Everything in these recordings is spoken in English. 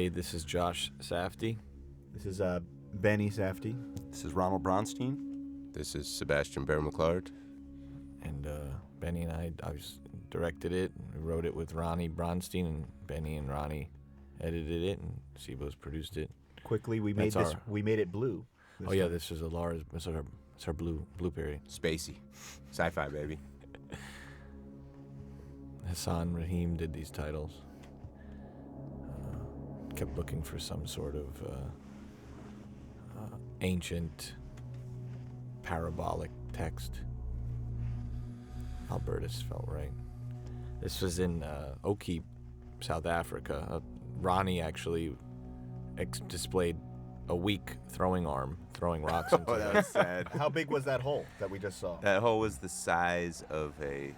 Hey, this is Josh Safdie. This is Benny Safdie. This is Ronald Bronstein. This is Sebastian Bear McLeod. And Benny and I directed it. We wrote it with Ronnie Bronstein, and Benny and Ronnie edited it, and Sibo's produced it. Quickly, we made it blue. Oh yeah, this is our blue period. Spacey. Sci-fi, baby. Hassan Rahim did these titles. Kept looking for some sort of ancient parabolic text. Albertus felt right. This was in Okeep, South Africa. Ronnie actually displayed a weak throwing arm, throwing rocks into Oh, that was sad. How big was that hole that we just saw? That hole was the size of a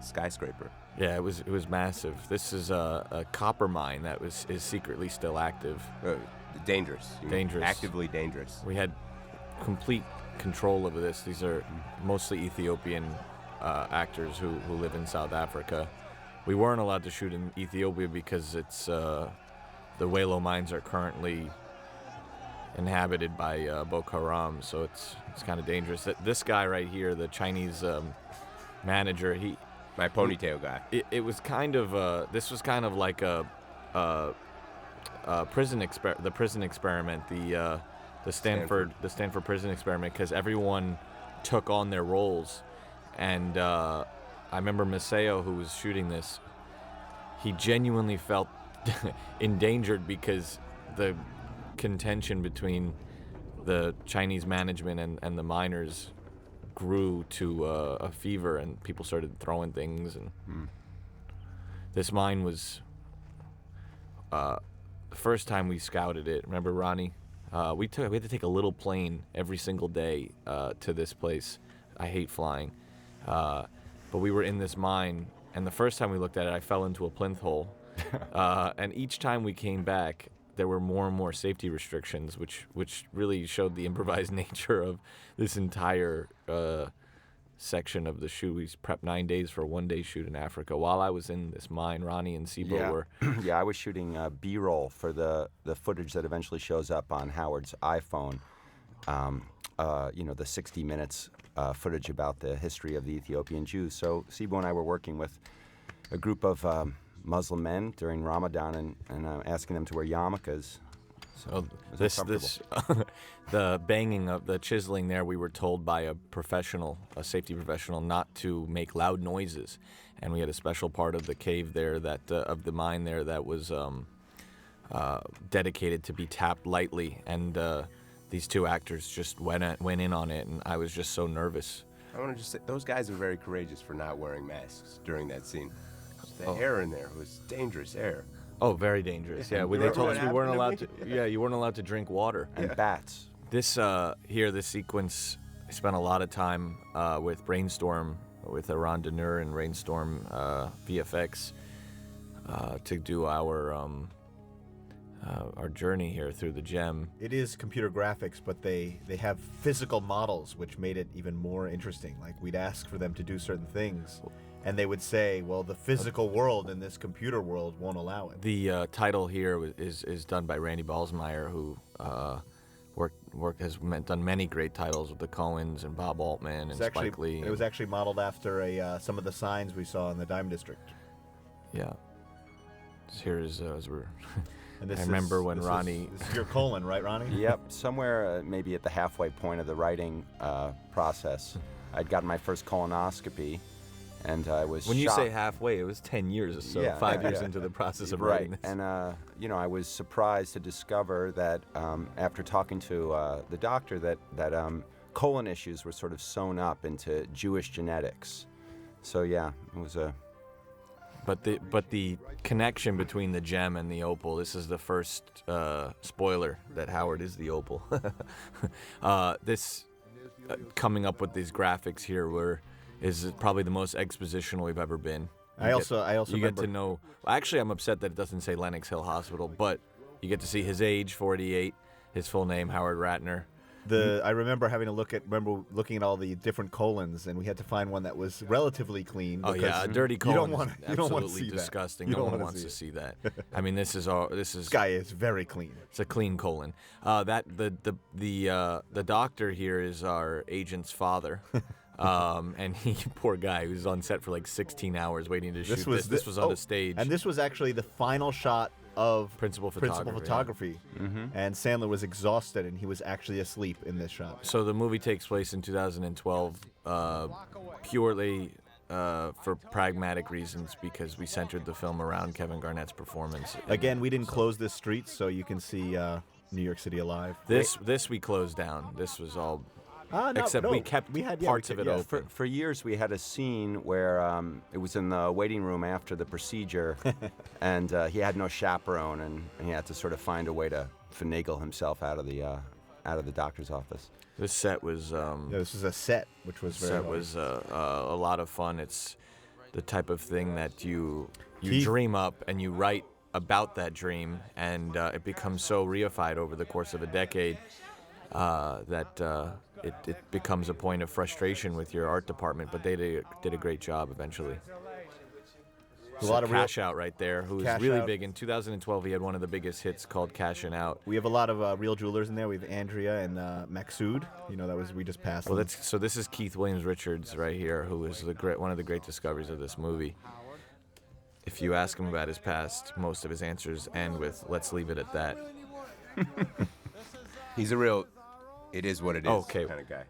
skyscraper. Yeah, it was massive. This is a copper mine that is secretly still active. Dangerous. Dangerous. Actively dangerous. We had complete control over this. These are mostly Ethiopian actors who live in South Africa. We weren't allowed to shoot in Ethiopia because it's the Welo mines are currently inhabited by Boko Haram, so it's kind of dangerous. This guy right here, the Chinese manager, My ponytail guy. It was kind of this was kind of like a prison experiment, the Stanford prison experiment, because everyone took on their roles, and I remember Maseo, who was shooting this, he genuinely felt endangered because the contention between the Chinese management and the miners grew to a fever, and people started throwing things, and this mine was the first time we scouted it. Remember, Ronnie? We had to take a little plane every single day to this place. I hate flying, but we were in this mine, and the first time we looked at it, I fell into a plinth hole, and each time we came back, there were more and more safety restrictions, which really showed the improvised nature of this entire section of the shoot. We prepped 9 days for a one-day shoot in Africa. While I was in this mine, Ronnie and Sibo were... Yeah, I was shooting B-roll for the footage that eventually shows up on Howard's iPhone. The 60 minutes footage about the history of the Ethiopian Jews. So Sibo and I were working with a group of Muslim men during Ramadan and asking them to wear yarmulkes. So the banging of the chiseling there, we were told by a safety professional, not to make loud noises, and we had a special part of the cave there of the mine there that was dedicated to be tapped lightly, and these two actors just went in on it, and I was just so nervous. I want to just say, those guys are very courageous for not wearing masks during that scene. The air in there was dangerous air. Oh, very dangerous. Yeah, they told us we weren't allowed to. Yeah, you weren't allowed to drink water. And bats. This this sequence, I spent a lot of time with Brainstorm, with Aran Denur and Rainstorm VFX to do our journey here through the gem. It is computer graphics, but they have physical models, which made it even more interesting. Like, we'd ask for them to do certain things, and they would say, well, the physical world in this computer world won't allow it. The title here is done by Randy Balsmeyer, who has done many great titles with the Coens and Bob Altman and Spike Lee. It was actually modeled after some of the signs we saw in the Dime District. Yeah. So here is as we're... And I remember when Ronnie... This is your colon, right, Ronnie? Yep, somewhere maybe at the halfway point of the writing process, I'd gotten my first colonoscopy, and I was When shocked. you say halfway, it was 10 years or so, Yeah, 5 years into the process of writing this. And, I was surprised to discover that after talking to the doctor that colon issues were sort of sewn up into Jewish genetics. So, yeah, it was a... But the connection between the gem and the opal, this is the first spoiler that Howard is the opal. This coming up with these graphics here is probably the most expositional we've ever been. I also you get to know. Actually, I'm upset that it doesn't say Lenox Hill Hospital, but you get to see his age, 48, his full name, Howard Ratner. I remember looking at all the different colons, and we had to find one that was relatively clean. Oh yeah, a dirty you colon. don't want is you don't want to absolutely see disgusting. that. You No don't one wanna wants see to it. see that. I mean, this This guy is very clean. it's a clean colon. The doctor here is our agent's father. And he, poor guy, he was on set for like 16 hours waiting to shoot this. This was on a stage. And this was actually the final shot of Principal photography. And Sandler was exhausted, and he was actually asleep in this shot. So the movie takes place in 2012, purely for pragmatic reasons, because we centered the film around Kevin Garnett's performance. Again, we didn't close this street, so you can see New York City alive. This we closed down. This was all. Except we kept parts of it open. For years, we had a scene where it was in the waiting room after the procedure, and he had no chaperone, and he had to sort of find a way to finagle himself out of the doctor's office. This set was. This was a set, which was very set hard. was a lot of fun. It's the type of thing that you Keith- dream up and you write about that dream, and it becomes so reified over the course of a decade that it becomes a point of frustration with your art department. But they did a great job eventually. A lot of Cash Out right there, who was Cash really Out. big. In 2012, he had one of the biggest hits called Cashin' Out. We have a lot of real jewelers in there. We have Andrea and Maxud. We just passed. Well, them. this is Keith Williams Richards right here, who is one of the great discoveries of this movie. If you ask him about his past, most of his answers end with "Let's leave it at that." He's a real, it is what it is Okay. kind of guy.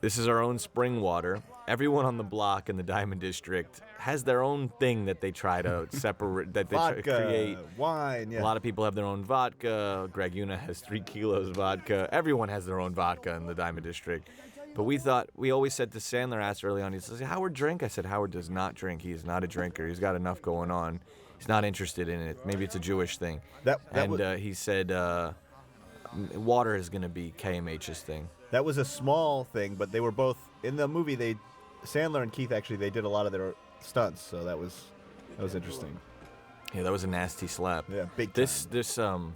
This is our own spring water. Everyone on the block in the Diamond District has their own thing that they try to separate, that they try to vodka, create. wine. Yeah. A lot of people have their own vodka. Greg Una has 3 kilos of vodka. Everyone has their own vodka in the Diamond District. But we always said to Sandler, asked early on, he says, "Howard drink?" I said, "Howard does not drink. He is not a drinker. He's got enough going on. He's not interested in it. Maybe it's a Jewish thing." He said, water is going to be KMH's thing. That was a small thing, but they were both in the movie. Sandler and Keith they did a lot of their stunts, so that was interesting. Yeah, that was a nasty slap. Yeah, big time.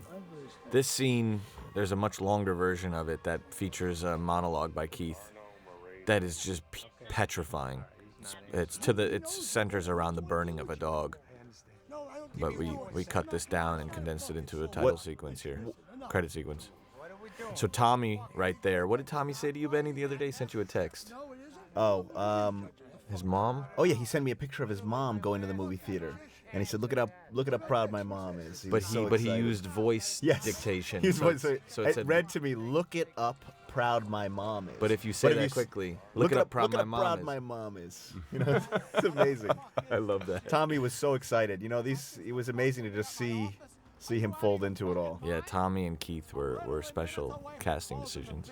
This scene, there's a much longer version of it that features a monologue by Keith that is just petrifying. It centers around the burning of a dog. But we cut this down and condensed it into a title sequence here, credit sequence. So Tommy, right there. What did Tommy say to you, Benny, the other day? He sent you a text. His mom? Oh yeah, he sent me a picture of his mom going to the movie theater, and he said, "Look at how proud my mom is." He used voice dictation. He used voice, so it said, read to me, "Look it up, proud my mom is." But if you say that quickly, look it up, proud my mom is. It's amazing. I love that. Tommy was so excited. It was amazing to just see him fold into it all. Yeah, Tommy and Keith were special casting decisions.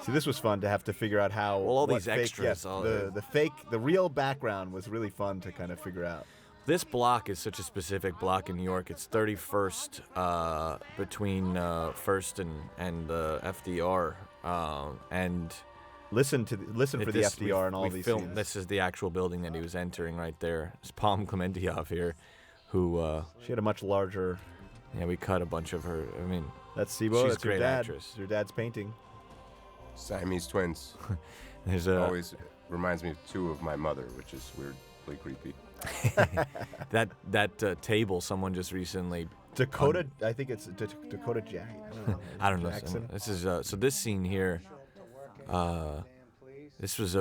See, this was fun to have to figure out how. Well, all these fake, extras. Yes, the real background was really fun to kind of figure out. This block is such a specific block in New York. It's 31st between First and FDR, and listen for the FDR and all these scenes. This is the actual building that he was entering right there. It's Palm Clementieff here, who she had a much larger. Yeah, we cut a bunch of her. I mean, that's Sibo. She's That's a great your dad. actress. It's your dad's painting. Siamese twins. There's always reminds me of 2 of my mother, which is weirdly creepy. that table someone just recently. Dakota, I think it's Dakota Jack. I don't know. Jackson. This is so this scene here. This was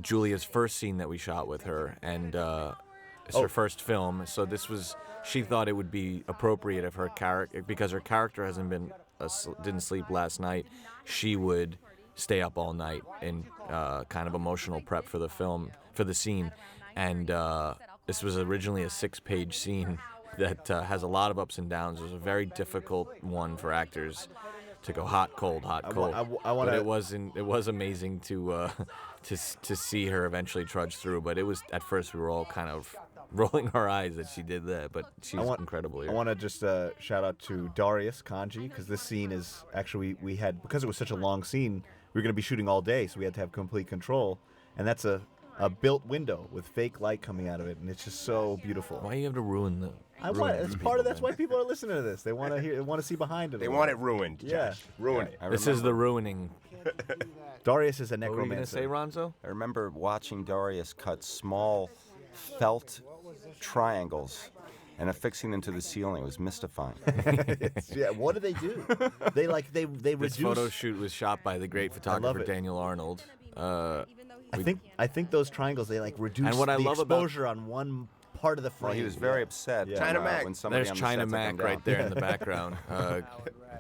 Julia's first scene that we shot with her, and it's her first film. So she thought it would be appropriate if her character, because her character didn't sleep last night, she would stay up all night in kind of emotional prep for the scene, and this was originally a 6-page scene that has a lot of ups and downs. It was a very difficult one for actors to go hot, cold, hot, cold. But it was amazing to see her eventually trudge through. But it was, at first we were all kind of rolling our eyes that she did that, but she's incredible here. I want to just shout out to Darius Kanji, because this scene is actually, because it was such a long scene, we were going to be shooting all day, so we had to have complete control, and that's a a built window with fake light coming out of it, and it's just so beautiful. Why you have to ruin the? I ruin want. it for It's people, part of. That's man? why people are listening to this. They want to hear. They want to see behind it. They want it ruined, Yeah. Josh. Ruin it. This is the ruining. Darius is a What were you gonna necromancer. say, Ronzo? I remember watching Darius cut small felt triangles and affixing them to the ceiling. It was mystifying. Yeah. What do they do? They they This reduce. photo shoot was shot by the great photographer it. Daniel Arnold. I think those triangles they like reduce And what I the love about- exposure on one part of the frame. Well, he was very upset Yeah. China Mac. when somebody There's on the China set took him Mac right down. there in the background.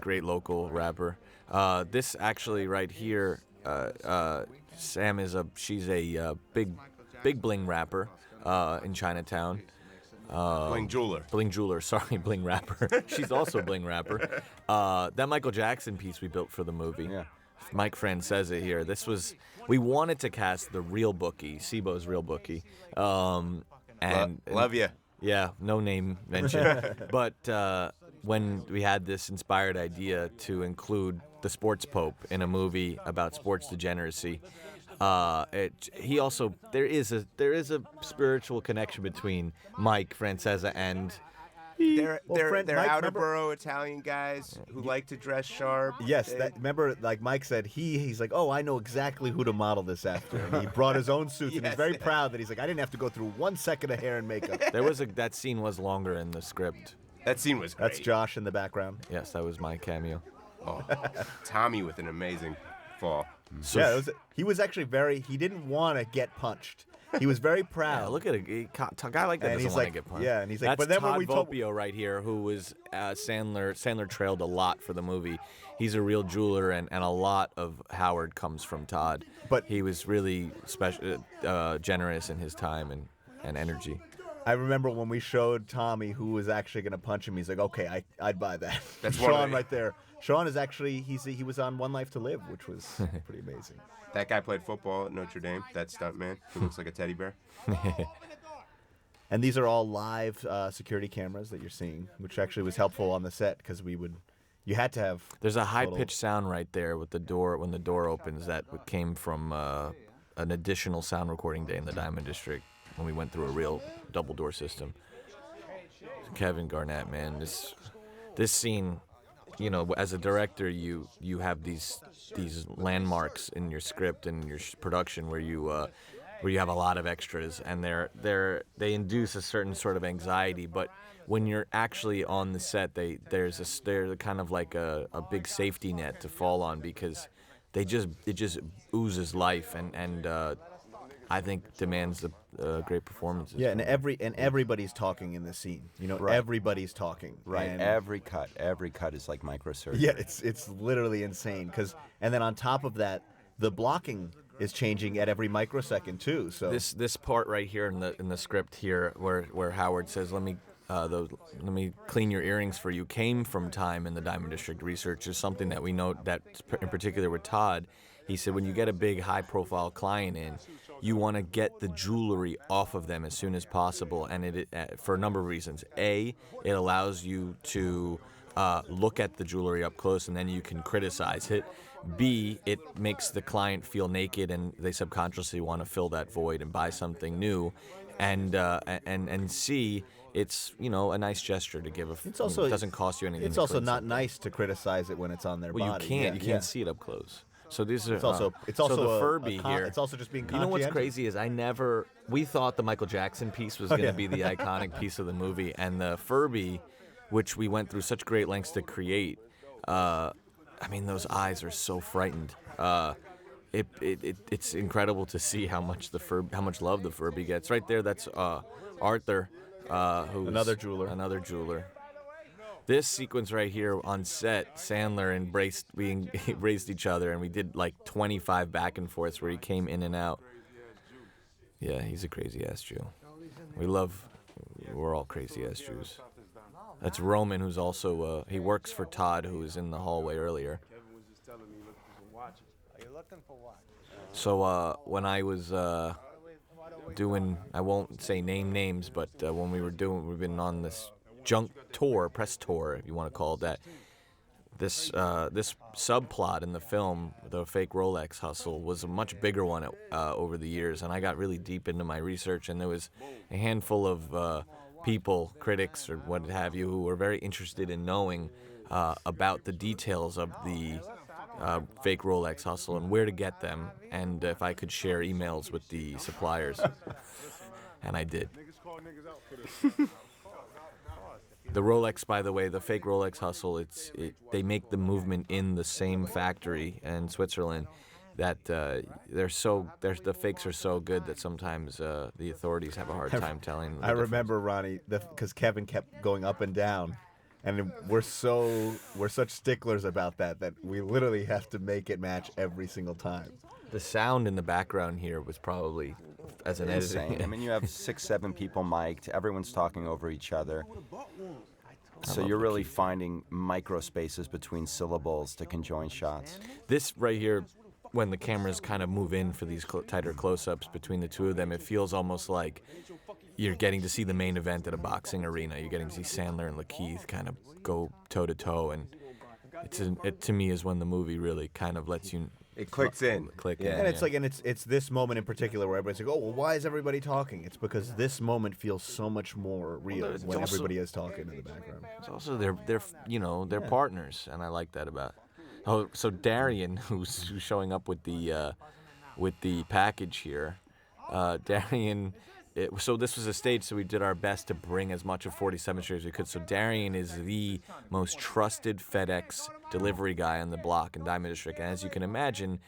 Great local rapper. This actually right here, Sam is she's a big bling rapper in Chinatown. Bling jeweler. Bling jeweler, sorry, bling rapper. She's also a bling rapper. That Michael Jackson piece we built for the movie. Yeah. Mike Friend says it here. We wanted to cast the real bookie, Sibo's real bookie. And Love you. yeah, no name mentioned. But when we had this inspired idea to include the sports pope in a movie about sports degeneracy, he also there is a spiritual connection between Mike Francesa and They're Mike, outer remember- borough Italian guys who like to dress sharp. Yes, They- that, remember, like Mike said, he's like, oh, I know exactly who to model this after. And he brought his own suits, and he's Yes. very proud that he's like, I didn't have to go through 1 second of hair and makeup. that scene was longer in the script. that scene was great. That's Josh in the background. Yes, that was my cameo. Oh, Tommy with an amazing fall. So Yeah, he was actually he didn't want to get punched. He was very proud. yeah, look at a guy like that And doesn't he's want like- to get punched. yeah, and he's like, That's but then when Todd we told- Vopio right here, who was Sandler trailed a lot for the movie. He's a real jeweler, and a lot of Howard comes from Todd. But- he was really generous in his time and energy. I remember when we showed Tommy who was actually going to punch him, he's like, okay, I'd buy that. That's one of Sean the- right there. Sean is actually, he was on One Life to Live, which was pretty amazing. That guy played football at Notre Dame. That stuntman who looks like a teddy bear. And these are all live security cameras that you're seeing, which actually was helpful on the set because you had to have. There's a total- high-pitched sound right there with the door when the door opens that came from an additional sound recording day in the Diamond District when we went through a real double-door system. Kevin Garnett, man, this scene, you know, as a director, you have these landmarks in your script and your production where you have a lot of extras, and they induce a certain sort of anxiety. But when you're actually on the set, they're kind of like a big safety net to fall on because it just oozes life and I think demands the great performances. Yeah, and everybody's talking in this scene. You know, Right. everybody's talking. Right. And Every cut is like microsurgery. yeah, it's literally insane. And then on top of that, the blocking is changing at every microsecond too. So This part right here in the script here where Howard says, let me clean your earrings for you, came from time in the Diamond District research is something that we know that in particular with Todd. He said when you get a big high profile client in, you want to get the jewelry off of them as soon as possible, and it for a number of reasons. A, it allows you to look at the jewelry up close and then you can criticize it. B, it makes the client feel naked and they subconsciously want to fill that void and buy something new. And C, it's, you know, a nice gesture to give It's also it doesn't cost you anything. It's to also clean not something. nice to criticize it when it's on their Well, body. you can't. Yeah, You yeah. can't see it up close. So these are. It's also so the a Furby con- here. It's also just being. You know what's conscientious. crazy is we thought the Michael Jackson piece was going to yeah. be the iconic piece of the movie, and the Furby, which we went through such great lengths to create. I mean, those eyes are so frightened. It's incredible to see how much love the Furby gets. Right there, that's Arthur, who's Another jeweler. Another jeweler. This sequence right here on set, Sandler we embraced each other, and we did like 25 back and forths where he came in and out. Yeah, he's a crazy ass Jew. We're all crazy ass Jews. That's Roman, who's also he works for Todd, who was in the hallway earlier. So when I was doing, I won't say names, but when we've been on this junk tour, press tour, if you want to call it that. this subplot in the film, the fake Rolex hustle, was a much bigger one over the years, and I got really deep into my research, and there was a handful of people, critics or what have you, who were very interested in knowing about the details of the fake Rolex hustle and where to get them, and if I could share emails with the suppliers, and I did. The Rolex, by the way, the fake Rolex hustle, they make the movement in the same factory in Switzerland that the fakes are so good that sometimes the authorities have a hard time telling. I remember, Ronnie, because Kevin kept going up and down, and we're such sticklers about that we literally have to make it match every single time. The sound in the background here was probably, as an Insane. editor. I mean, you have 6, 7 people mic'd. Everyone's talking over each other. So you're really finding micro spaces between syllables to conjoin shots. This right here, when the cameras kind of move in for these tighter close-ups between the two of them, it feels almost like you're getting to see the main event at a boxing arena. You're getting to see Sandler and Lakeith kind of go toe-to-toe, and it to me is when the movie really kind of lets you... It clicks in. Click in. And it's it's this moment in particular where everybody's like, oh, well, why is everybody talking? It's because this moment feels so much more real when everybody is talking in the background. It's also they're partners, and I like that about. Oh, so Darian, who's showing up with the package here, Darian. So this was a stage, so we did our best to bring as much of 47th Street as we could. So Darian is the most trusted FedEx delivery guy on the block in Diamond District. And as you can imagine,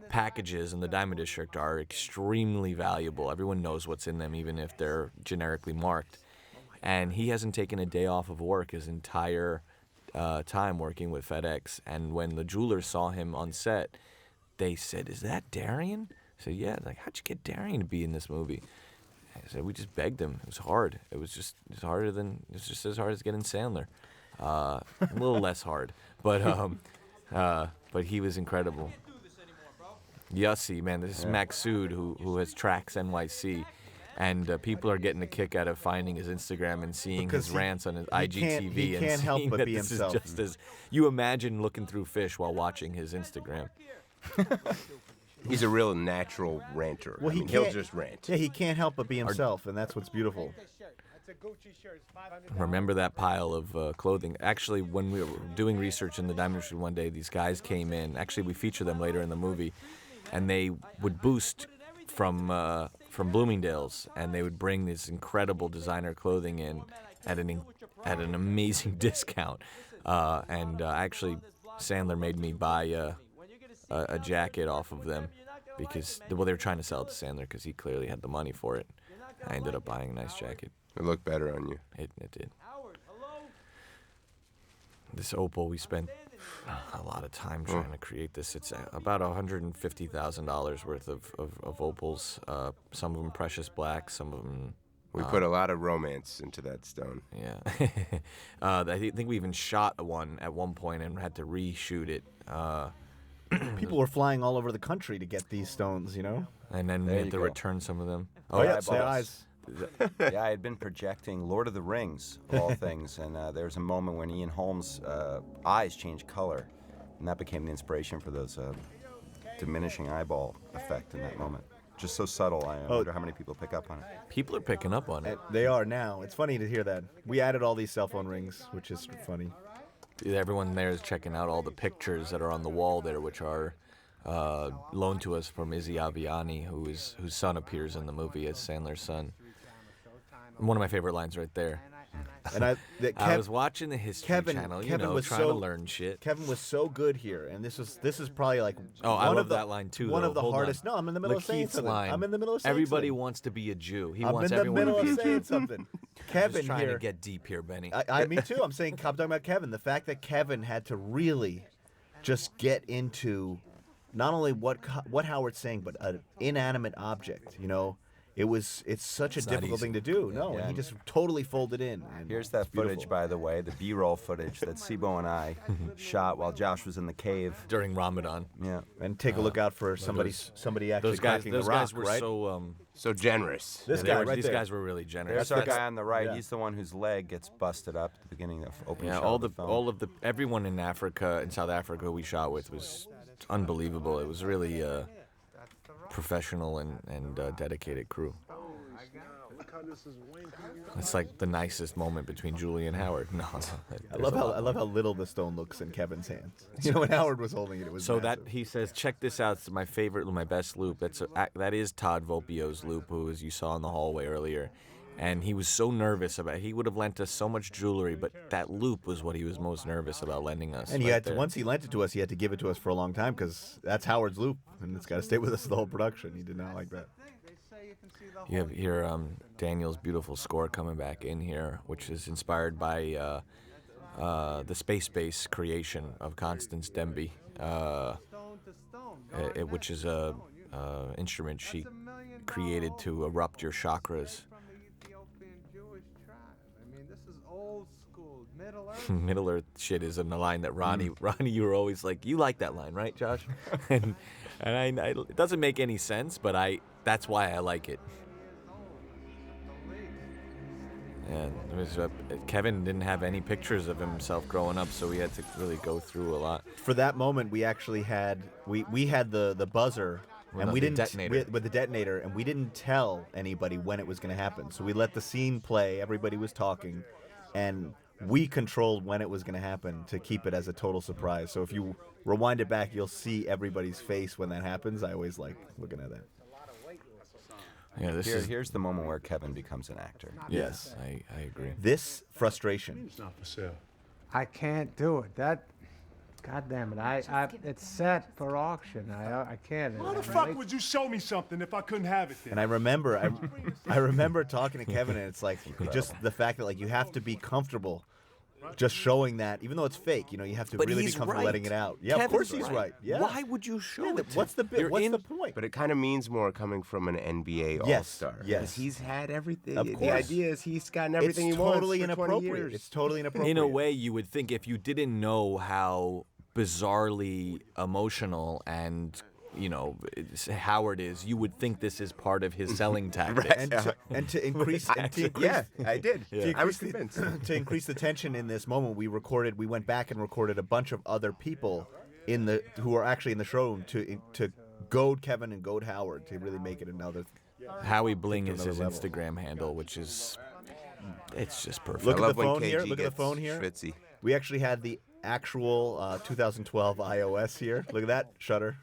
packages in the Diamond District are extremely valuable. Everyone knows what's in them, even if they're generically marked. And he hasn't taken a day off of work his entire time working with FedEx. And when the jewelers saw him on set, they said, "Is that Darian?" I said, "Yeah." Like, how'd you get Darian to be in this movie? I said, we just begged him. It was hard. It was just as hard as getting Sandler. A little less hard, but he was incredible. Yussi, man, this is Maxud who has Tracks NYC, and people are getting a kick out of finding his Instagram and seeing his rants on his IGTV he and can't help seeing but that be this himself. is just as you imagine looking through fish while watching his Instagram. He's a real natural ranter. Well, he'll just rant. Yeah, he can't help but be himself, and that's what's beautiful. Remember that pile of clothing. Actually, when we were doing research in the Diamond District one day, these guys came in. Actually, we feature them later in the movie, and they would boost from Bloomingdale's, and they would bring this incredible designer clothing in at an amazing discount. Actually, Sandler made me buy a jacket off of them because they were trying to sell it to Sandler because he clearly had the money for it. I ended up buying a nice jacket. It looked better on you. It did. This opal, we spent a lot of time trying to create this. It's about $150,000 worth of opals. Some of them precious black, some of them... We put a lot of romance into that stone. Yeah. I think we even shot one at one point and had to reshoot it. People were flying all over the country to get these stones, you know? And then we had to return some of them. Oh, yeah, eyeballs. say eyes. Yeah, I had been projecting Lord of the Rings, of all things, and there was a moment when Ian Holmes' eyes changed color, and that became the inspiration for those diminishing eyeball effect in that moment. Just so subtle, I wonder how many people pick up on it. People are picking up on it. They are now. It's funny to hear that. We added all these cell phone rings, which is funny. Everyone there is checking out all the pictures that are on the wall there, which are loaned to us from Izzy Aviani, whose son appears in the movie as Sandler's son. One of my favorite lines right there. And I was watching the History Channel, trying to learn shit. Kevin was so good here, and this is probably like I love that line too. One though. of the Hold hardest. on. No, I'm in the middle of saying Lakeith's something. line, I'm in the middle of saying everybody something. wants to be a Jew. He I'm wants in the everyone middle to be of a saying Jew. something. I'm Kevin just trying here. to get deep here, Benny. Me too. I'm talking about Kevin. The fact that Kevin had to really just get into not only what Howard's saying, but an inanimate object. You know, it's such a not difficult easy. thing to do. No, Yeah. and he just totally folded in. And Here's that it's beautiful. footage, by the way, the B-roll footage that Sibo and I shot while Josh was in the cave. During Ramadan. Yeah. And take a look out for somebody actually Those guys, cracking those the rock, guys were right? So generous. This they guy were- right these there. guys were really generous. There's the guy on the right. yeah. He's the one whose leg gets busted up at the beginning of opening Yeah, shot all of the film. all of the everyone in Africa, in South Africa, we shot with was unbelievable. It was really professional and dedicated crew. It's like the nicest moment between Julie and Howard. No, I love how little the stone looks in Kevin's hands. You know, when Howard was holding it, it was So massive. that he says, check this out. It's my favorite, my best loop. That is Todd Volpio's loop, who, as you saw in the hallway earlier, and he was so nervous about. He would have lent us so much jewelry, but that loop was what he was most nervous about lending us. And he right had to, there. once he lent it to us, he had to give it to us for a long time because that's Howard's loop, and it's got to stay with us the whole production. He did not like that. You have here Daniel's beautiful score coming back in here, which is inspired by the space-based creation of Constance Demby, which is a instrument she created to erupt your chakras. Middle Earth shit is in the line that Ronnie, you were always like, you like that line, right, Josh? and I it doesn't make any sense, but that's why I like it. And it was, Kevin didn't have any pictures of himself growing up, so we had to really go through a lot. For that moment, we actually had we had the buzzer, and we the didn't detonator. with the detonator, and we didn't tell anybody when it was going to happen. So we let the scene play. Everybody was talking, and we controlled when it was going to happen to keep it as a total surprise. So if you rewind it back, you'll see everybody's face when that happens. I always like looking at that. Yeah, Here's the moment where Kevin becomes an actor. Yes, I agree. This frustration. I can't do it. God damn it! It's set for auction. I can't. Why the fuck would you show me something if I couldn't have it then? And I remember talking to Kevin, and it's like just the fact that like you have to be comfortable just showing that, even though it's fake, you know, you have to But really be he's comfortable right. letting it out. Yeah, of Kevin's course he's right. Yeah. Why would you show Yeah, it? what's the bit? You're What's in- the point? But it kind of means more coming from an NBA Yes, All-Star. yes. 'Cause he's had everything. Of The course. idea is he's gotten It's everything he wants totally for 20 inappropriate. years. It's totally inappropriate. In a way, you would think if you didn't know how bizarrely emotional and Howard is, you would think this is part of his selling tactics. and to increase, Yeah, I did. to I was increase the- convinced. to increase the tension in this moment, we went back and recorded a bunch of other people who are actually in the showroom to goad Kevin and goad Howard to really make it another. Howie Bling is his another level. Instagram handle, which is, it's just perfect. Look I at love the when phone here. KG Look at the gets phone here. schwitzy. We actually had the actual 2012 iOS here. Look at that shutter.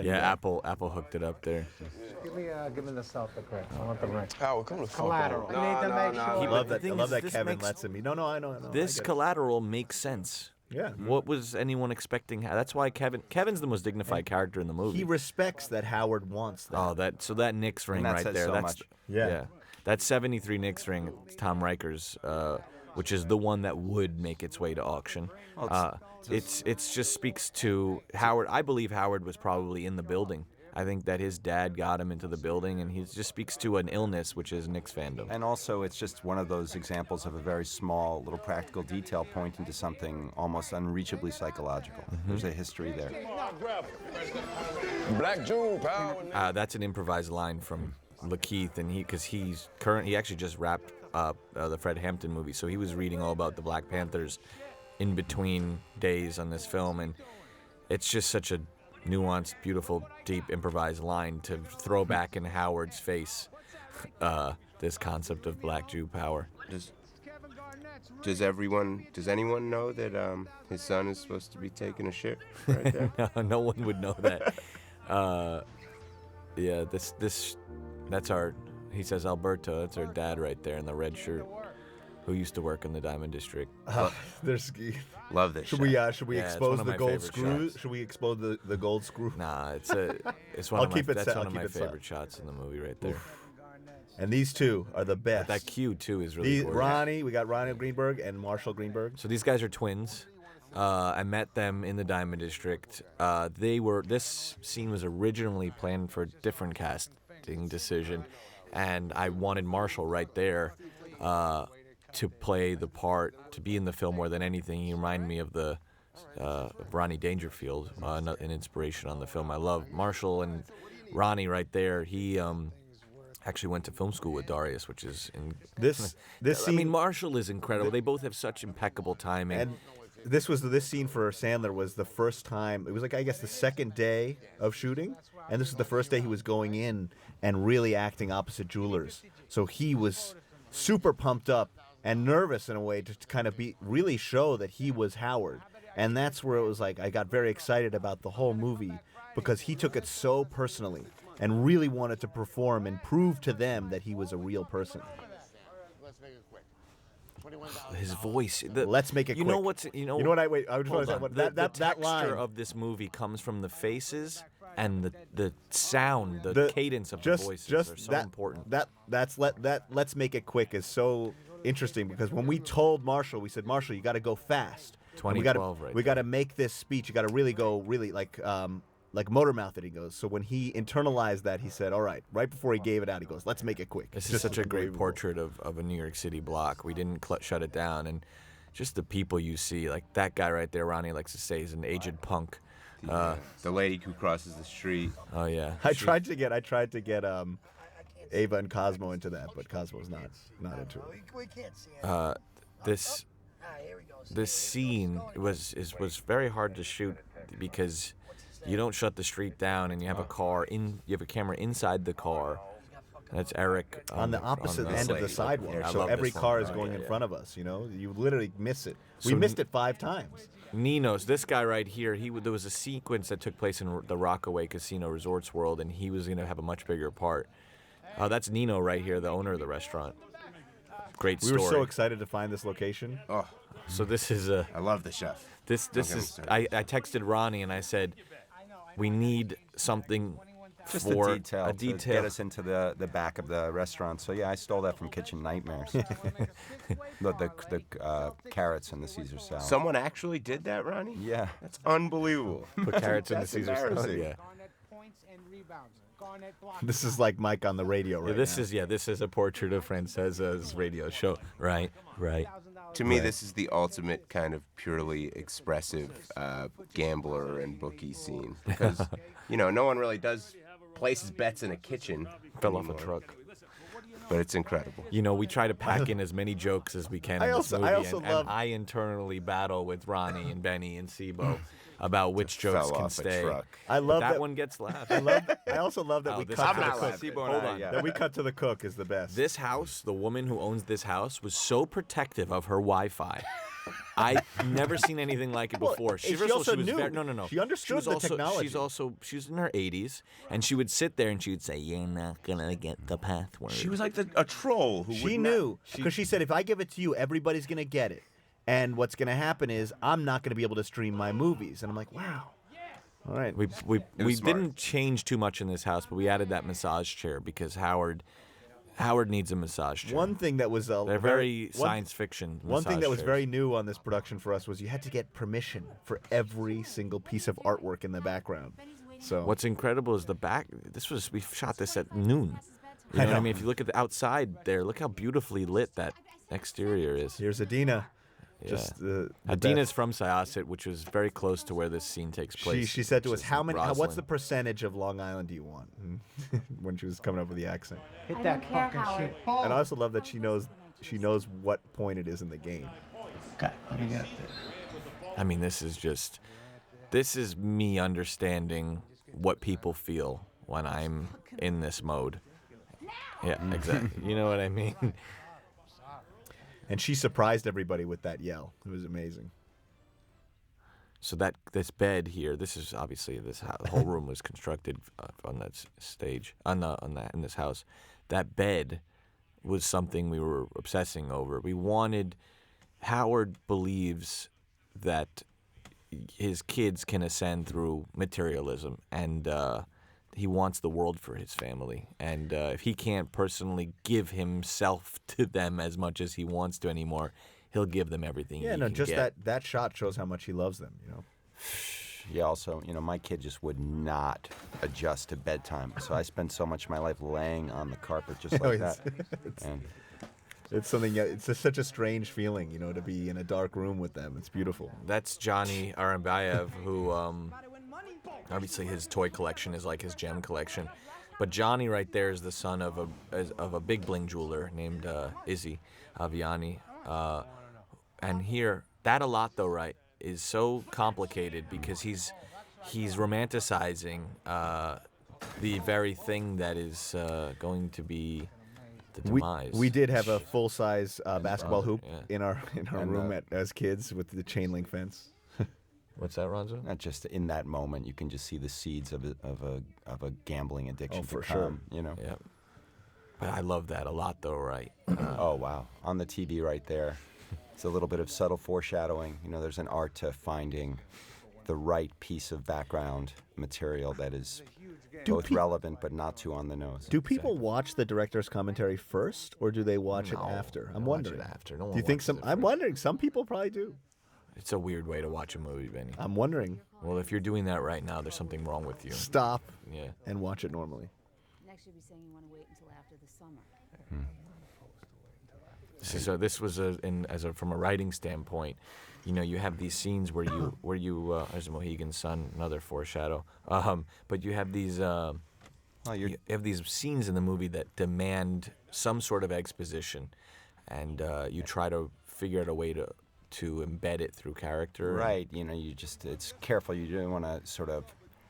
Yeah, Apple hooked it up there. Give me the Celtic ring. I want the ring. Howard, come the fuck Collateral. on. We need to make sure. I love that. The I thing love is, that this Kevin makes- lets him. No, I know. This I get it. collateral makes sense. Yeah. What was anyone expecting? That's why Kevin's the most dignified character in the movie. He respects that Howard wants that. Oh, that Knicks ring that right says there. so That's much. Yeah. That 73 Knicks ring, it's Tom Riker's, which is the one that would make its way to auction. It's just speaks to Howard. I believe Howard was probably in the building. I think that his dad got him into the building, and he just speaks to an illness, which is Knicks fandom. And also, it's just one of those examples of a very small, little practical detail pointing to something almost unreachably psychological. There's a history there. Black June, pal. That's an improvised line from Lakeith, and he actually just wrapped up the Fred Hampton movie, so he was reading all about the Black Panthers in between days on this film, and it's just such a nuanced, beautiful, deep improvised line to throw back in Howard's face this concept of Black Jew power. Does anyone know that his son is supposed to be taking a shit right there? No one would know that. Yeah, that's our. He says Alberto. That's our dad right there in the red shirt, who used to work in the Diamond District. There's. Love this Should shot. we Yeah, it's expose one of the my gold favorite screw? shots. Should we expose the gold screw? Nah, it's one I'll of my keep it that's set- one I'll of keep my it set. favorite shots in the movie right there. And these two are the best. That cue too is really gorgeous. We got Ronnie Greenberg and Marshall Greenberg. So these guys are twins. I met them in the Diamond District. This scene was originally planned for a different cast. casting decision, and I wanted Marshall right there to play the part, to be in the film more than anything. He reminded me of of Ronnie Dangerfield, an inspiration on the film. I love Marshall and Ronnie right there. He actually went to film school with Darius, which is This I scene, mean, Marshall is incredible. They both have such impeccable timing. and this scene for Sandler was the first time. It was like, I guess, the second day of shooting, and this was the first day he was going in and really acting opposite Jewelers. So he was super pumped up and nervous in a way to kind of really show that he was Howard. And that's where it was like I got very excited about the whole movie because he took it so personally and really wanted to perform and prove to them that he was a real person. His voice. Let's make it You quick. know what's You know what? I just want Hold to say on. that the that line texture of this movie comes from the faces and the sound, the cadence of the voices are so important. Let's make it quick is so interesting because when we told Marshall, we said, Marshall, you got to go fast. And 2012, right we got to make this speech. You got to really go, like motor mouth it. He goes. So when he internalized that, he said, all right. Right before he gave it out, he goes, let's make it quick. This is Just such a great unbelievable. portrait of a New York City block. We didn't shut it down, and just the people you see, like that guy right there. Ronnie likes to say he's an aged punk. The lady who crosses the street. Oh yeah. I tried to get Ava and Cosmo into that, but Cosmo's not into it. This scene was very hard to shoot because you don't shut the street down and you have a camera inside the car. That's Eric On the opposite end of the sidewalk, Yeah, I so love every this one. car is Oh, going yeah, in yeah. front of us. You literally miss it. We So missed it 5 times. Nino's, this guy right here, there was a sequence that took place in the Rockaway Casino Resorts World, and he was going to have a much bigger part. That's Nino right here, the owner of the restaurant. Great We story. were so excited to find this location. Oh, So this is I love the chef. this Don't get me is. started. I texted Ronnie and I said, we need something Just for a detail to get us into the back of the restaurant. So yeah, I stole that from Kitchen Nightmares. the carrots and the Caesar salad. Someone actually did that, Ronnie? Yeah. That's unbelievable. Put carrots in the That's Caesar salad. embarrassing. Yeah. This is like Mike on the radio right now. This is a portrait of Francesa's radio show. Right. To me, this is the ultimate kind of purely expressive gambler and bookie scene because, no one really places bets in a kitchen. Fell off a anymore. truck. But it's incredible. We try to pack in as many jokes as we can in this movie, and I internally battle with Ronnie and Benny and Sibo about which jokes Fell can off a stay. truck. I love that that one gets laughed. I also love that Oh, we this cut is to the not cook. laughing. Sibo and Hold I, on. yeah. That we cut to the cook is the best. This house, the woman who owns this house, was so protective of her Wi-Fi. I've never seen anything like it Well, before. she first of all, also was knew. very, no. She understood was the also, technology. She's in her 80s, and she would sit there and she would say, "You're not gonna get the password." She was like a troll who She would knew because she said, if I give it to you, everybody's gonna get it, and what's gonna happen is I'm not gonna be able to stream my movies. And I'm like, wow. All right. We was smart. didn't change too much in this house, but we added that massage chair because Howard needs a massage chair. One thing that was They're very science fiction. One thing massage that was chairs. very new on this production for us was you had to get permission for every single piece of artwork in the background. So What's incredible is the back. We shot this at noon. You know what I know. mean? If you look at the outside there, look how beautifully lit that exterior is. here's Adina. Yeah. Just the Adina's best. from Syosset, which was very close to where this scene takes place. She said to which us, is what's Roslyn. the percentage of Long Island do you want? When she was coming up with the accent. Hit I that don't care, fucking Howard. shit. And I also love that she knows what point it is in the game. Okay, let me get up there. I mean, this is me understanding what people feel when I'm in this mode. Yeah, exactly. You know what I mean? And she surprised everybody with that yell. It was amazing. So this bed here, this is obviously the whole room was constructed on that stage in this house. That bed was something we were obsessing over. Howard believes that his kids can ascend through materialism, and he wants the world for his family. And if he can't personally give himself to them as much as he wants to anymore, he'll give them everything. Yeah, he no, can just get. that shot shows how much he loves them. he also, my kid just would not adjust to bedtime. So I spent so much of my life laying on the carpet just like that. And It's something. It's just such a strange feeling, to be in a dark room with them. It's beautiful. That's Johnny Arambayev, who obviously his toy collection is like his gem collection. But Johnny right there is the son of a big bling jeweler named Izzy Aviani. And here, that a lot though, right, is so complicated because he's romanticizing the very thing that is going to be the demise. We did have a full-size basketball hoop yeah. in our room as kids with the chain link fence. What's that, Ronzo? not just in that moment, you can just see the seeds of a gambling addiction for to sure. come, Yeah. But I love that a lot though, right? Oh, wow. On the TV right there. It's a little bit of subtle foreshadowing. There's an art to finding the right piece of background material that is both relevant but not too on the nose. Do people watch the director's commentary first, or do they watch it after? I'm wondering. After. No one Do you think watches some? it I'm first. wondering. Some people probably do. It's a weird way to watch a movie, Benny. I'm wondering. Well, if you're doing that right now, there's something wrong with you. Stop Yeah. and watch it normally. Next, you'll be saying you want to wait until after the summer. This was from a writing standpoint. You have these scenes where you there's a Mohegan Sun, another foreshadow. But you have these you have these scenes in the movie that demand some sort of exposition, and you try to figure out a way to embed it through character. Right. It's careful. You don't want to sort of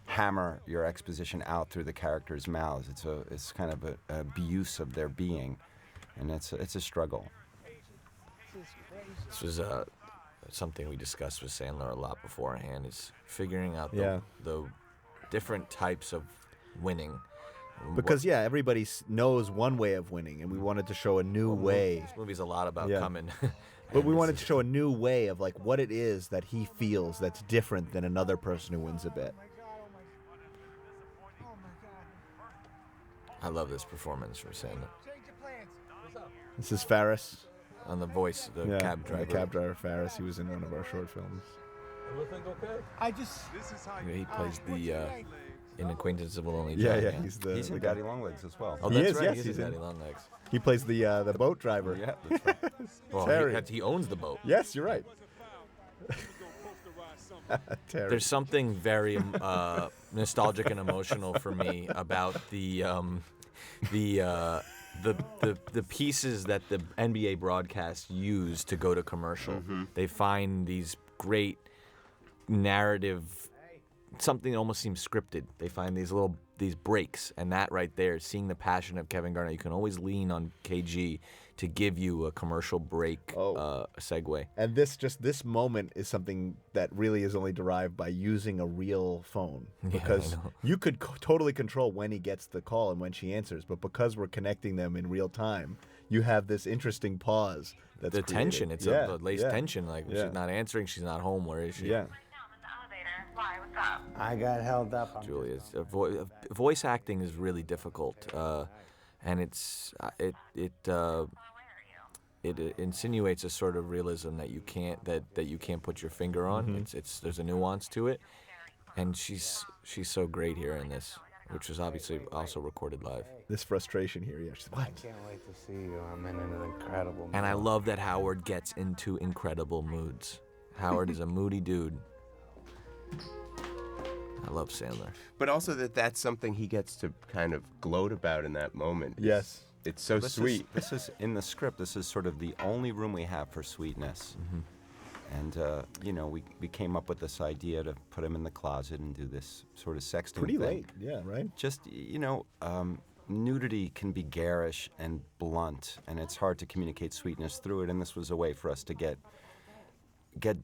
hammer your exposition out through the characters' mouths. It's kind of an abuse of their being, and it's a struggle. This was something we discussed with Sandler a lot beforehand, is figuring out the different types of winning. Because everybody knows one way of winning, and we wanted to show a new way. This movie's a lot about Yeah. coming. But we wanted to show a new way of like what it is that he feels that's different than another person who wins a bet. I love this performance from Sandler. This is Ferris. On the voice, the cab driver. The cab driver Ferris. He was in one of our short films. He plays the in Acquaintances Will Only Yeah, Join. yeah. He's the He's in guy. Daddy Longlegs as well. Oh, He that's is, right. yes, he's he's in in- Daddy Longlegs. He plays the boat driver. Yeah, that's right. Well, Terry. he owns the boat. Yes, you're right. Terry. There's something very nostalgic and emotional for me about the pieces that the NBA broadcasts use to go to commercial. They find these great narrative, something that almost seems scripted. They find these breaks, and that right there, seeing the passion of Kevin Garnett, you can always lean on KG to give you a commercial break segue. And this moment is something that really is only derived by using a real phone, because know. you could totally control when he gets the call and when she answers, but because we're connecting them in real time, you have this interesting pause. That's The created. tension, it's Yeah, a lace yeah. tension. Like Yeah. she's not answering, she's not home. Where is she? Yeah. I got held up. Julia, voice acting is really difficult, and it insinuates a sort of realism that you can't put your finger on. There's a nuance to it, and she's so great here in this, which was obviously also recorded live. This frustration here. Yeah. She's, what? Can't wait to see you. I'm in an incredible. And I love that Howard gets into incredible moods. Howard is a moody dude. I love Sandler. But also that's something he gets to kind of gloat about in that moment. Yes. It's so sweet. This is in the script. This is sort of the only room we have for sweetness. And we came up with this idea to put him in the closet and do this sort of sexting Pretty thing. late. Yeah. Right. Just nudity can be garish and blunt, and it's hard to communicate sweetness through it. And this was a way for us to get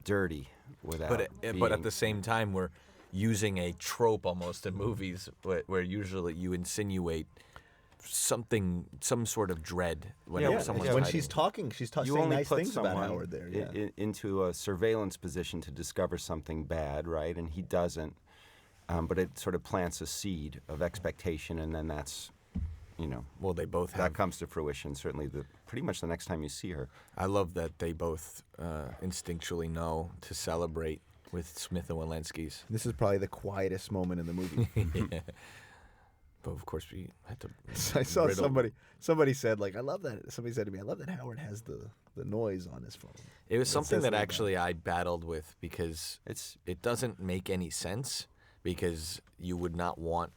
dirty without. But at the same time, we're using a trope almost in movies where usually you insinuate some sort of dread whenever someone's when hiding. she's talking, she's you saying only nice put things about someone Howard there. Yeah. into a surveillance position to discover something bad, right? And he doesn't. But it sort of plants a seed of expectation, and then that's, Well, they both that have. comes to fruition. Certainly, pretty much the next time you see her. I love that they both instinctually know to celebrate with Smith and Walensky's. This is probably the quietest moment in the movie. Yeah. But of course we had to. I saw riddle- somebody said like, I love that. Somebody said to me, I love that Howard has the noise on his phone. It was something says that something about actually I battled with because it doesn't make any sense because you would not want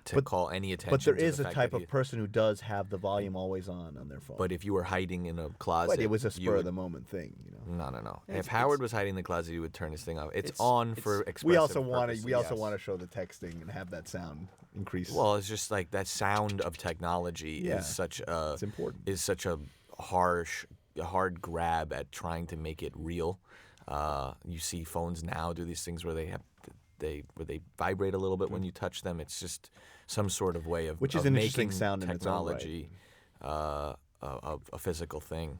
to call any attention. But there to is the a fact type that of person who does have the volume always on their phone. But if you were hiding in a closet, But it was a you spur would- of the moment thing, you know. No. If Howard was hiding in the closet, he would turn his thing off. It's on for expressive We also want purposes. to show the texting and have that sound increase. Well, it's just like that sound of technology Yeah, is such a it's important. Is such a hard grab at trying to make it real. You see phones now do these things where they vibrate a little bit when you touch them. It's just some sort of way of Which is of an interesting making sound in its own right. technology of a physical thing.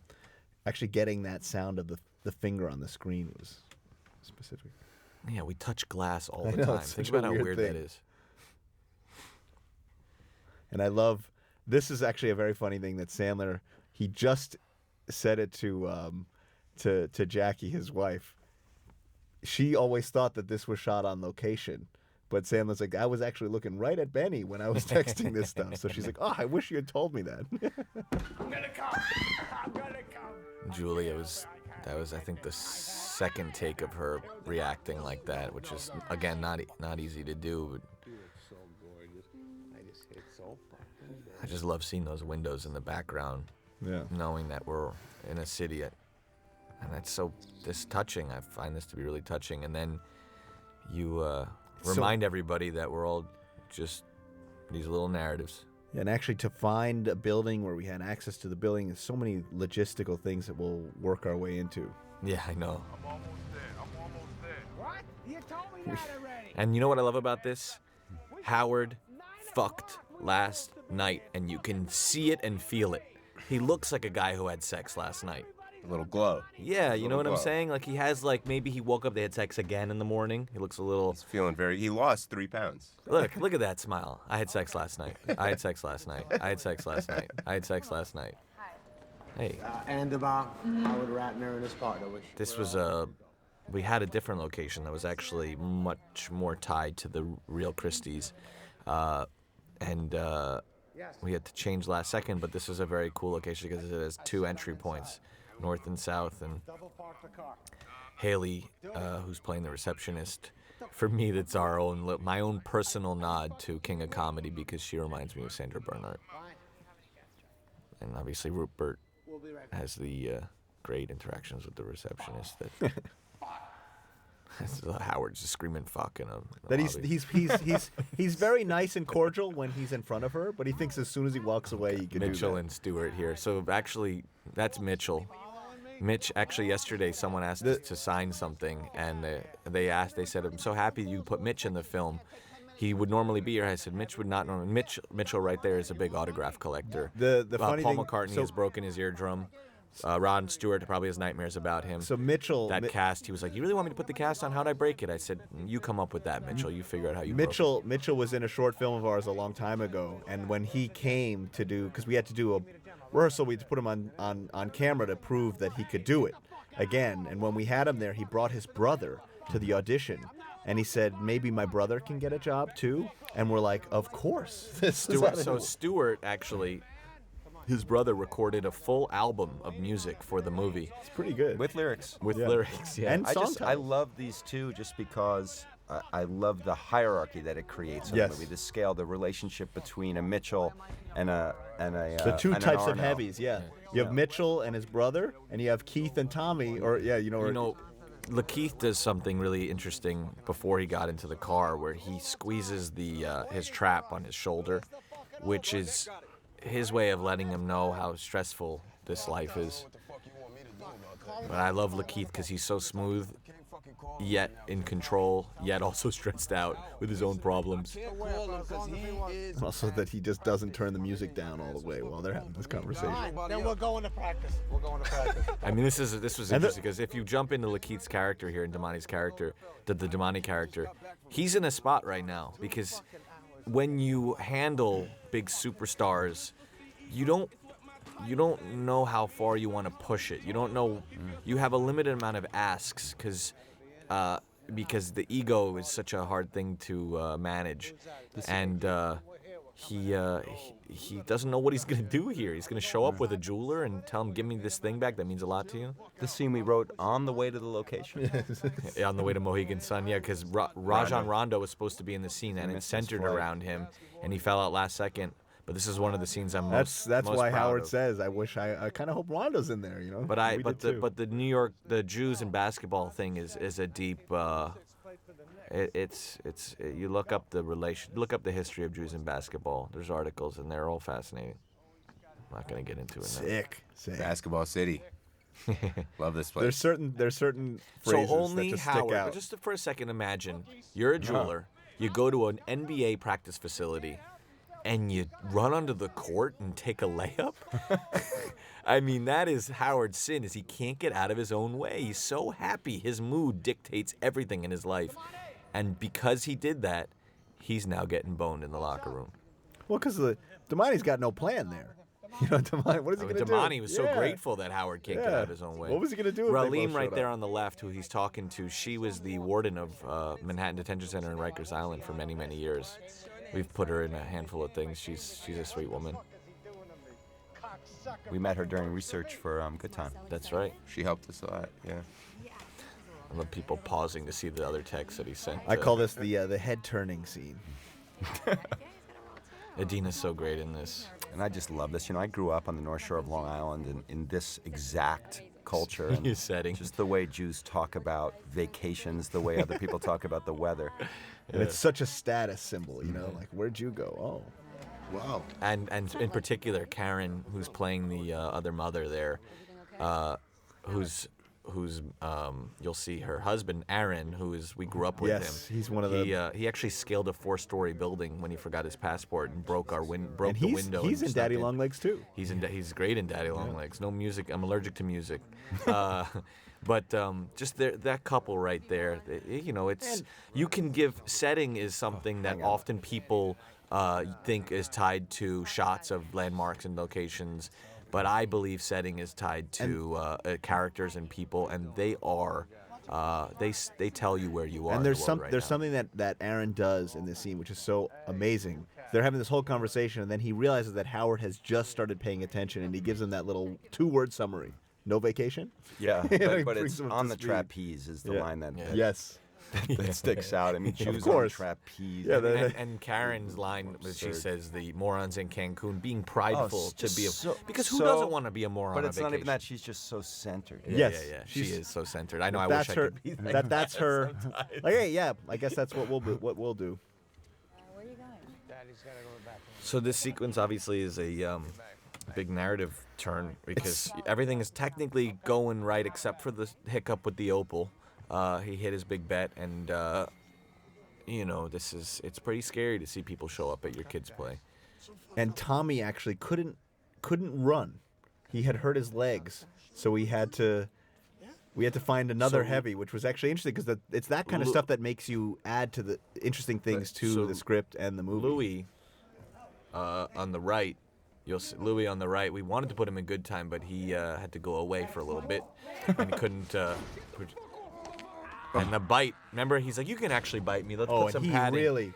Actually getting that sound of the finger on the screen was specific. Yeah, we touch glass all I the know, time. it's Think such a about how weird weird thing. that is. And I love, this is actually a very funny thing that Sandler, he just said it to Jackie, his wife. She always thought that this was shot on location. But Sandler's like, I was actually looking right at Benny when I was texting this stuff. So she's like, oh, I wish you had told me that. Julia that was I think the second take of her reacting like that, which is again not easy to do. But I just love seeing those windows in the background, Yeah. knowing that we're in a city, and that's this touching. I find this to be really touching, and then you remind everybody that we're all just these little narratives. And actually, to find a building where we had access to the building, there's so many logistical things that we'll work our way into. Yeah, I know. What? You told me that already. And you know what I love about this? Howard fucked last night, and you can see it and feel it. He looks like a guy who had sex last night. A little glow. Yeah, you know what I'm glow. saying? Like he has maybe he woke up, they had sex again in the morning. He looks a little. He's feeling he lost 3 pounds. Look at that smile. I had sex last night. I had sex last night. I had sex last night. I had sex last night. Hey, And about Howard Ratner and his partner. this was we had a different location that was actually much more tied to the real Christie's. And we had to change last second, but this was a very cool location because it has 2 entry points, north and south. And Haley, who's playing the receptionist, for me, that's my own personal nod to King of Comedy because she reminds me of Sandra Bernhardt. And obviously Rupert has the great interactions with the receptionist that Howard's just screaming "fuck" in a That lobby. he's very nice and cordial when he's in front of her, but he thinks as soon as he walks away, he can Mitchell do that. and Stewart here. So actually, that's Mitchell. Mitch, actually, yesterday someone asked us to sign something, and they said, "I'm so happy you put Mitch in the film. He would normally be here." I said, "Mitch would not normally." Mitchell right there is a big autograph collector. The funny Paul thing- McCartney so- has broken his eardrum. Rod Stewart probably has nightmares about him. So Mitchell, That cast, he was like, "You really want me to put the cast on? How'd I break it?" I said, "You come up with that, Mitchell. You figure out how you broke it." Mitchell was in a short film of ours a long time ago, and when he came to do, because we had to do a rehearsal, we had to put him on camera to prove that he could do it again. And when we had him there, he brought his brother to the audition, and he said, "Maybe my brother can get a job too." And we're like, "Of course." Stewart actually, his brother recorded a full album of music for the movie It's pretty good. With lyrics. with Yeah. lyrics. Yeah. And song I titles. love these two just because I love the hierarchy that it creates in Yes. the movie. The scale, the relationship between a Mitchell and a The two and an types of Arno. heavies, yeah. You have Mitchell and his brother, and you have Keith and Tommy, or Lakeith does something really interesting before he got into the car, where he squeezes his trap on his shoulder, which is his way of letting him know how stressful this life is. But I love Lakeith because he's so smooth, yet in control, yet also stressed out with his own problems. also that he just doesn't turn the music down all the way while they're having this conversation. Then we're going to practice. I mean, this was interesting because if you jump into Lakeith's character here and Damani's character, the Damani character, he's in a spot right now because when you handle big superstars, you don't know how far you want to push it. You don't know. You have a limited amount of asks because because the ego is such a hard thing to manage, and he doesn't know what he's gonna do here. He's gonna show up with a jeweler and tell him, "Give me this thing back that means a lot to you." The scene we wrote on the way to the location. Yeah, on the way to Mohegan Sun, yeah, because Rajon Rondo was supposed to be in the scene, and it missed his centered flight. around him, and he fell out last second. But this is one of the scenes I'm most That's most why proud Howard of. says, I kind of hope Rondo's in there, you know. We did too. But the New York, the Jews and basketball thing is a deep. It's you look up the history of Jews in basketball. There's articles and they're all fascinating. I'm not gonna get into it now. Sick. Basketball City. Love this place. There's certain So phrases only that just Howard. stick out. But just for a second, imagine you're a jeweler. You go to an NBA practice facility, and you run onto the court and take a layup. I mean, that is Howard's sin. Is he can't get out of his own way. He's so happy. His mood dictates everything in his life, and because he did that, he's now getting boned in the locker room. Well, because Damani's got no plan there. You know, Damani, what is he going to do? Damani was so Yeah. grateful that Howard can't get Yeah. out of his own way. What was he gonna do if they Ralim both right showed there up? on the left, who he's talking to, she was the warden of Manhattan Detention Center in Rikers Island for many, many years. We've put her in a handful of things. She's a sweet woman. We met her during research for Good Time. That's right. She helped us a lot. Yeah. I love people pausing to see the other text that he sent. I call this the head turning scene. Adina's so great in this. And I just love this. You know, I grew up on the North Shore of Long Island in this exact culture. And Your setting. Just the way Jews talk about vacations, the way other people talk about the weather. And it's such a status symbol, you know, like, where'd you go? Oh, wow. And in particular, Karen, who's playing the other mother there, who's you'll see her husband Aaron, we grew up with Yes, him. he's one of He actually scaled a 4-story building when he forgot his passport and broke And the he's, window. he's and in snuck Daddy Longlegs too. He's great in Daddy Longlegs. No music. I'm allergic to music. But just that couple right there, you know, you can give setting is something that often people think is tied to shots of landmarks and locations, but I believe setting is tied to characters and people, and they are. They tell you where you are. And there's in the world right there's now. something that Aaron does in this scene which is so amazing. They're having this whole conversation, and then he realizes that Howard has just started paying attention, and he gives him that little 2-word summary. No vacation? Yeah, He but brings it's him up on to the speed. trapeze is the Yeah. line that, Yes. that sticks out. I mean, Jews on course. trapeze. Yeah, And Karen's line, that she Absurd. says, the morons in Cancun being prideful it's to be just because who so- doesn't want to be a moron But on it's not even vacation? that. She's just so centered. Yeah, Yes, yeah, yeah. She she's- is so centered. I know. I That's wish I her. could be like That's her. Like, hey, yeah. I guess that's what we'll do. Where are you going? So this sequence obviously is a big narrative turn because everything is technically going right except for the hiccup with the opal. He hit his big bet, and you know, it's pretty scary to see people show up at your kids' play. And Tommy actually couldn't run. He had hurt his legs, so we had to find another So- heavy, which was actually interesting because it's that kind of stuff that makes you add to the interesting things to So the script and the movie. Louis on the right. You'll see Louis on the right. We wanted to put him in Good Time, but he had to go away for a little bit, and he couldn't. And the bite. Remember, he's like, "You can actually bite me. Let's Oh, put and some he padding." really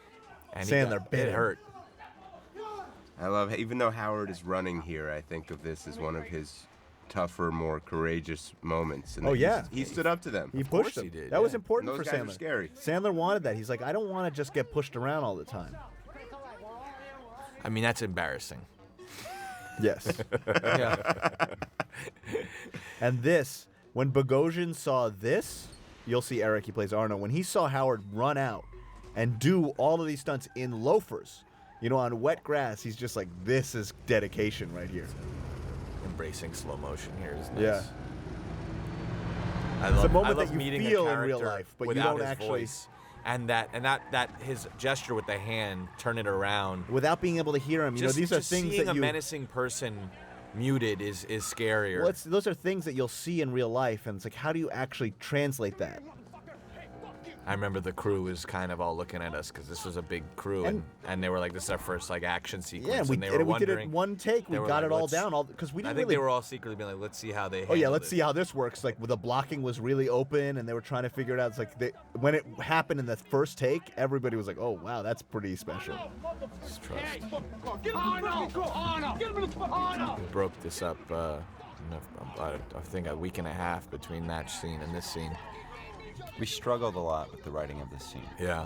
and Sandler bit it him. hurt. I love, even though Howard is running here, I think of this as one of his tougher, more courageous moments. And Oh, that yeah. he stood up to them. He course pushed him. he did, That was yeah. important And for those guys are Sandler. scary. Sandler wanted that. He's like, I don't want to just get pushed around all the time. I mean, that's embarrassing. Yes. Yeah. And this, when Bogosian saw this, you'll see Eric, he plays Arno, when he saw Howard run out and do all of these stunts in loafers, you know, on wet grass, he's just like, this is dedication right here. Embracing slow motion here is nice. Yeah. I It's a love, moment I love that you meeting feel a in real character life, but you without don't his actually- voice. And that his gesture with the hand, turn it around. Without being able to hear him, you know, these are just things seeing that a you... menacing person muted is scarier. Those are things that you'll see in real life, and it's like, how do you actually translate that? I remember the crew was kind of all looking at us because this was a big crew, and they were like, "This is our first like action sequence." Yeah, and they were we did it wondering. in one take. We they were got like, it all "Let's-" down, because we I didn't think really. they were all secretly being like, "Let's see how they." Oh yeah, handle let's it." see how this works. Like the blocking was really open, and they were trying to figure it out. It's like when it happened in the first take, everybody was like, "Oh wow, that's pretty special." Just trust. We broke this up. I think a week and a half between that scene and this scene. We struggled a lot with the writing of this scene. Yeah,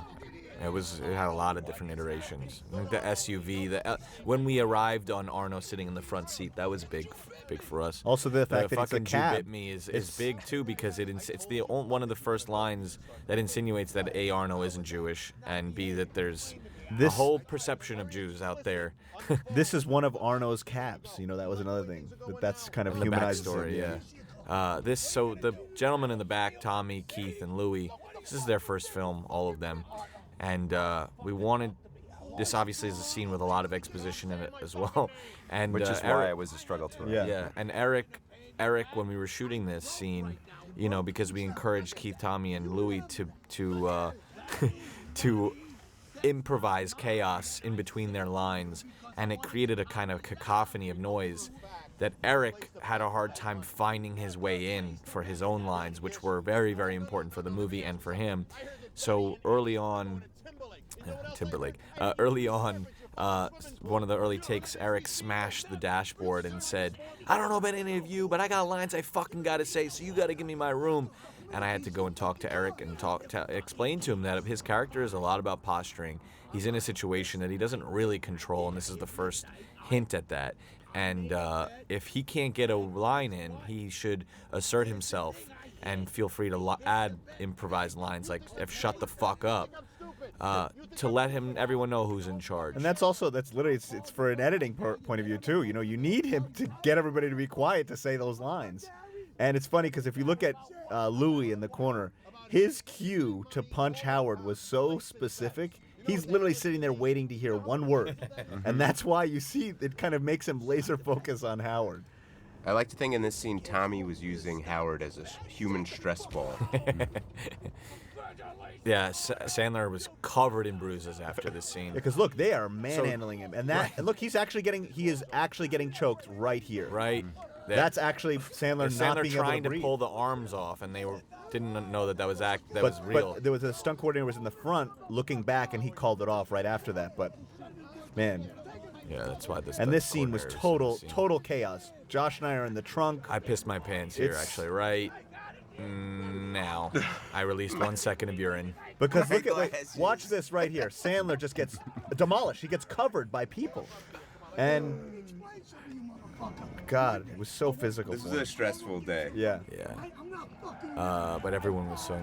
it had a lot of different iterations. Like the SUV, when we arrived on Arno sitting in the front seat, that was big for us. Also, the fact that it's a fucking cab. "You bit me" is big too, because it's one of the first lines that insinuates that A, Arno isn't Jewish, and B, that there's a whole perception of Jews out there. This is one of Arno's cabs. That was another thing. That's kind of The humanized backstory, him, yeah. So the gentleman in the back, Tommy, Keith, and Louie, this is their first film, all of them, and we wanted. This obviously is a scene with a lot of exposition in it as well, and Which is why it was a struggle to write. Yeah. And Eric, when we were shooting this scene, because we encouraged Keith, Tommy, and Louie to to improvise chaos in between their lines, and it created a kind of cacophony of noise that Eric had a hard time finding his way in for his own lines, which were very, very important for the movie and for him. So early on, one of the early takes, Eric smashed the dashboard and said, "I don't know about any of you, but I got lines I fucking gotta say, so you gotta give me my room." And I had to go and talk to Eric and explain to him that his character is a lot about posturing. He's in a situation that he doesn't really control, and this is the first hint at that. And if he can't get a line in, he should assert himself and feel free to add improvised lines like "shut the fuck up," to let everyone know who's in charge. And that's literally it's for an editing point of view too. You need him to get everybody to be quiet to say those lines. And it's funny because if you look at Louis in the corner, his cue to punch Howard was so specific. He's literally sitting there waiting to hear one word. And that's why you see it kind of makes him laser focus on Howard. I like to think in this scene, Tommy was using Howard as a human stress ball. Yeah, Sandler was covered in bruises after this scene. Because look, they are manhandling him, and look, he is actually getting choked right here. Right. That's actually Sandler not being trying able to breathe. pull the arms off, and they didn't know that was real. But there was a stunt coordinator was in the front looking back, and he called it off right after that. But man, yeah, that's why this. And this scene was total chaos. Josh and I are in the trunk. I pissed my pants here, actually, right now. I released 1 second of urine. Because watch this right here. Sandler just gets demolished. He gets covered by people, and God, it was so physical. This was a stressful day. Yeah. But everyone was so.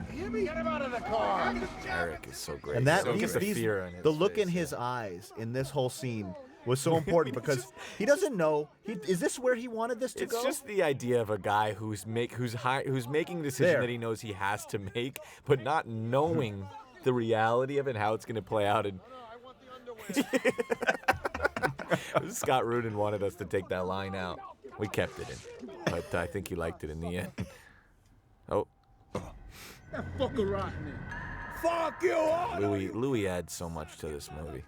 Eric is so great. And that the look in his eyes in this whole scene was so important because he doesn't know. Is this where he wanted this to go? It's just the idea of a guy who's making a decision that he knows he has to make, but not knowing the reality of it, how it's going to play out. And Scott Rudin wanted us to take that line out. We kept it in, but I think he liked it in the end. Oh. That fucker rotten. Fuck you! Louis adds so much to this movie.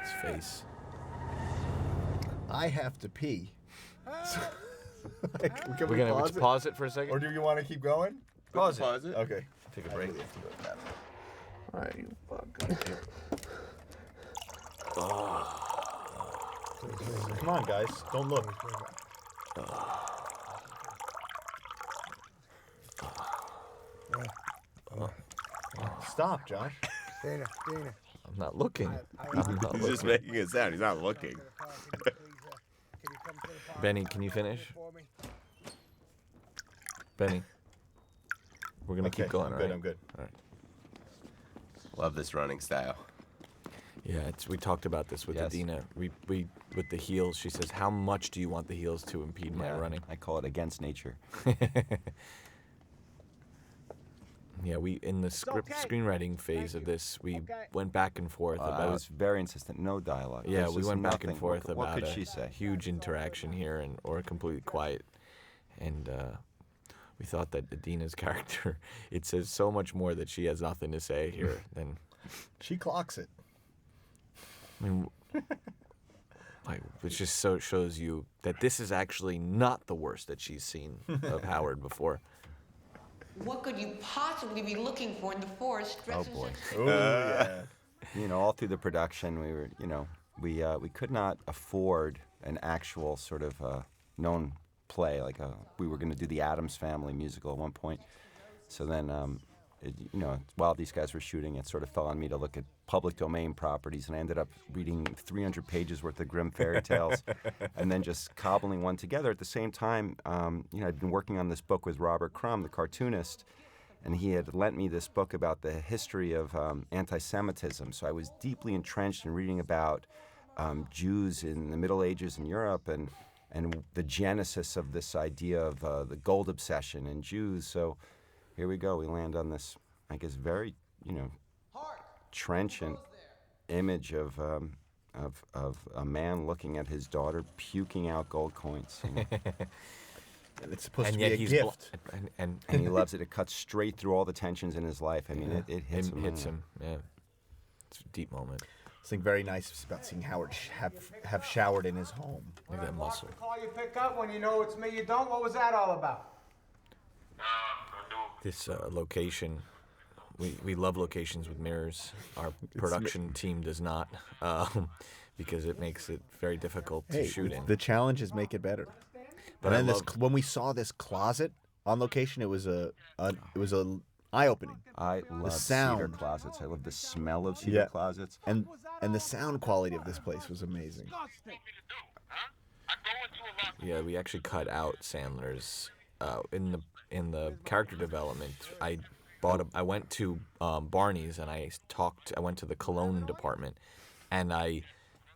His face. I have to pee. Can We're gonna pause it for a second? Or do you want to keep going? Pause it. Okay. Take a break. All right, you fucker. Come on, guys. Don't look. Stop, Josh. Dana. I'm not looking. He's just making a sound. He's not looking. Benny, can you finish? Benny. We're going to keep going, right? I'm good. All right. Love this running style. Yeah, we talked about this with Adina. We with the heels, she says, "How much do you want the heels to impede my running?" I call it against nature. Yeah, we in the screenwriting phase of this, we went back and forth about. I was very insistent, no dialogue. Yeah, There's we just went back and nothing. forth What about could she say? huge interaction here, or completely quiet, and we thought that Adina's character, it says so much more that she has nothing to say here than. She clocks it. I mean, like, it just so shows you that this is actually not the worst that she's seen of Howard before. What could you possibly be looking for in the forest? Oh boy. Oh yeah. You know, all through the production, we were, we could not afford an actual sort of known play. We were going to do the Addams Family musical at one point. So then, while these guys were shooting, it sort of fell on me to look at public domain properties, and I ended up reading 300 pages worth of Grimm fairy tales, and then just cobbling one together. At the same time, I'd been working on this book with Robert Crumb, the cartoonist, and he had lent me this book about the history of anti-Semitism. So I was deeply entrenched in reading about Jews in the Middle Ages in Europe and the genesis of this idea of the gold obsession in Jews. So here we go. We land on this, I guess, very, trenchant image of a man looking at his daughter puking out gold coins. And it's supposed And to be yet a he's gift. And he loves it. It cuts straight through all the tensions in his life. I mean, it hits him. Hits him. Yeah. It's a deep moment. Something very nice about seeing Howard have showered in his home. Look at that muscle. The call you pick up when you know it's me, you don't? What was that all about? This location, we love locations with mirrors. Our production team does not, because it makes it very difficult to shoot in. The challenges make it better. But And then I when we saw this closet on location, it was a eye-opening. I love sound. cedar closets. I love the smell of cedar closets. And the sound quality of this place was amazing. Yeah, we actually cut out Sandler's in the character development. I went to Barney's and I went to the cologne department, and I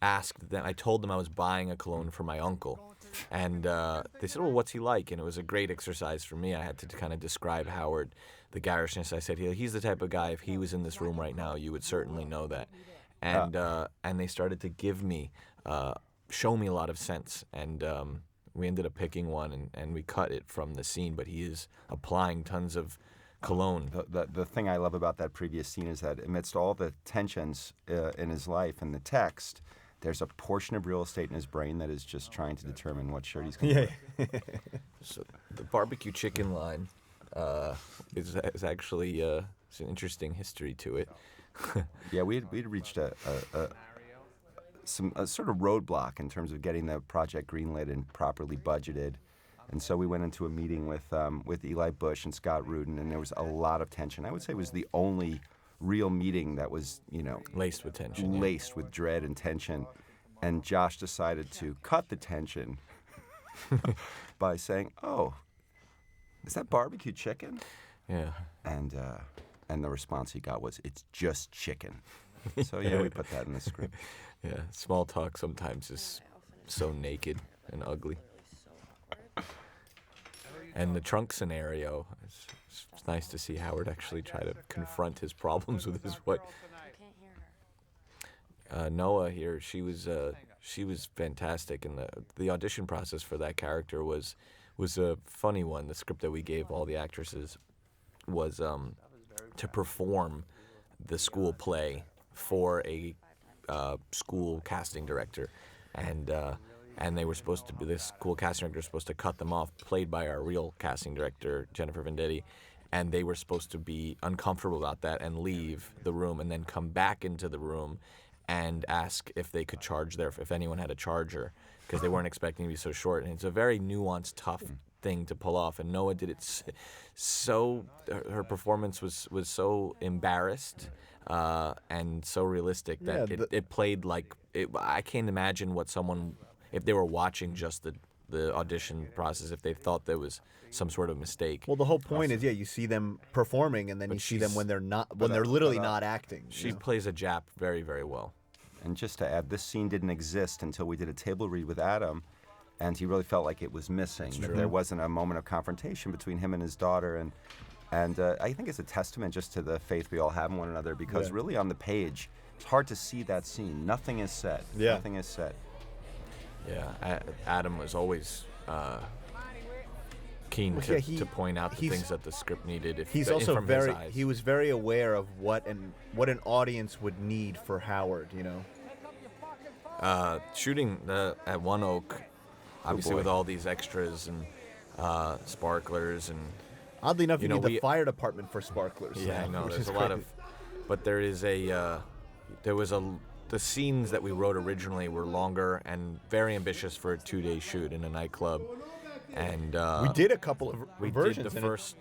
asked them. I told them I was buying a cologne for my uncle, and they said, "Well, what's he like?" And it was a great exercise for me. I had to kind of describe Howard, the garishness. I said, "He's the type of guy. If he was in this room right now, you would certainly know that." And they started to give me, show me a lot of scents, and we ended up picking one, and we cut it from the scene. But he is applying tons of cologne. The thing I love about that previous scene is that amidst all the tensions in his life and the text, there's a portion of real estate in his brain that is just trying to determine what shirt he's going to wear. So the barbecue chicken line is actually it's an interesting history to it. Yeah, we'd reached a sort of roadblock in terms of getting the project greenlit and properly budgeted, and so we went into a meeting with Eli Bush and Scott Rudin, and there was a lot of tension. I would say it was the only real meeting that was, Laced with tension. laced with dread and tension. And Josh decided to cut the tension by saying, "Oh, is that barbecue chicken?" Yeah. And the response he got was, "It's just chicken." So yeah, we put that in the script. Yeah. Small talk sometimes is so naked and ugly. And the trunk scenario, it's nice to see Howard actually try to confront his problems with his wife. Noah here, she was fantastic, and the audition process for that character was a funny one. The script that we gave all the actresses was to perform the school play for a school casting director, and they were supposed to be, this school casting director was supposed to cut them off, played by our real casting director, Jennifer Vendetti, and they were supposed to be uncomfortable about that and leave the room and then come back into the room and ask if they could charge if anyone had a charger, because they weren't expecting to be so short. And it's a very nuanced, tough thing to pull off, and Noah did it so, her performance was so embarrassed and so realistic that it played like, I can't imagine what someone, if they were watching just the audition process, if they thought there was some sort of mistake. Well, the whole point is, you see them performing, and then you see them when they're literally not acting. She plays a Jap very, very well. And just to add, this scene didn't exist until we did a table read with Adam, and he really felt like it was missing. That there wasn't a moment of confrontation between him and his daughter, and I think it's a testament just to the faith we all have in one another, because really on the page, it's hard to see that scene. Nothing is said. Yeah. Nothing is said. Yeah, Adam was always keen Well, to, yeah, he- to point out the he's- things that the script needed. He's from also his very. eyes. He was very aware of what an audience would need for Howard. You know. Shooting at One Oak, obviously boy. with all these extras and sparklers and Oddly enough, you know, need we- the fire department for sparklers. yeah, I now, know which there's is a lot great. of, but there is the scenes that we wrote originally were longer and very ambitious for a 2-day shoot in a nightclub, and We did a couple of we versions. did the and it- first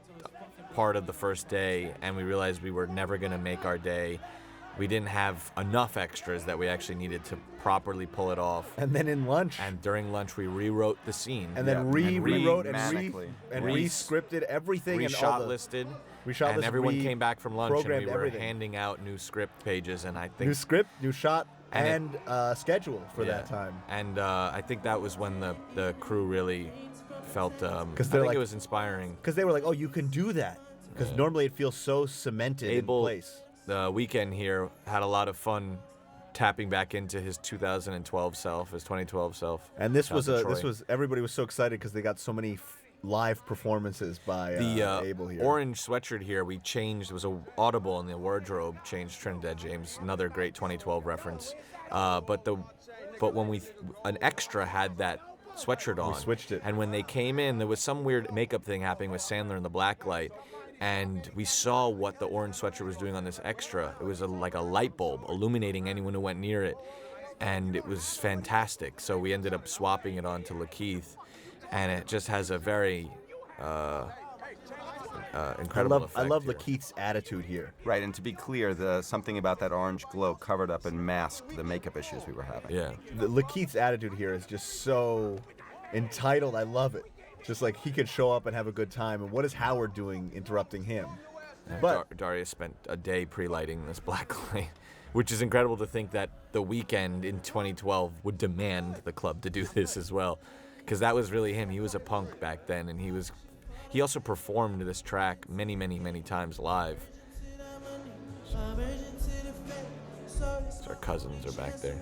part of the first day, and we realized we were never going to make our day. We didn't have enough extras that we actually needed to properly pull it off. and then in lunch, And during lunch, we rewrote the scene. and then Yeah. rewrote and Manically. re-scripted everything and all Reshot the listed. Reshot and listed, everyone came back from lunch, and we programmed were everything. handing out new script pages. And I think new script, new shot, And and schedule for yeah. that time. And I think that was when the crew really felt. I they're think like- it was inspiring. Because they were like, "Oh, you can do that." Because normally it feels so cemented in Abel, place. the weekend here, had a lot of fun tapping back into his 2012 self, his 2012 self. And this Shout was out to this Troy. was everybody was so excited because they got so many live performances by The Abel here. orange sweatshirt here we changed. It was a audible in the wardrobe. Changed Trinidad James, another great 2012 reference. But when an extra had that sweatshirt on, switched it. And when they came in, there was some weird makeup thing happening with Sandler in the black light. And we saw what the orange sweatshirt was doing on this extra. It was like a light bulb illuminating anyone who went near it. And it was fantastic. So we ended up swapping it onto Lakeith. And it just has a very incredible effect I love here. Lakeith's attitude here. Right, and to be clear, something about that orange glow covered up and masked the makeup issues we were having. Yeah. Lakeith's attitude here is just so entitled. I love it. Just like he could show up and have a good time. And what is Howard doing interrupting him? But Darius spent a day pre-lighting this black light, which is incredible to think that the weekend in 2012 would demand the club to do this as well, because that was really him. He was a punk back then, and he also performed this track many, many, many times live. Our cousins are back there.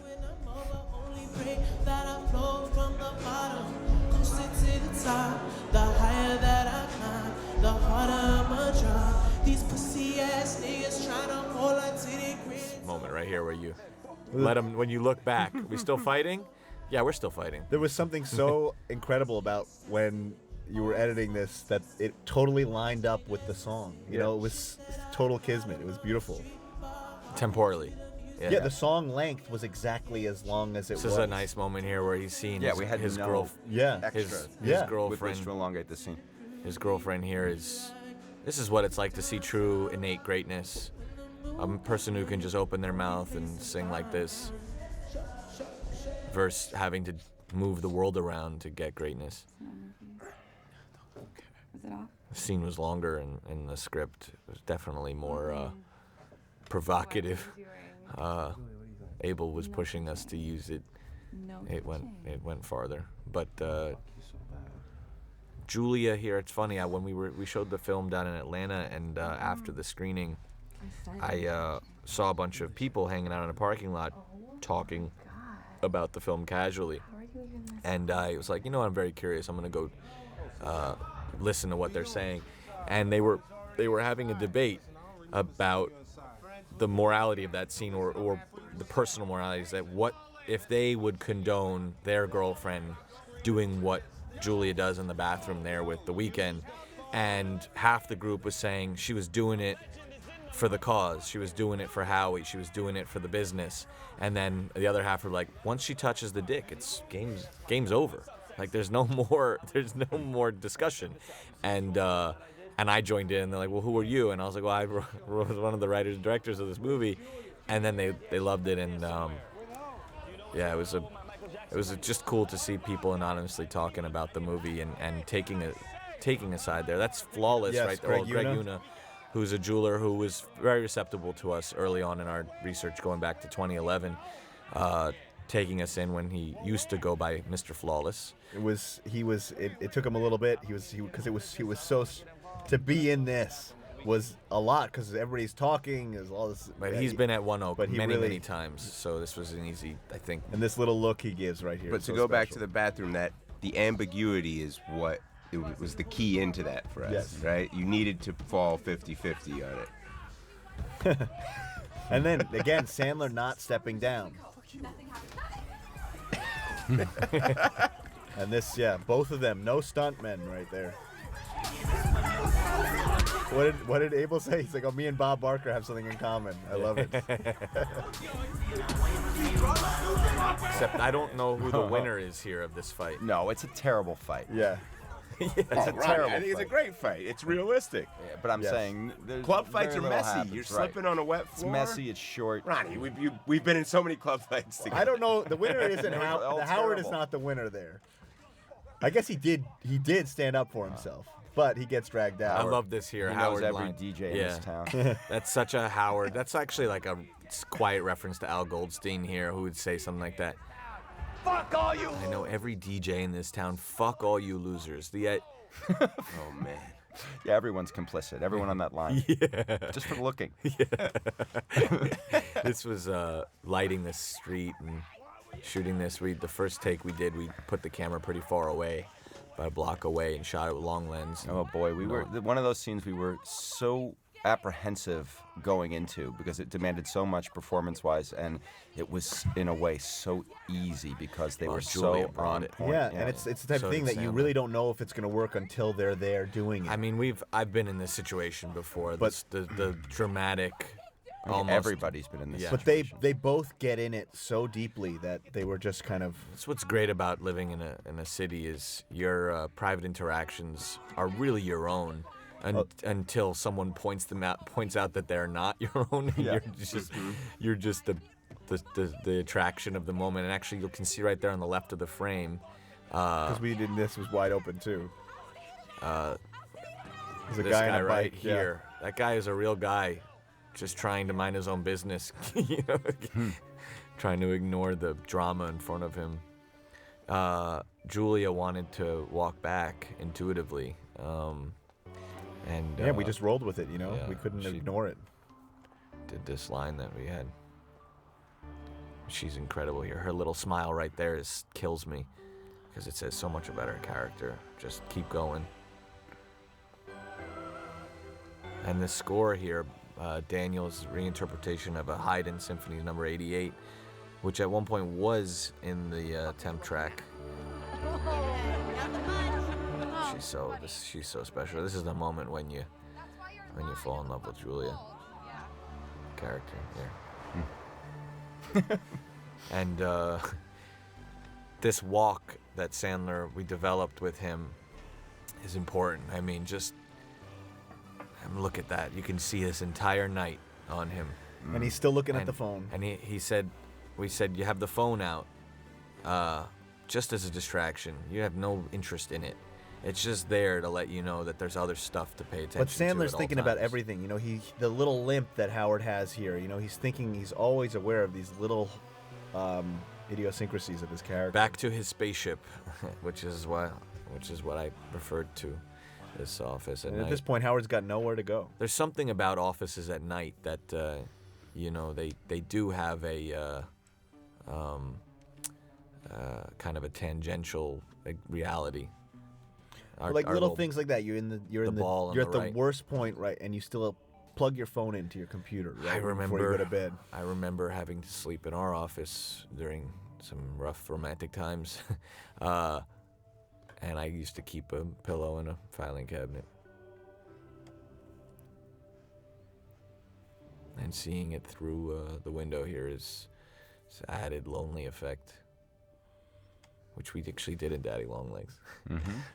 Moment right here where you let them, when you look back, we still fighting? Yeah, we're still fighting. there was something so incredible about when you were editing this that it totally lined up with the song. You know, it was total kismet. It was beautiful. Temporally. Yeah, the song length was exactly as long as it This was. is a nice moment here where he's seeing Yeah, we had his no girlfriend. Yeah. extras His Yeah. with girlfriend. which to elongate the scene. His girlfriend here is. This is what it's like to see true innate greatness. A person who can just open their mouth and sing like this, versus having to move the world around to get greatness. Is it off? The scene was longer, and the script was definitely more provocative. Abel was pushing us to use it. No. It went farther, but Julia here. It's funny. When we showed the film down in Atlanta, and after the screening, I saw a bunch of people hanging out in a parking lot, talking about the film casually, and I was like, I'm very curious. I'm gonna go listen to what they're saying, and they were having a debate about the morality of that scene, or the personal moralities, that what if they would condone their girlfriend doing what Julia does in the bathroom there with The Weeknd. And half the group was saying she was doing it for the cause, she was doing it for Howie, she was doing it for the business. And then the other half were like, once she touches the dick, it's game's over. Like there's no more discussion. And I joined in, and they're like, well, who are you? And I was like, well, I was one of the writers and directors of this movie. And then they loved it, and yeah, it was just cool to see people anonymously talking about the movie and taking a side there. That's Flawless, Yes, right there. Greg Greg Una. Una, who's a jeweler who was very receptive to us early on in our research, going back to 2011, taking us in when he used to go by Mr. Flawless. It took him a little bit. He was so to be in this was a lot because everybody's talking. Is all this. But he's been at One Oak but he many really- times, so this was an easy, I think. And this little look he gives right here. But is to so go back to special. the bathroom, that the ambiguity is what was the key into that for us, Yes. right? You needed to fall 50-50 on it. And then again, Sandler not stepping down. And this, yeah, both of them, no stuntmen right there. What did Abel say? He's like, oh, me and Bob Barker have something in common. I love it. Except I don't know who the winner is here of this fight. No, it's a terrible fight. Yeah. It's a Ronnie, terrible I think it's a fight. great fight. It's realistic. Yeah, but I'm Yes. saying there's Club fights very are little messy. happens, You're right. slipping on a wet It's floor. messy. It's short. Ronnie, we've been in so many club fights together. I don't know. The winner isn't They're Howard. all The Howard is terrible. not the winner there. I guess he did stand up for himself, but he gets dragged out. I love this here. He Howard knows every line. DJ in yeah. this town. That's such a Howard. That's actually like a quiet reference to Al Goldstein here, who would say something like that. Fuck all you. I know every DJ in this town. Fuck all you losers. Oh man. Yeah, everyone's complicit. Everyone on that line. Yeah. Just for looking. This was lighting this street and shooting this. The first take we did, we put the camera pretty far away, about a block away, and shot it with long lens. Oh boy, we were one of those scenes we were so apprehensive going into because it demanded so much performance-wise, and it was in a way so easy because they Well, were Julia so brought on it. point. Yeah, and it's the type So of thing did that you Sandler. really don't know if it's going to work until they're there doing it. I mean, I've been in this situation before. But- the dramatic, I mean, almost. everybody's been in this. Yeah. But situation. they both get in it so deeply that they were just kind of. That's what's great about living in a city is your private interactions are really your own. Until someone points out that they're not your own, and Yeah. you're just the attraction of the moment. And actually, you can see right there on the left of the frame. Because this was wide open too. There's a This guy guy on a right bike. Yeah. here. That guy is a real guy, just trying to mind his own business. You know, trying to ignore the drama in front of him. Julia wanted to walk back intuitively. And Yeah, we just rolled with it, yeah, we couldn't she- ignore it. did this line that we had. She's incredible here. Her little smile right there kills me because it says so much about her character. Just keep going. And the score here, Daniel's reinterpretation of a Haydn Symphony Number 88, which at one point was in the temp track. She's so special. This is the moment when you fall in love with Julia. Character, yeah. And this walk that we developed with him is important. I mean, look at that. You can see this entire night on him. And he's still looking at the phone. And we said, you have the phone out just as a distraction. You have no interest in it. It's just there to let you know that there's other stuff to pay attention But to. Sandler's at all thinking about times. everything. The little limp that Howard has here. He's always aware of these little idiosyncrasies of his character. Back to his spaceship, which is what I referred to this office at And night. at this point, Howard's got nowhere to go. There's something about offices at night that they do have a kind of a tangential reality. Our little things like that. You're at the the right. worst point, right? And you still plug your phone into your computer right I before you remember go to bed. I remember having to sleep in our office during some rough romantic times, and I used to keep a pillow in a filing cabinet. And seeing it through the window here is added lonely effect, which we actually did in Daddy Longlegs.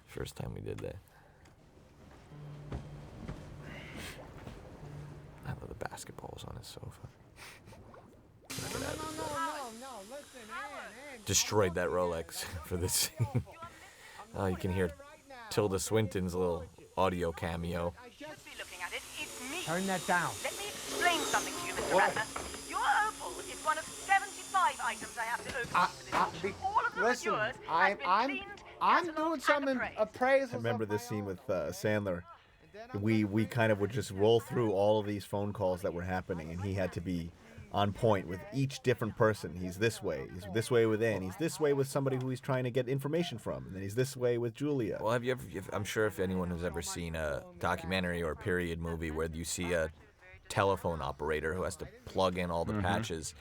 First time we did that. I love the basketballs on his sofa. Can't get out of his bed. Destroyed that Rolex for this scene. Oh, you can hear Tilda Swinton's little audio cameo. Just be looking at it. It's me. Turn that down. Let me explain something to you, Mr. Ratner. Your opal is one of 75 items I have to open for this auction. All of them Listen, are yours. I'm cleaned, I'm catalogued, doing some and appraised. appraisals. I remember of this my scene own. with Sandler. We kind of would just roll through all of these phone calls that were happening, and he had to be on point with each different person. He's this way. He's this way with Anne. He's this way with somebody who he's trying to get information from. And then he's this way with Julia. Well, I'm sure if anyone has ever seen a documentary or a period movie where you see a telephone operator who has to plug in all the patches,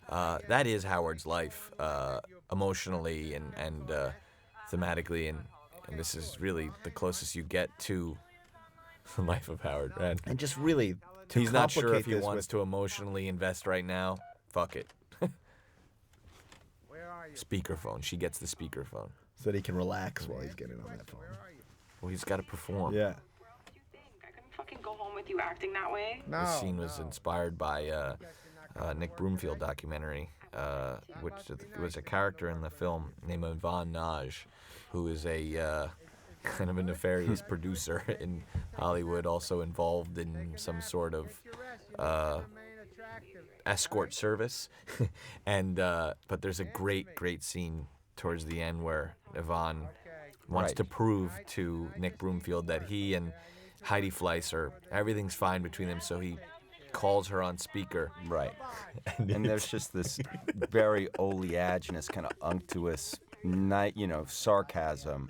that is Howard's life, emotionally and thematically, and this is really the closest you get to the life of Howard. And just really, he's not sure if he wants to emotionally invest right now. Fuck it. Speakerphone. She gets the speakerphone. So that he can relax while he's getting on that phone. Well, he's got to perform. Yeah. I couldn't fucking go home with you acting that way. No. This scene was inspired by Nick Broomfield documentary, which was a character in the film named Yvonne Naj, who is a kind of a nefarious producer in Hollywood, also involved in some sort of escort service. And but there's a great scene towards the end where Yvonne wants to prove to Nick Broomfield that he and Heidi Fleiss everything's fine between them, so he calls her on speaker. Right. And there's just this very oleaginous, kind of unctuous, sarcasm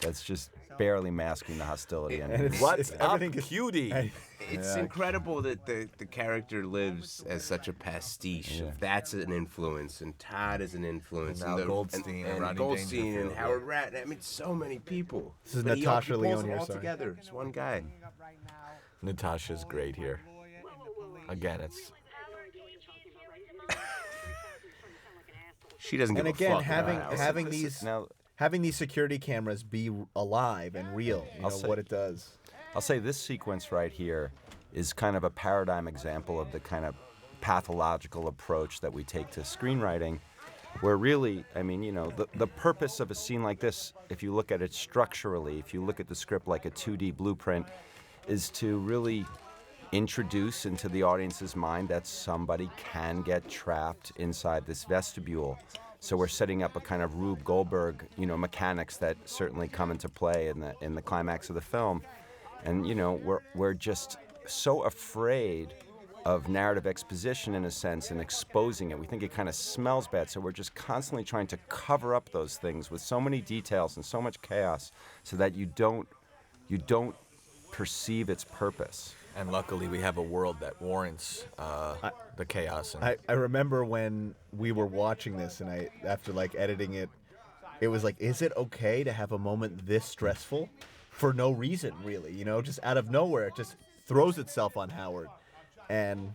that's just barely masking the hostility. And What's up, everything is- cutie? It's incredible that the character lives as such a pastiche. Yeah. That's an influence, and Todd is an influence, And Al Goldstein and Rodney Goldstein and Dangerfield, Howard Ratner. I mean, so many people. This is But he Natasha pulls Lyonne them here, all sorry. together. It's one guy. Natasha's great here. Again, it's She doesn't give And a again, fuck about Howard. having these security cameras be alive and real, you know, what it does. I'll say this sequence right here is kind of a paradigm example of the kind of pathological approach that we take to screenwriting, where really, I mean, the purpose of a scene like this, if you look at it structurally, if you look at the script like a 2D blueprint, is to really introduce into the audience's mind that somebody can get trapped inside this vestibule. So we're setting up a kind of Rube Goldberg, mechanics that certainly come into play in the climax of the film. And we're just so afraid of narrative exposition in a sense and exposing it. We think it kind of smells bad, so we're just constantly trying to cover up those things with so many details and so much chaos, so that you don't perceive its purpose. and luckily we have a world that warrants the chaos. And I remember when we were watching this, and after editing it, it was like, is it okay to have a moment this stressful for no reason, really? Just out of nowhere, it just throws itself on Howard. And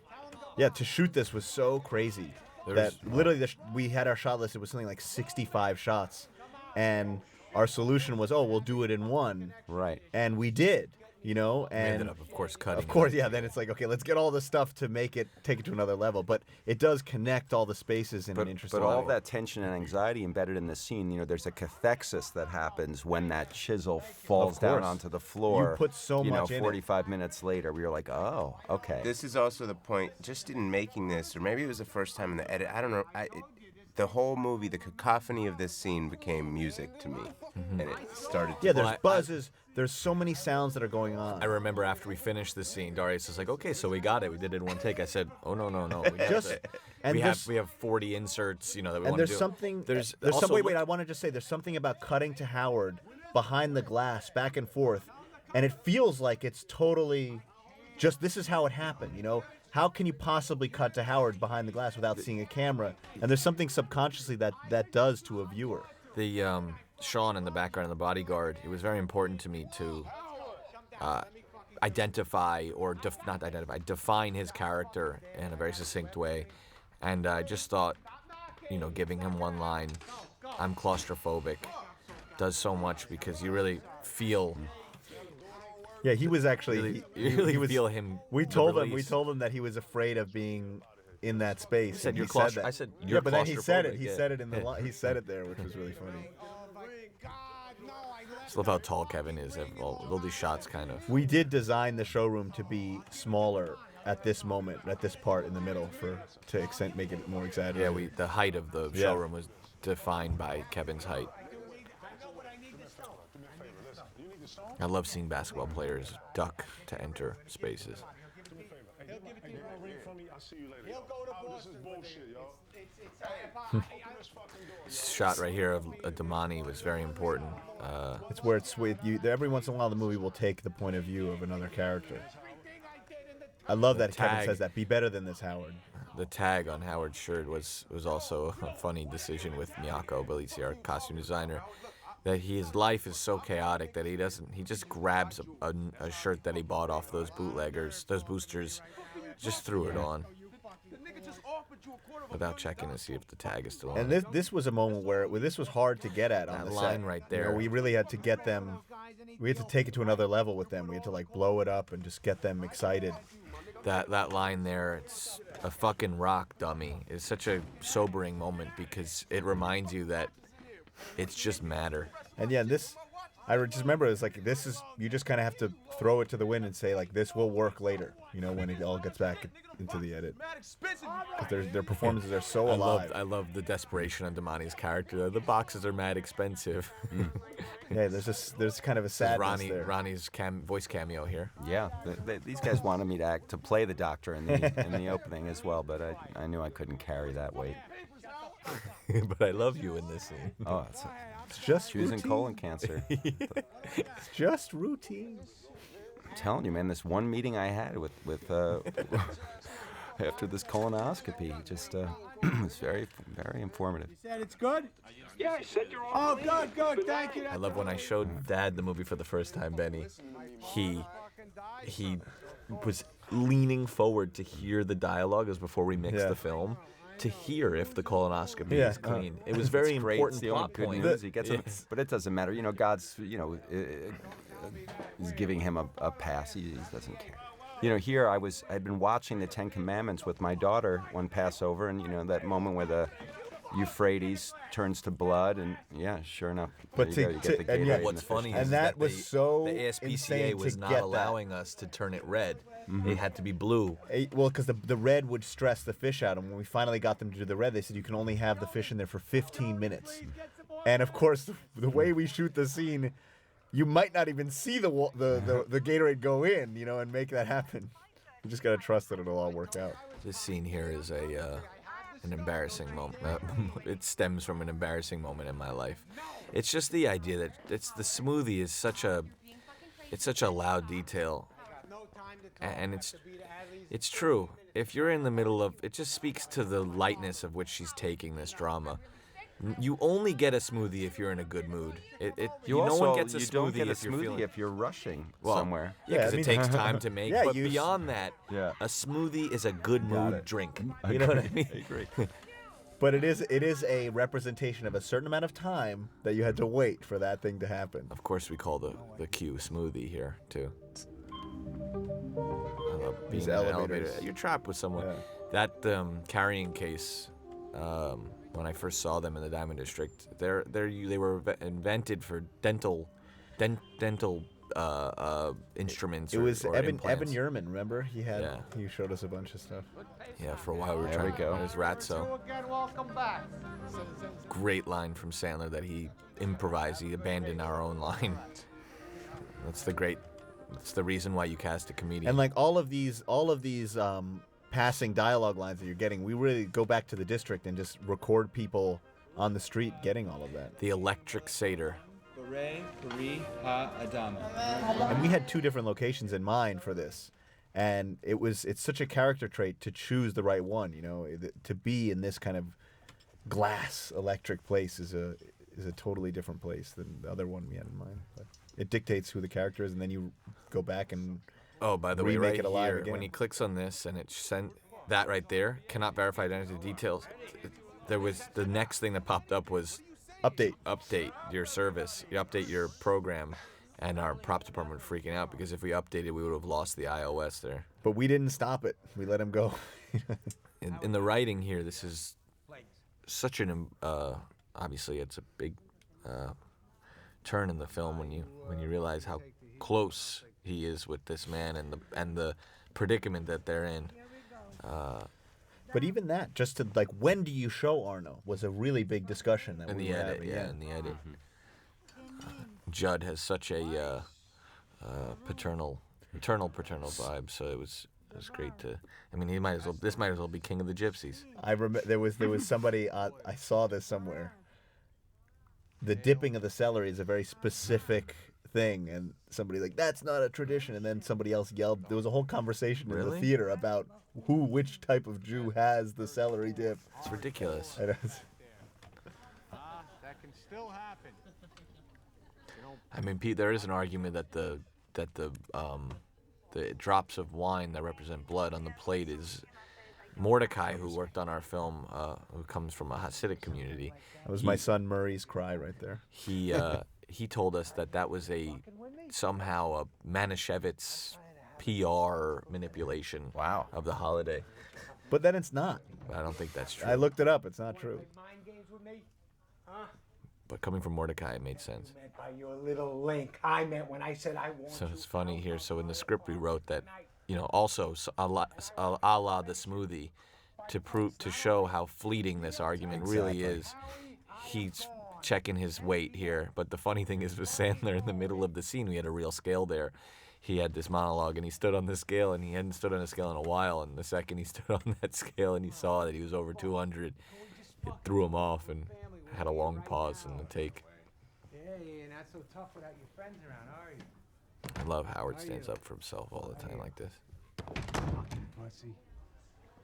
yeah, to shoot this was so crazy that literally we had our shot list. It was something like 65 shots, and our solution was, we'll do it in one. Right. And we did. And we ended up, of course, cutting. Of course, yeah. Then it's like, okay, let's get all this stuff to take it to another level. But it does connect all the spaces in an interesting way. But all that tension and anxiety embedded in the scene, there's a cathexis that happens when that chisel falls down onto the floor. You put so much in it. 45 minutes later, we were like, oh, okay. This is also the point, just in making this, or maybe it was the first time in the edit, I don't know, the whole movie, the cacophony of this scene became music to me. And it started to... Yeah, there's buzzes. There's so many sounds that are going on. I remember after we finished the scene, Darius was like, "Okay, so we got it. We did it in one take." I said, "Oh no. We have 40 inserts, that we want to do." And there's something. There's also, some. Wait. I want to just say there's something about cutting to Howard behind the glass, back and forth, and it feels like it's totally just this is how it happened. How can you possibly cut to Howard behind the glass without seeing a camera? And there's something subconsciously that does to a viewer. The Sean in the background of the bodyguard, it was very important to me to identify or define his character in a very succinct way. And I just thought, giving him one line, "I'm claustrophobic," does so much because you really feel. Yeah, he was actually. He was feel him. We told him that he was afraid of being in that space. He said, and "You're that. I said, "Yeah," "You're but then he said it. claustrophobic," He yeah. said it in the he said it there, which was really funny. I just love how tall Kevin is. All these shots kind of. We did design the showroom to be smaller at this moment, at this part in the middle, to make it more exaggerated. Yeah, the height of the showroom was defined by Kevin's height. I love seeing basketball players duck to enter spaces. He'll give it to you for a ring from me. I'll see you later. He'll go to Boston. This is bullshit, yo. This shot right here of Damani was very important. It's where it's with you. Every once in a while, the movie will take the point of view of another character. I love that Kevin says that. Be better than this, Howard. The tag on Howard's shirt was also a funny decision with Miyako Bellizzi, our costume designer. That his life is so chaotic that he just grabs a shirt that he bought off those bootleggers, those boosters, just threw it on without checking to see if the tag is still on. And this was a moment where this was hard to get at on the line set. right there. You know, we really had to get them. We had to take it to another level with them. We had to like blow it up and just get them excited. That line there, it's a fucking rock dummy. It's such a sobering moment because it reminds you that it's just matter. And yeah, I just remember it's like you just kind of have to throw it to the wind and say like this will work later. You know, when it all gets back into the edit. Because their performances are so alive. I love the desperation on Damani's character. The boxes are mad expensive. Yeah, there's kind of a sadness there. Ronnie's voice cameo here. Yeah, these guys wanted me to play the Doctor in the opening as well, but I knew I couldn't carry that weight. But I love you in this scene. Oh, it's just choosing routine. colon cancer. It's just routine. I'm telling you, man, this one meeting I had with after this colonoscopy just was very, very informative. You said it's good? Yeah, I said you're Oh, good. Thank you. I love when I showed Dad the movie for the first time, Benny. He was leaning forward to hear the dialogue as before we mixed the film, to hear if the colonoscopy is clean. It was very important. It's the only good news he gets, but it doesn't matter. You know, God's he's giving him a pass. He doesn't care. You know, here I'd been watching the Ten Commandments with my daughter one Passover, and you know that moment where the Euphrates turns to blood, and yeah, sure enough. But you get the Gatorade What's funny is that was so the ASPCA insane was to not get allowing us to turn it red. It had to be blue. Well, because the red would stress the fish out, and when we finally got them to do the red, they said you can only have the fish in there for 15 minutes. And of course, the way we shoot the scene, you might not even see the Gatorade go in, you know, and make that happen. You just gotta trust that it'll all work out. This scene here is an embarrassing moment. It stems from an embarrassing moment in my life. It's just the idea that the smoothie is such a loud detail. And it's true. If you're in the middle of it, just speaks to the lightness of which she's taking this drama. You only get a smoothie if you're in a good mood. No one gets a smoothie don't get a if you're smoothie feeling. if you're rushing Well, somewhere. Yeah, because I mean, it takes time to make. yeah, but you beyond that, Yeah. a smoothie is a good mood it. drink. You know what I mean? I agree. But it is a representation of a certain amount of time that you had to wait for that thing to happen. Of course, we call the Q smoothie here too. I love being These in an elevators. elevator. You're trapped with someone. Yeah. That carrying case. When I first saw them in the Diamond District, they were invented for dental instruments. It was or Evan implants. Yerman, remember? He showed us a bunch of stuff. Yeah, for a while we were There trying. we go. There's Ratso. Again, welcome back. Great line from Sandler that he improvised. He abandoned our own line. That's the reason why you cast a comedian. And like all of these passing dialogue lines that you're getting, we really go back to the district and just record people on the street getting all of that. The electric satyr. And we had two different locations in mind for this. And it's such a character trait to choose the right one, you know, to be in this kind of glass electric place is a totally different place than the other one we had in mind. But it dictates who the character is, and then you go back and By the way, remake right it alive here, again. when he clicks on this and it sent that right there, cannot verify identity details. There was the next thing that popped up was update your service, you update your program, and our props department freaking out because if we updated, we would have lost the iOS there. But we didn't stop it. We let him go. In the writing here, this is such an obviously it's a big turn in the film when you realize how close he is with this man and the predicament that they're in. But even that, just to like, when do you show Arno was a really big discussion that In we the were edit, having. in the edit. Judd has such a paternal vibe, so it was was great to. I mean, this might as well be King of the Gypsies. I remember there was somebody I saw this somewhere. The dipping of the celery is a very specific thing, and somebody like that's not a tradition, and then somebody else yelled. There was a whole conversation in the Really? theater about which type of Jew has the celery dip. It's ridiculous. And it's- That can still happen. I mean, Pete, there is an argument that the drops of wine that represent blood on the plate is Mordecai, who worked on our film, who comes from a Hasidic community. That was my son Murray's cry right there. He told us that was somehow a Manischewitz PR manipulation Wow. of the holiday. But then it's not. I don't think that's true. I looked it up. It's not true. Mind games with me? But coming from Mordecai, it made sense. Meant by your little link. I meant when I said I want So it's funny here. So in the script we wrote that, also a la the smoothie, to show how fleeting this argument really is. He's checking his weight here. But the funny thing is with Sandler in the middle of the scene, we had a real scale there. He had this monologue and he stood on the scale and he hadn't stood on a scale in a while. And the second he stood on that scale and he saw that he was over 200, it threw him off and had a long pause in the take. Yeah, you're not so tough without your friends around, are you? I love Howard stands up for himself all the time like this. Pussy.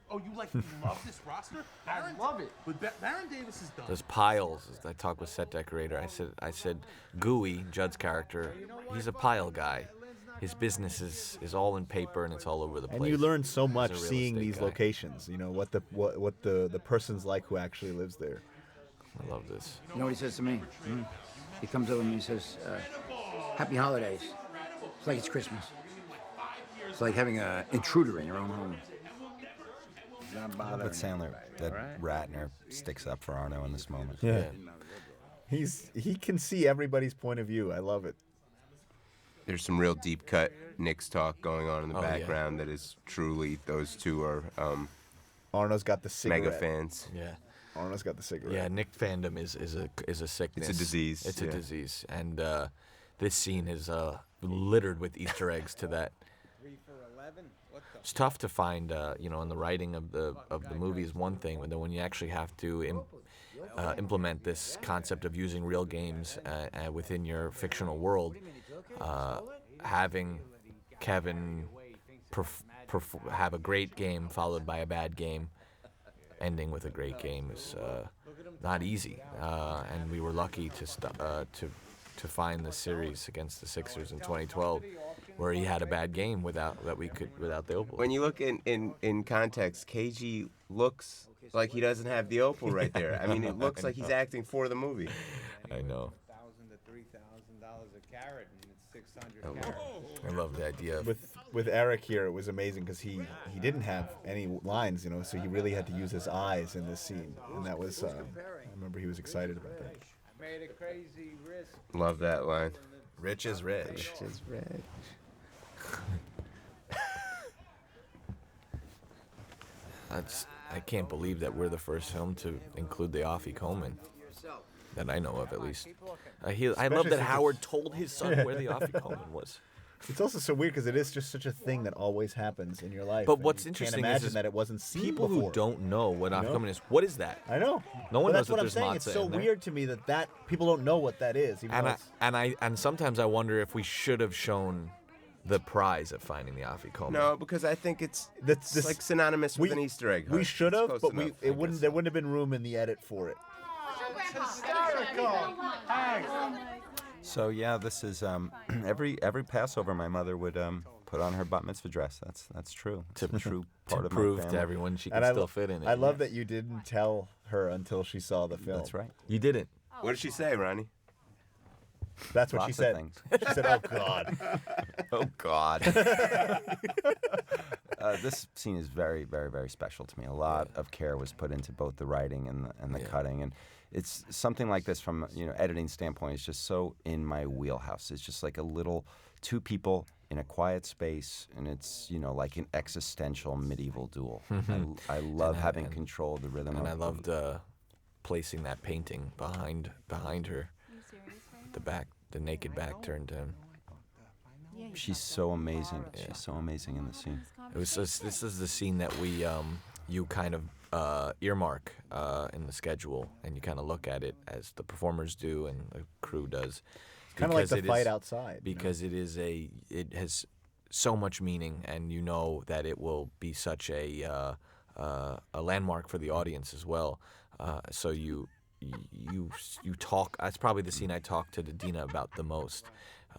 Oh, you love this roster? I love it. But Baron Davis is done. There's piles. I talked with set decorator. I said, Gooey, Judd's character, he's a pile guy. His business is all in paper and it's all over the place. And you learn so He's a much real seeing estate these guy. locations. What the person's like who actually lives there. I love this. You know what he says to me? He comes over and he says, "Happy holidays." It's like it's Christmas. It's like having an intruder in your own home. Not bothering But Sandler, anybody, that all right? Ratner sticks up for Arno in this moment. Yeah. He can see everybody's point of view. I love it. There's some real deep cut Knicks talk going on in the Oh, yeah. background that is truly, those two are Arno's got the cigarette. mega fans. Yeah. Arno's got the cigarette. Yeah, Nick fandom is a sickness. It's a disease, It's a yeah. disease, and this scene is littered with Easter eggs to that. It's tough to find, in the writing of the movie is one thing, but then when you actually have to implement this concept of using real games within your fictional world, having Kevin have a great game followed by a bad game, ending with a great game is not easy. And we were lucky to find the series against the Sixers in 2012, where he had a bad game without the opal. When you look in context, KG looks like he doesn't have the opal right there. I mean, it looks like he's acting for the movie. I know. $1,000 to $3,000 a carat, and it's 600 carats. I love the idea of With Eric here, it was amazing because he didn't have any lines, so he really had to use his eyes in this scene, and that was. I remember he was excited about that. Made a crazy risk. Love that line. Rich is rich. I can't believe that we're the first film to include the Offie Coleman. That I know of, at least. I love Especially that since Howard told his son where the Offie Coleman was. It's also so weird because it is just such a thing that always happens in your life. But and what's you interesting can't imagine is that it wasn't seen people before. who don't know what Offie know? Coleman is. What is that? I know. No one But knows that's what I'm there's saying. matzah It's so in there. weird to me that people don't know what that is. Even though it's- And sometimes I wonder if we should have shown the prize of finding the Offie Coleman. No, because I think it's this- like synonymous with an Easter egg. We hunt. should It's have, close but enough, I there wouldn't have been room in the edit for it. So yeah, this is every Passover my mother would put on her bat mitzvah dress. That's true. It's a true part to of prove my to family. everyone she can And still fit in it. I love that you didn't tell her until she saw the film. That's right. You didn't. What did she say, Ronnie? That's what she Lots of said. things. She said, "Oh God." Oh God. This scene is very, very, very special to me. A lot of care was put into both the writing and the cutting, and it's something like this from editing standpoint is just so in my wheelhouse. It's just like a little two people in a quiet space, and it's like an existential medieval duel. I love having control of the rhythm. And I of loved placing that painting behind her. The naked back turned to him. Yeah, She's so amazing. She's so amazing in the scene. This is the scene that we you kind of earmark in the schedule, and you kind of look at it as the performers do and the crew does. Kind of like the Because it fight is- outside. Because it has so much meaning, and you know that it will be such a landmark for the audience as well. So you talk. That's probably the scene I talk to Dina about the most.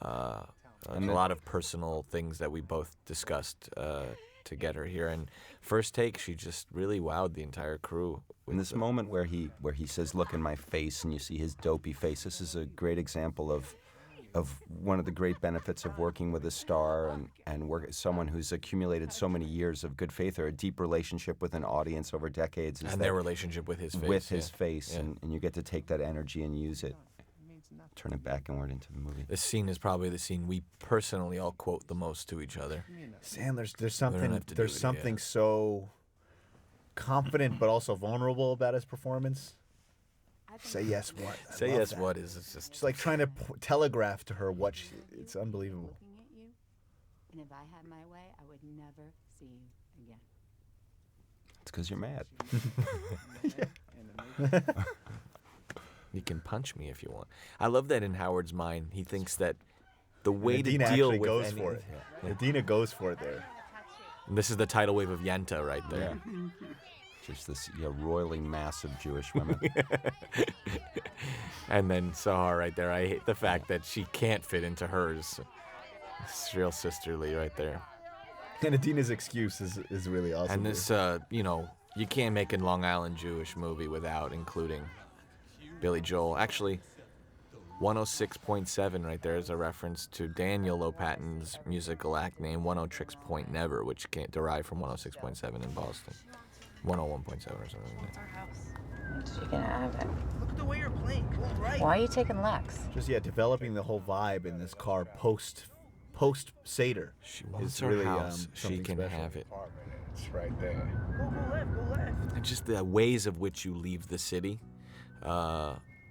And a lot of personal things that we both discussed to get her here. And first take, she just really wowed the entire crew. In this moment where he says, "Look in my face," and you see his dopey face, this is a great example of one of the great benefits of working with a star and someone who's accumulated so many years of good faith or a deep relationship with an audience over decades. Is And that their relationship with his face. With his face, Yeah. and you get to take that energy and use it, turn it back inward into the movie. This scene is probably the scene we personally all quote the most to each other. Sandler's there's We don't something have to do there's it, something yeah. so confident but also vulnerable about his performance. Say yes, what? I Say love yes, that. what is it's just Just like trying to telegraph to her what she. It's unbelievable. Looking at you, and if I had my way, I would never see you again. It's because you're mad. You can punch me if you want. I love that in Howard's mind, he thinks that the way to Adina deal actually with goes any- for it. Yeah. Adina goes for it there. And this is the tidal wave of Yenta right there. Just this roiling mass of Jewish women. And then Sahar right there. I hate the fact that she can't fit into hers. It's real sisterly right there. And Adina's excuse is really awesome. And this, you can't make a Long Island Jewish movie without including Billy Joel. Actually, 106.7 right there is a reference to Daniel Lopatin's musical act name 106 Tricks Point Never, which can't derive from 106.7 in Boston. 101.7 or something like that. You can have it. Look at the way you're playing. Go right. Why are you taking Lex? Just developing the whole vibe in this car post Seder. She wants Is her really, house. She something can special. have it. It's right there. Go left. Go left. And just the ways of which you leave the city.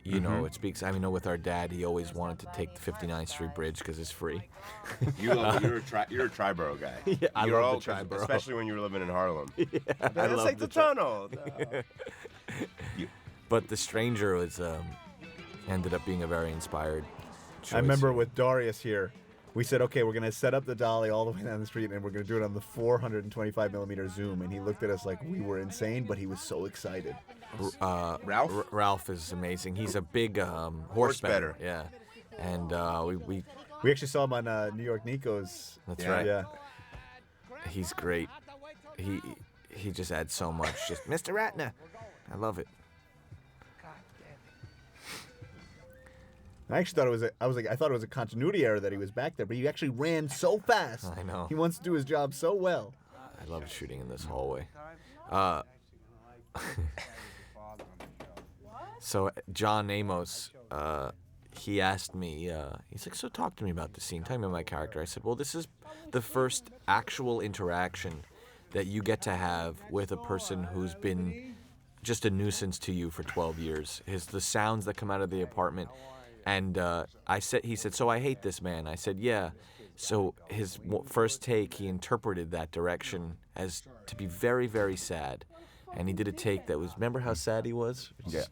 You know, it speaks. I mean, with our dad, he always wanted to take the 59th Street Bridge because it's free. You're a Triborough guy. Yeah, I You're love the 'cause- Triborough. especially when you were living in Harlem. I Let's love take the tunnel. But The Stranger was ended up being a very inspired choice. I remember with Darius here, we said, okay, we're going to set up the dolly all the way down the street, and we're going to do it on the 425 millimeter zoom. And he looked at us like we were insane, but he was so excited. Ralph? Ralph is amazing. He's a big horse bettor. Yeah, and we We actually saw him on New York Nico's. That's right. Yeah. He's great. He just adds so much. Just Mr. Ratner, I love it. I actually thought I thought it was a continuity error that he was back there, but he actually ran so fast. I know. He wants to do his job so well. I love shooting in this hallway. So John Amos, he asked me, he's like, so talk to me about this scene. Tell me about my character. I said, well, this is the first actual interaction that you get to have with a person who's been just a nuisance to you for 12 years. The sounds that come out of the apartment. And he said, so I hate this man. I said, yeah. So his first take, he interpreted that direction as to be very, very sad. And he did a take that was, remember how sad he was? Yeah.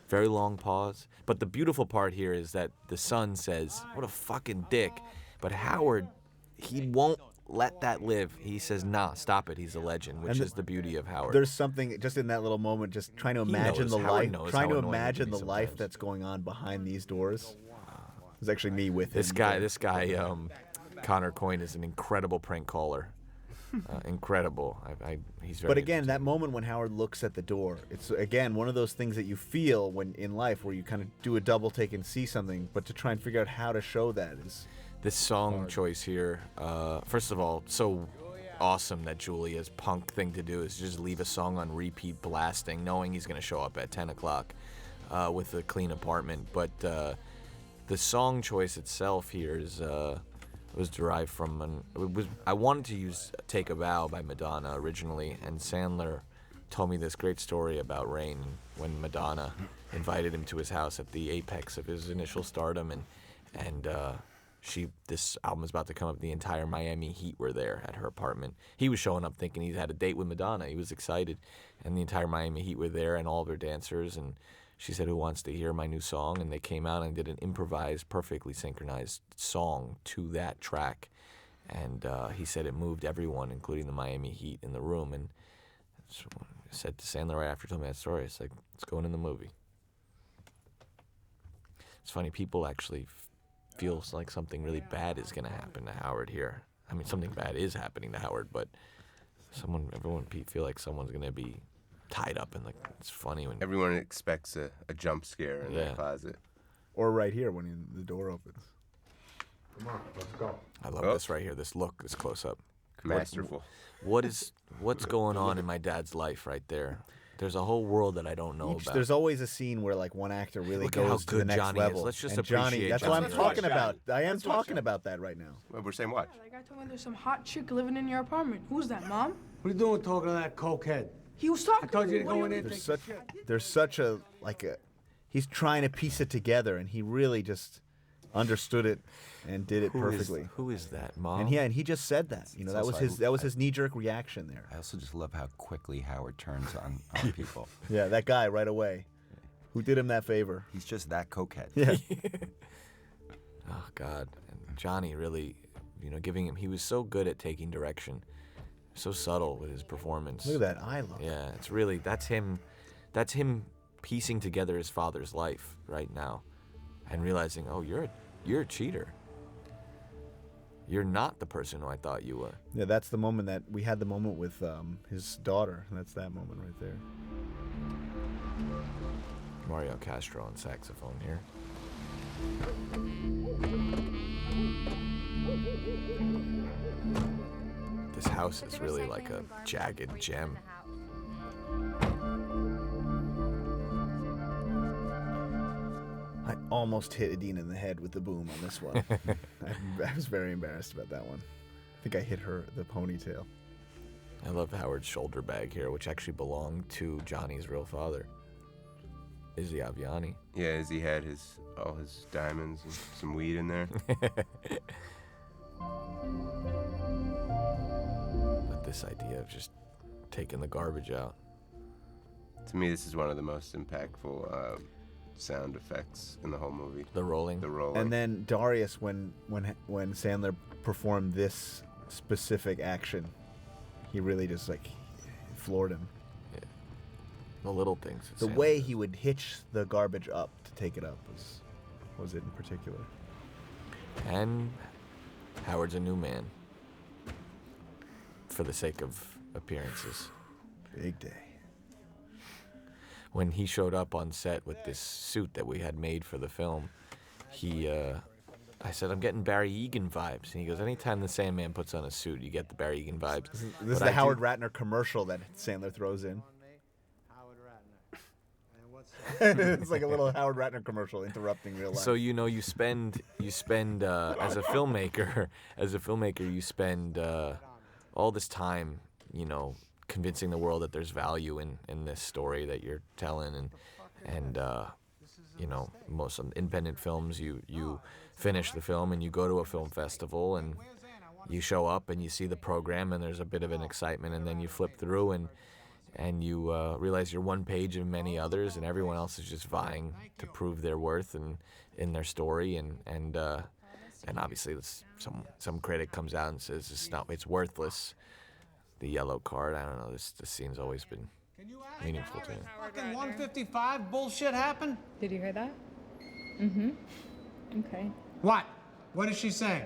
Very long pause. But the beautiful part here is that the son says, what a fucking dick. But Howard, he won't let that live. He says, nah, stop it. He's a legend, which is the beauty of Howard. There's something just in that little moment, just trying to imagine knows. the Howard life, knows trying how to annoying it imagine can the be life sometimes. that's going on behind these doors. It was actually me with This him. guy, Connor Coyne is an incredible prank caller. Incredible. He's very. But again, that moment when Howard looks at the door, it's again one of those things that you feel when in life where you kind of do a double take and see something, but to try and figure out how to show that is. This song choice here, first of all, so awesome that Julia's punk thing to do is just leave a song on repeat blasting, knowing he's going to show up at 10 o'clock with a clean apartment. But the song choice itself here is was derived from I wanted to use "Take a Bow" by Madonna originally, and Sandler told me this great story about Rain when Madonna invited him to his house at the apex of his initial stardom, and this album was about to come up. The entire Miami Heat were there at her apartment. He was showing up thinking he had a date with Madonna. He was excited, and the entire Miami Heat were there, and all of her dancers. And she said, "Who wants to hear my new song?" And they came out and did an improvised, perfectly synchronized song to that track. And he said it moved everyone, including the Miami Heat in the room. And so I said to Sandler right after he told me that story, it's like, it's going in the movie. It's funny, people actually feels like something really bad is going to happen to Howard here. I mean, something bad is happening to Howard, but everyone feel like someone's going to be tied up, and like, it's funny when everyone expects a jump scare in the closet. Or right here when the door opens. Come on, let's go. I love this right here, this look, this close-up. Masterful. What's going on in my dad's life right there? There's a whole world that I don't know about. There's always a scene where like one actor really Look at how goes to the good next Johnny level. is. Let's just and Johnny, appreciate that's Johnny. what I'm talking about. I am talking about that right now. Well, we're saying watch. Like I told me there's some hot chick living in your apartment. Who's that, Mom? What are you doing talking to that cokehead? He was talking I told to you me. to go in there. There's such a he's trying to piece it together, and he really just understood it and did it perfectly. Who is that, Mom? And he just said that. You know, that was his knee-jerk reaction there. I also just love how quickly Howard turns on people. Yeah, that guy right away. Who did him that favor? He's just that cokehead. Yeah. Oh God, and Johnny really, giving him. He was so good at taking direction, so subtle with his performance. Look at that eye look. Yeah, it's really that's him piecing together his father's life right now, and realizing, oh, you're a cheater. You're not the person who I thought you were. Yeah, that's the moment that we had the moment with his daughter. That's that moment right there. Mario Castro on saxophone here. This house is really like a jagged gem. I almost hit Adina in the head with the boom on this one. I was very embarrassed about that one. I think I hit the ponytail. I love Howard's shoulder bag here, which actually belonged to Johnny's real father, Izzy Aviani. Yeah, Izzy had all his diamonds and some weed in there. But this idea of just taking the garbage out. To me, this is one of the most impactful sound effects in the whole movie. The rolling. And then Darius, when Sandler performed this specific action, he really just floored him. Yeah. The little things. The way he would hitch the garbage up to take it up was it in particular. And Howard's a new man. For the sake of appearances. Big day. When he showed up on set with this suit that we had made for the film, I said, I'm getting Barry Egan vibes. And he goes, anytime the Sandman puts on a suit, you get the Barry Egan vibes. This is the Howard Ratner commercial that Sandler throws in. Howard Ratner. It's like a little Howard Ratner commercial interrupting real life. So you spend as a filmmaker, you spend all this time, convincing the world that there's value in this story that you're telling, and most independent films, you finish the film and you go to a film festival and you show up and you see the program and there's a bit of an excitement, and then you flip through and you realize you're one page of many others, and everyone else is just vying to prove their worth and in their story, and obviously some critic comes out and says it's worthless. The yellow card, I don't know, this scene's always been meaningful to me. Fucking 155 bullshit happened? Did you hear that? Mm-hmm. Okay. What? What is she saying?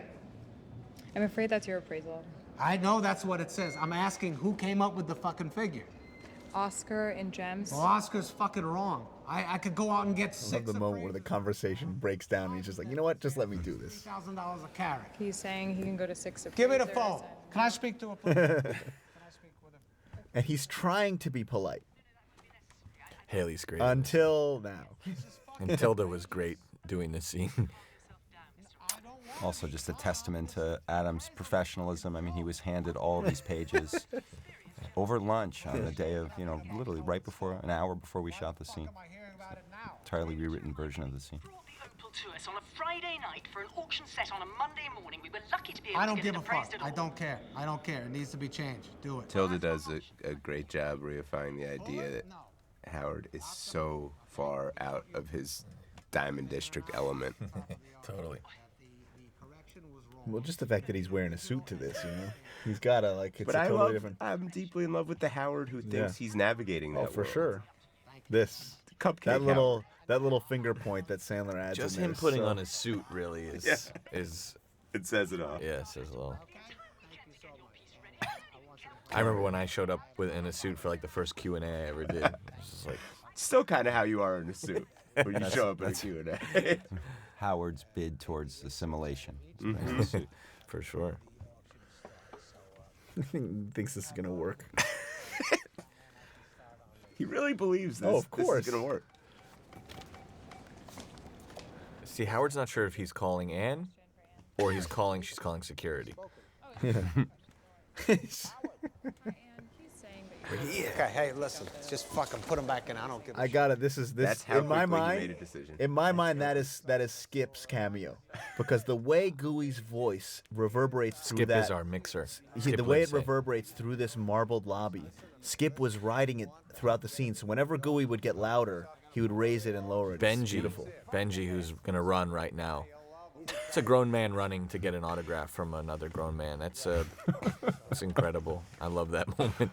I'm afraid that's your appraisal. I know that's what it says. I'm asking who came up with the fucking figure. Oscar and Gems. Well, Oscar's fucking wrong. I could go out and get I love the moment where the conversation breaks down and he's just like, you know what, just let me do this. $3,000 a carat. He's saying he can go to 6 Give me the appraisers phone. Can I speak to a please? And he's trying to be polite. Haley's great. Until now. And Tilda was great doing this scene. Also, just a testament to Adam's professionalism. I mean, he was handed all these pages over lunch on the day of, literally right before, an hour before we shot the scene. Entirely rewritten version of the scene. to us on a Friday night for an auction set on a Monday morning. We were lucky to be able I don't to get give it a fuck. appraised at all. I don't care. I don't care. It needs to be changed. Do it. Tilda does a great job reifying the idea that Howard is so far out of his Diamond District element. Totally. Well, just the fact that he's wearing a suit to this, you know, he's got a like. It's But a I totally love, different. I'm deeply in love with the Howard who thinks he's navigating that Oh, for world. sure. This Cupcake that little finger point that Sandler adds. Just in there him is putting so- on his suit really is is. It says it all. Yeah, it says it all. I remember when I showed up in a suit for like the first Q&A I ever did. It was just like, Still kind of how you are in a suit when you show up in a Q&A. Howard's bid towards assimilation. for sure. thinks this is gonna work. He really believes this. Oh, of course. This is gonna work. See, Howard's not sure if he's calling Anne or she's calling security. Okay, hey, listen, just fucking put him back in. I don't give a I got it. This That's how in my quickly you mind. made a decision. In my mind, that is Skip's cameo, because the way Gooey's voice reverberates through Skip that. is our mixer. The way it reverberates through this marbled lobby, Skip was riding it throughout the scene. So whenever Gooey would get louder, he would raise it and lower it. It's Benji, beautiful. Benji, who's gonna run right now. It's a grown man running to get an autograph from another grown man. That's it's incredible. I love that moment.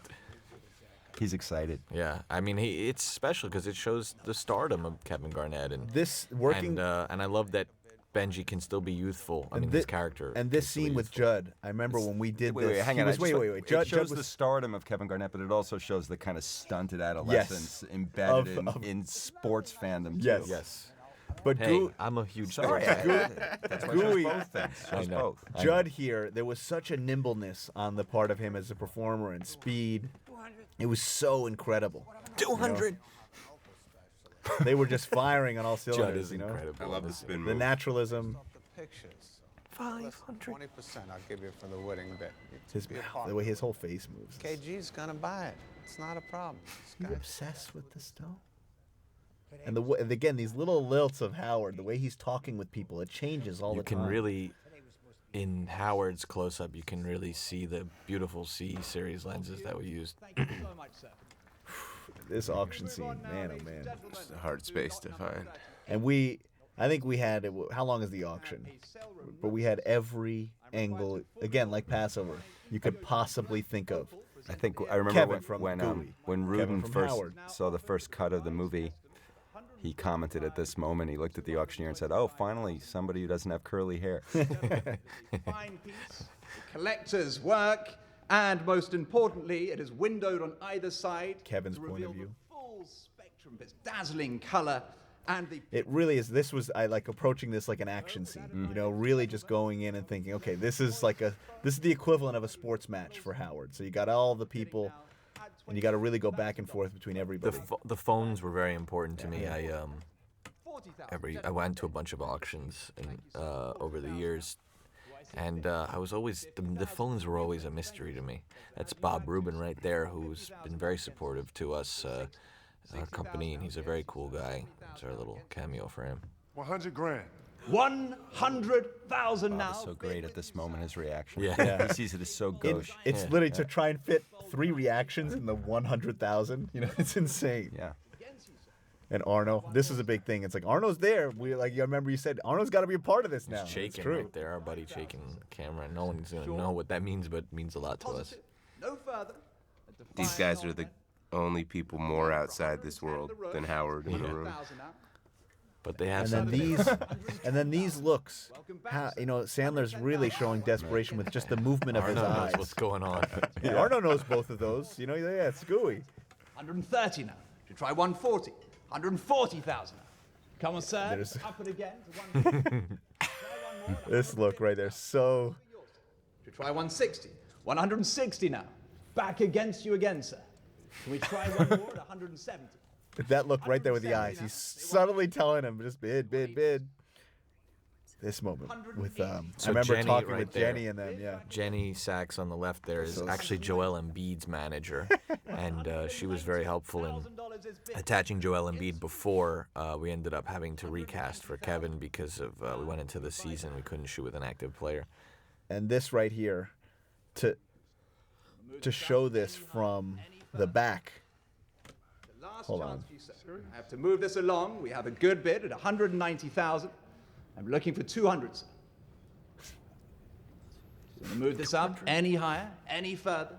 He's excited. Yeah, I mean, it's special because it shows the stardom of Kevin Garnett and This working- and I love that Benji can still be youthful. I mean, his character. And this scene with Judd, I remember when we did Wait, this. hang he on. was, wait. It Judd shows was the stardom of Kevin Garnett, but it also shows the kind of stunted adolescence embedded in sports fandom, too. Yes. Yes. But Hey, I'm a huge Sorry, sports fan. that's why Gooey, shows both things. I Shows know. both. Judd here, there was such a nimbleness on the part of him as a performer and speed. It was so incredible. 200. They were just firing on all cylinders. Judd is you know? incredible. I love the spin The move. naturalism, pictures. 500. 20% I'll give you for the wedding bit. the way his whole face moves. KG's gonna buy it. It's not a problem. You obsessed with the stone? And and again, these little lilts of Howard, the way he's talking with people, it changes all You the time. can really, in Howard's close-up, you can really see the beautiful C series lenses that we used. This auction scene, man, oh man. It's a hard space to find. And I think we had, how long is the auction? But we had every angle, again, like Passover, you could possibly think of. I think I remember Kevin from when Gooey. Rudin Kevin from first Howard. saw the first cut of the movie. He commented at this moment. He looked at the auctioneer and said, "Oh, finally, somebody who doesn't have curly hair." Fine piece, collector's work, and most importantly, it is windowed on either side. Kevin's to point reveal of view. The full spectrum of its dazzling color and the. It really is. This was, I like approaching this like an action scene. You know, really just going in and thinking, okay, this is the equivalent of a sports match for Howard. So you got all the people, and you got to really go back and forth between everybody. The phones were very important to me. I went to a bunch of auctions over the years, and I was always the phones were always a mystery to me. That's Bob Rubin right there, who's been very supportive to us, our company, and he's a very cool guy. It's our little cameo for him. 100 grand. 100,000 now. Bob is so great at this moment. His reaction. Yeah. He sees it as so gauche. It's literally to try and fit 3 reactions in the 100,000. You know, it's insane. Yeah. And Arno, this is a big thing. It's like Arno's there. I remember you said Arno's got to be a part of this now. He's It's shaking true. right there, our buddy shaking the camera. No one's gonna know what that means, but it means a lot to us. No further. These guys are the only people more outside this world than Howard in the room. But they have And then something. these looks. Sandler's really showing desperation with just the movement of his Arno eyes. knows what's going on. Yeah, Arno knows both of those. You know, yeah, it's gooey. 130 now. Should try 140. 140,000. Come on, sir. There's- Up it again to 150. This look right there, so. Should try 160. 160 now. Back against you again, sir. Can we try one more at 170? That look right there with the eyes. He's subtly telling him, just bid. This moment with I remember Jenny talking right with there. Jenny and them. Yeah. Jenny Sachs on the left there is So- actually Joel Embiid's manager, and she was very helpful in attaching Joel Embiid before we ended up having to recast for Kevin because of we went into the season, we couldn't shoot with an active player. And this right here, to show this from the back. Hold on. I have to move this along. We have a good bid at 190,000. I'm looking for 200, sir. So move this up any higher, any further.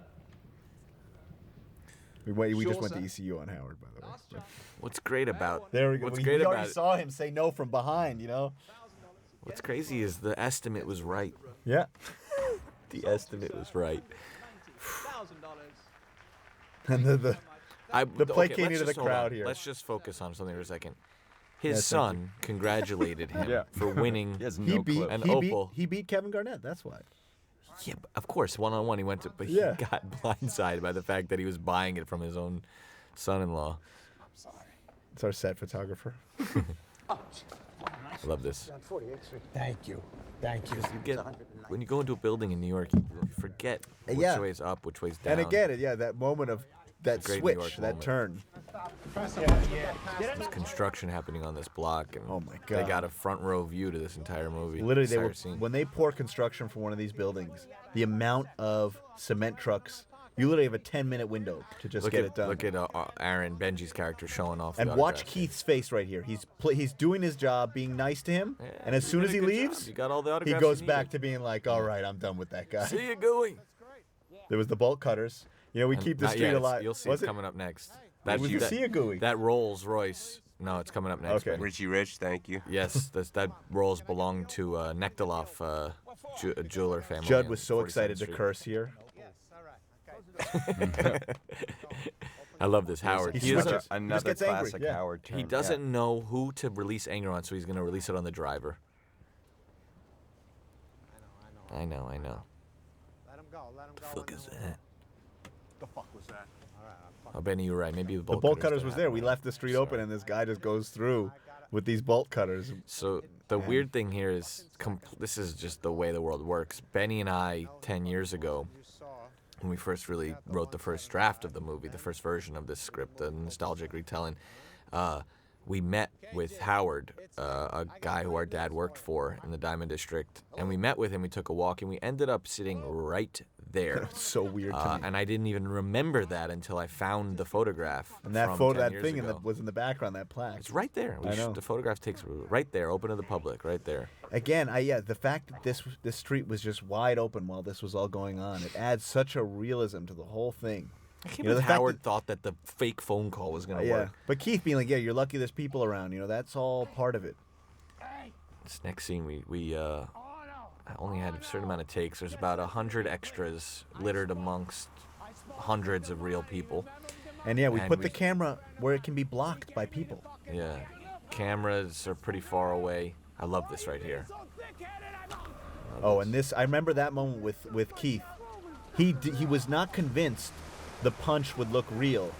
We Sure, just went to sir. ECU on Howard, by the way. What's great about There we go. What's We great already about saw him say no from behind, you know? What's crazy is the estimate was right. Yeah. The estimate was right. And the placating let's to the just hold crowd on. here. Let's just focus on something for a second. His Yes, thank son congratulated him Yeah. for winning he beat an he beat, Opal. he beat Kevin Garnett. That's why. Yeah, of course, one-on-one he went to, but Yeah. he got blindsided by the fact that he was buying it from his own son-in-law. It's our set photographer. I love this. Thank you. Thank you. When you go into a building in New York, you forget which Yeah. way's up, which way's down. And again, yeah, that moment of that Great New York switch, that moment. turn. There's construction happening on this block, and Oh my they God. got a front row view to this entire movie. Literally, they entire were scene. when they pour construction for one of these buildings. The amount of cement trucks, you literally have a 10-minute window to just Look get at it done. look at Aaron Benji's character showing off. And the watch autographs. Keith's face right here. He's doing his job, being nice to him, and as you soon did as a he good leaves, job. You got all the he autographs goes you back needed. to being like, "All right, I'm done with that guy." See you, Gooey. There was the bolt cutters. You know, we And keep the not street yet, alive. You'll see Was it it? coming up next. Was the See a Gooey? That Rolls Royce. No, it's coming up next. Okay. buddy. Richie Rich, thank you. Yes, that Rolls belonged to Nekteloff, a jeweler family. Judd on was so 42nd excited to Street. curse here. I love this Howard. He He, is switches. a- He just gets angry. classic Yeah. Howard turn. he doesn't know who to release anger on, so he's going to release it on the driver. I know. Let him go. Let him The go. fuck is that? The fuck was that? Oh, Benny, you're right. Maybe the The bolt, bolt cutters didn't was there. happen. We left the street open, and this guy just goes through with these bolt cutters. So the weird thing here is, this is just the way the world works. Benny and I, 10 years ago, when we first really wrote the first draft of the movie, the first version of this script, the nostalgic retelling, we met with Howard, a guy who our dad worked for in the Diamond District, and we met with him. We took a walk, and we ended up sitting right there. It's so weird to me. And I didn't even remember that until I found the photograph. And that from photo, 10 that years thing ago. was in the background. That plaque. It's right there. I know. The photograph takes right there, open to the public, right there. Again, the fact that this street was just wide open while this was all going on, it adds such a realism to the whole thing. I can't You know, believe the fact Howard thought that the fake phone call was gonna yeah, work. but Keith being like, "Yeah, you're lucky there's people around." You know, that's all part of it. This next scene, we only had a certain amount of takes. There's about 100 extras littered amongst hundreds of real people. And yeah, we And put the camera where it can be blocked by people. Yeah, cameras are pretty far away. I love this right here. Oh, and this, I remember that moment with Keith. He was not convinced the punch would look real,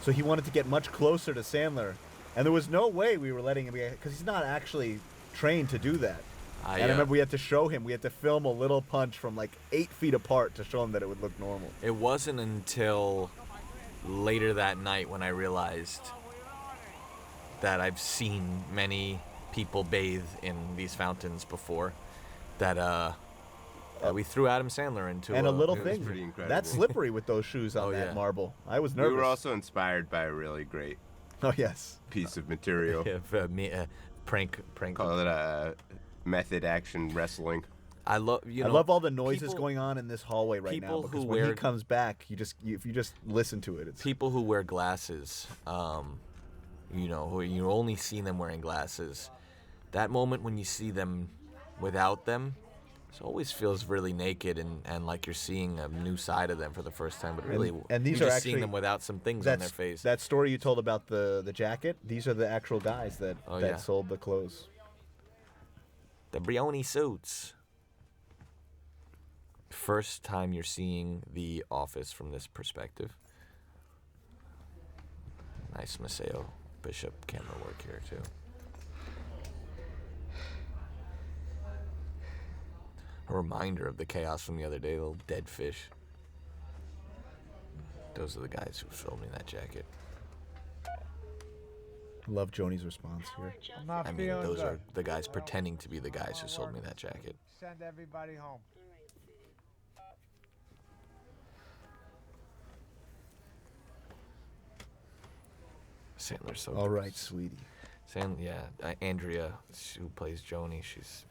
so he wanted to get much closer to Sandler, and there was no way we were letting him, because he's not actually trained to do that. And I remember we had to show him, we had to film a little punch from like 8 feet apart to show him that it would look normal. It wasn't until later that night when I realized that I've seen many people bathe in these fountains before, that we threw Adam Sandler into. And a little It was thing, pretty incredible. that's slippery with those shoes on Oh, that yeah. marble. I was We nervous. were also inspired by a really great Oh yes. piece of material. Prank. Call it method action wrestling. I love I love all the noises going on in this hallway right now, people because who when he wear- comes back, if you just listen to it, it's people who wear glasses, who you only see them wearing glasses. That moment when you see them without them, it always feels really naked and like you're seeing a new side of them for the first time. But really, and these you're are just actually seeing them without some things on their face. That story you told about the jacket, these are the actual guys that yeah. sold the clothes. The Brioni suits. First time you're seeing The Office from this perspective. Nice Maceo Bishop camera work here too. A reminder of the chaos from the other day, little dead fish. Those are the guys who filmed me that jacket. Love Joni's response here. I'm not I mean, feeling those good. are the guys pretending to be the guys who sold me that jacket. Send everybody home. Sandler's so. All right, sweetie. Andrea, who plays Joni, she's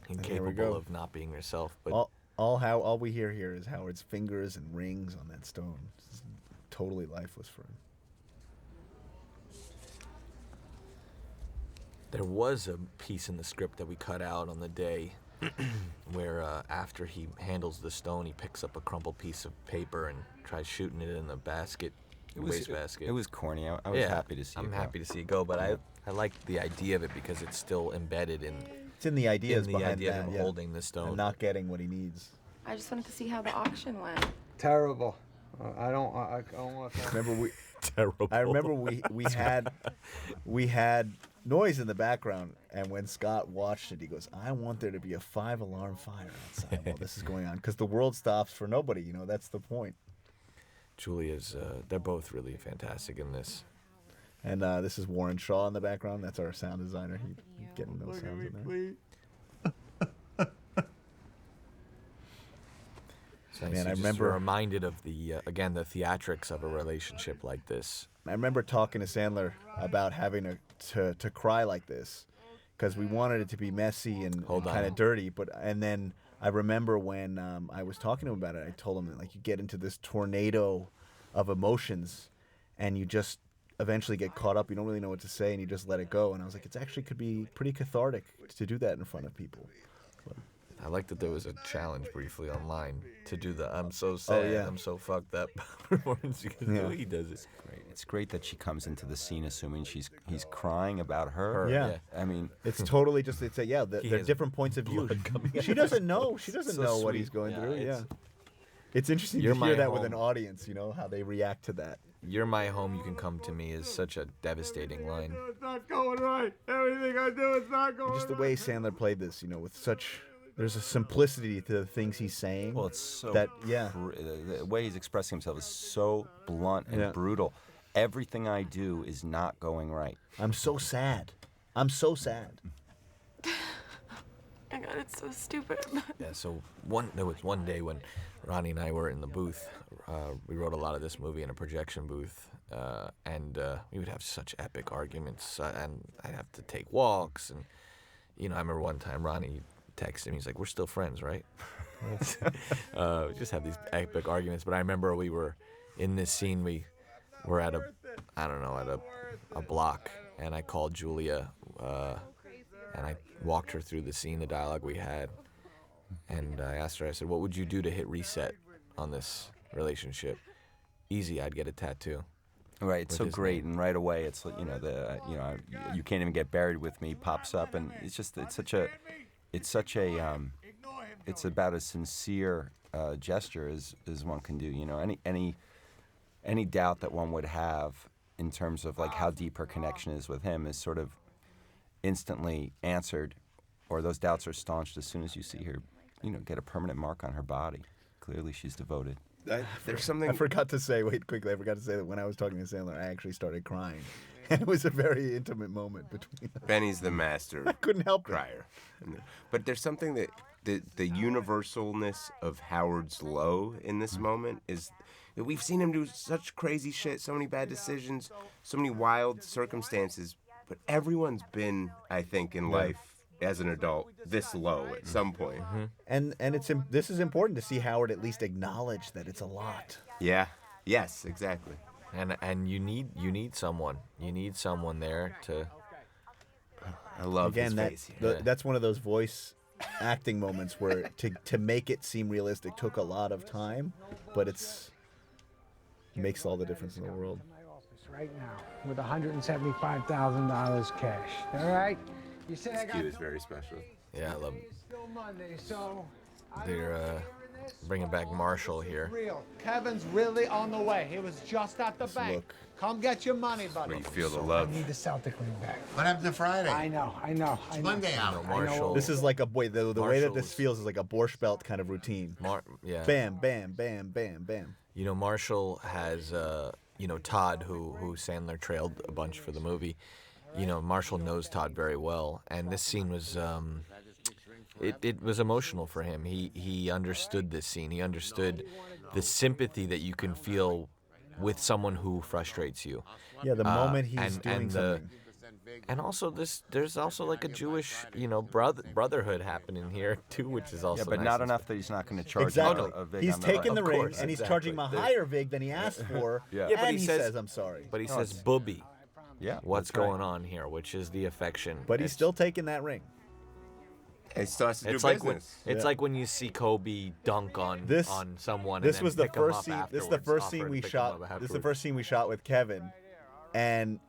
there we incapable go. of not being herself. But all we hear here is Howard's fingers and rings on that stone. This is totally lifeless for him. there was a piece in the script that we cut out on the day where after he handles the stone, he picks up a crumpled piece of paper and tries shooting it in the wastebasket. It was corny. I was happy to see it go. I'm happy to see it go, but I like the idea of it because it's still embedded in. It's in the ideas in the behind idea that, of him yeah. holding the stone. And not getting what he needs. I just wanted to see how the auction went. Terrible. I don't want to. Remember we. Terrible. I remember we had noise in the background, and when Scott watched it, he goes, "I want there to be a 5-alarm fire outside while this is going on, because the world stops for nobody. You know, that's the point." Julia's. They're both really fantastic in this. And this is Warren Shaw in the background. That's our sound designer. He's getting those sounds in there. So man, I remember reminded of the theatrics of a relationship like this. I remember talking to Sandler about having to cry like this, because we wanted it to be messy and kind of dirty. And then I remember when I was talking to him about it, I told him that, like, you get into this tornado of emotions, and you just eventually get caught up. You don't really know what to say, and you just let it go. And I was like, it actually could be pretty cathartic to do that in front of people. But I like that there was a challenge briefly online to do the "I'm so sad, I'm so fucked up" performance, because the way he does it. It's great that she comes into the scene assuming he's crying about her. Yeah. I mean, it's totally just they're different points of view. She doesn't know. She doesn't know what he's going through. Yeah. It's interesting to hear that with an audience, you know, how they react to that. "You're my home, you can come to me" is such a devastating line. It's not going right. Everything I do is not going right. Just the way Sandler played this, you know, with such. There's a simplicity to the things he's saying. Well, it's so that the way he's expressing himself is so blunt and brutal. Everything I do is not going right. I'm so sad. I'm so sad. My God, it's so stupid. Yeah. So there was one day when Ronnie and I were in the booth. We wrote a lot of this movie in a projection booth, and we would have such epic arguments. And I'd have to take walks, and I remember one time Ronnie texted me. He's like, "We're still friends, right?" We just have these epic arguments. But I remember we were in this scene. We were at a block, and I called Julia, and I walked her through the scene, the dialogue we had, and I asked her. I said, "What would you do to hit reset on this relationship?" "Easy, I'd get a tattoo." Right, it's so great, and right away it's you can't even get buried with me pops up, and it's about as sincere gesture as one can do. You know, any doubt that one would have in terms of like how deep her connection is with him is sort of instantly answered, or those doubts are staunched as soon as you see her, get a permanent mark on her body. Clearly, she's devoted. There's something I forgot to say. Wait, quickly. I forgot to say that when I was talking to Sandler, I actually started crying. And it was a very intimate moment between us. Benny's the master. I couldn't help crier. But there's something that the universalness of Howard's low in this moment is that we've seen him do such crazy shit, so many bad decisions, so many wild circumstances. But everyone's been, I think, in life as an adult this low at some point. And this is important to see Howard at least acknowledge that it's a lot. Yeah. Yes. Exactly. And you need someone. You need someone there to. I love his face. That's one of those voice acting moments where to make it seem realistic took a lot of time, but it makes all the difference in the world. Right now, with $175,000 cash. All right. You said I got. This is very special. Yeah, I love it. It's still Monday, so. They're bringing back Marshall here. Real. Kevin's really on the way. He was just at the bank. Come get your money, buddy. Where you feel the love. I need the Celtic ring back. What happened to Friday? I know. It's Monday out. Marshall. This is like the way that this feels is like a Borscht Belt kind of routine. Yeah. Bam, bam, bam, bam, bam. Marshall has Todd, who Sandler trailed a bunch for the movie. Marshall knows Todd very well, and this scene was it was emotional for him. He understood this scene. He understood the sympathy that you can feel with someone who frustrates you. Yeah, the moment he's doing something. And also there's also like a Jewish, brotherhood happening here too, which is also but nice not enough that he's not going to charge Exactly. a vig He's on the taking right. the ring and he's charging him a higher vig than he asked for. Yeah. Yeah, but and he he says- says, "I'm sorry." But he says "booby." Yeah, What's that's right. going on here? Which is the affection. But he's still taking that ring. It starts to do It's like when business. like when you see Kobe dunk on someone. This and then was the pick 'em first up scene. This is the afterwards, first offer scene to we pick 'em shot. up This is the afterwards. first scene we shot with Kevin, and